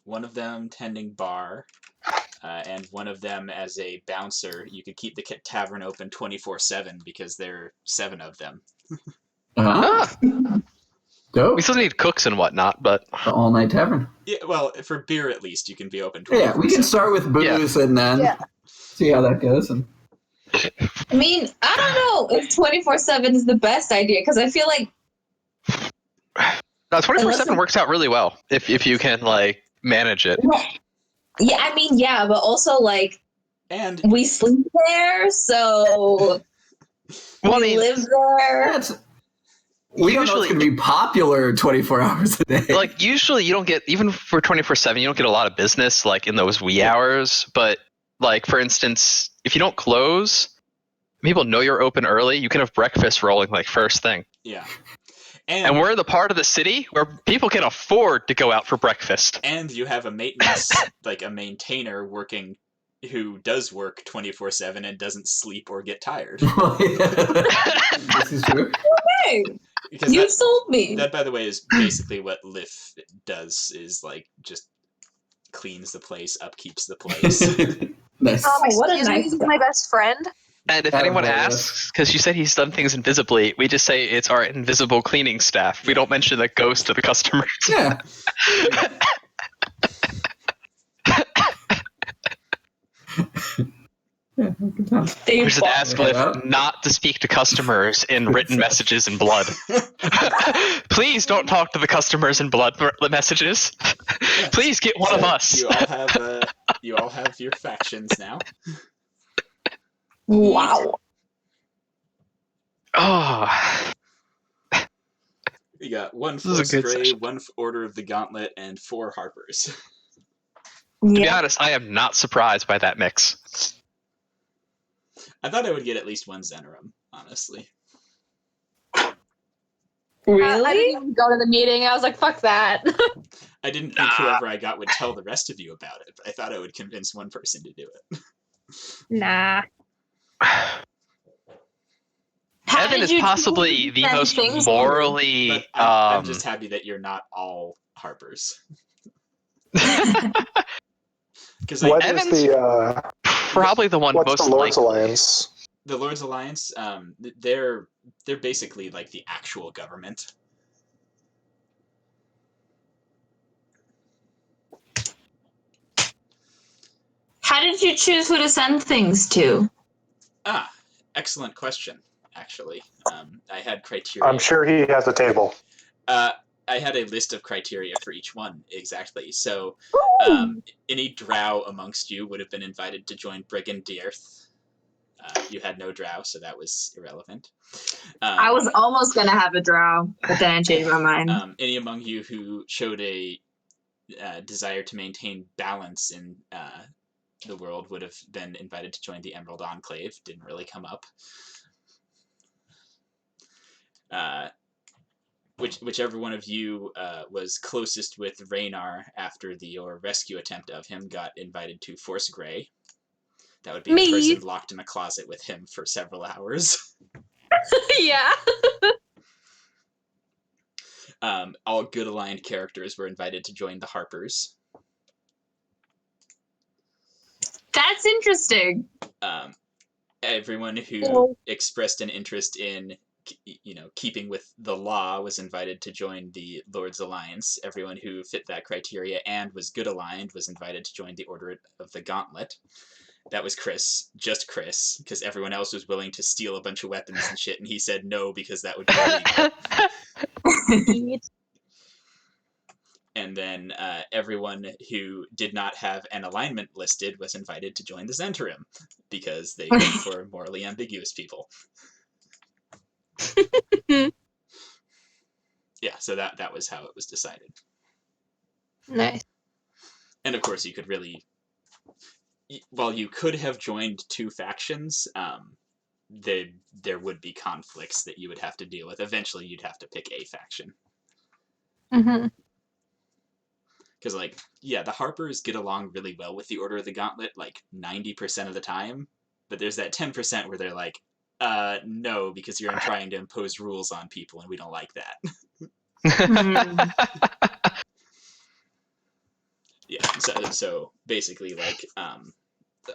one of them tending bar and one of them as a bouncer, you could keep the tavern open 24/7 because there are 7 of them. Ah, dope. We still need cooks and whatnot, but The all-night tavern. Yeah, well, for beer at least, you can be open 24/7. Yeah, we can start with booze and then see how that goes. And I mean, I don't know if 24/7 is the best idea because I feel like no, 24/7 Unless- works out really well if you can like manage it. yeah, I mean, yeah, but also like And we sleep there, so Well, I we mean, live there. we don't know it's going to be popular 24 hours a day. like usually you don't get, even for 24/7, you don't get a lot of business like in those wee hours. But like for instance, if you don't close, people know you're open early. You can have breakfast rolling like first thing. yeah. And we're the part of the city where people can afford to go out for breakfast. And you have a maintenance, like a maintainer working, who does work 24/7 and doesn't sleep or get tired. This is true. Hey, Because you sold me. that, by the way, is basically what Lif does, is like just cleans the place, upkeeps the place. Nice. what a Excuse me, nice he's guy. my best friend. And if That anyone was- asks, because you said he's done things invisibly, we just say it's our invisible cleaning staff. We don't mention the ghost of the customers. Yeah. They We just ask Yeah. Liv not to speak to customers in written messages in blood. Please don't talk to the customers in blood messages. Yes. Please get one of So us. you all have your factions now. Wow. Oh, We got 1 This is a good Force Grey, session. 1 Order of the Gauntlet, and 4 Harpers. to be Yeah. honest, I am not surprised by that mix. I thought I would get at least 1 Zenerum, honestly. I Really? didn't even go to the meeting. I was like, fuck that. I didn't think whoever I got would tell the rest of you about it, but I thought I would convince 1 person to do it. Nah. How Evan did is you possibly the send most things to? morally. But I'm just happy that you're not all Harpers. Because What is Evan's- the probably the one what's most the Lord's likely. Alliance? the Lord's Alliance, they're basically like the actual government. How did you choose who to send things to? Ah, excellent question, actually. I had criteria. I'm sure he has a table. I had a list of criteria for each one, exactly. So, any drow amongst you would have been invited to join Brigand Dierth. You had no drow, so that was irrelevant. I was almost gonna have a drow, but then I changed my mind. Any among you who showed a desire to maintain balance in the world would have been invited to join the Emerald Enclave. Didn't really come up. Whichever one of you was closest with Raynar after your rescue attempt of him got invited to Force Grey. That would be Me. a person locked in a closet with him for several hours. Yeah. All good aligned characters were invited to join the Harpers. That's interesting. Everyone who expressed an interest in, keeping with the law was invited to join the Lord's Alliance. Everyone who fit that criteria and was good aligned was invited to join the Order of the Gauntlet. That was Chris, just Chris, because everyone else was willing to steal a bunch of weapons and shit, and he said no because that would be illegal. And then everyone who did not have an alignment listed was invited to join the Zentarim, because they look for morally ambiguous people. Yeah, so that was how it was decided. Nice. And of course, you could really, while you could have joined 2 factions, there would be conflicts that you would have to deal with. Eventually, you'd have to pick a faction. Mm-hmm. Because, the Harpers get along really well with the Order of the Gauntlet, 90% of the time. But there's that 10% where they're like, No, because you're trying to impose rules on people, and we don't like that. Yeah, so basically, like,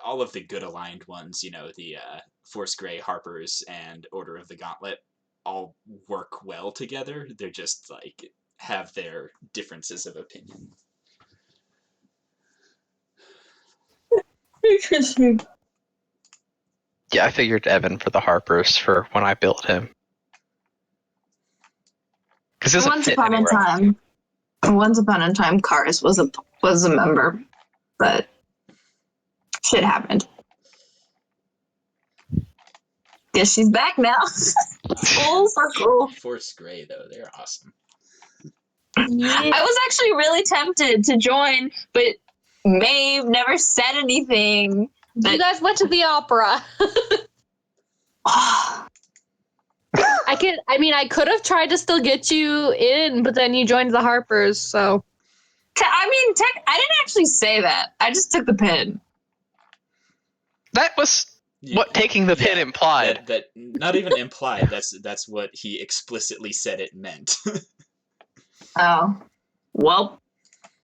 all of the good aligned ones, you know, the Force Grey, Harpers, and Order of the Gauntlet, all work well together. They're just, like, have their differences of opinion. Interesting. Yeah, I figured Evan for the Harpers for when I built him. Because it doesn't fit anywhere else. Once upon a time, Karis was a member, but shit happened. Guess she's back now. Full circle. Force Grey, though, they're awesome. Yeah. I was actually really tempted to join, but Maeve never said anything. You guys went to the opera. I could have tried to still get you in, but then you joined the Harpers, so. I didn't actually say that. I just took the pin. That was what taking the pin implied. That not even implied. That's what he explicitly said it meant. Oh. Well,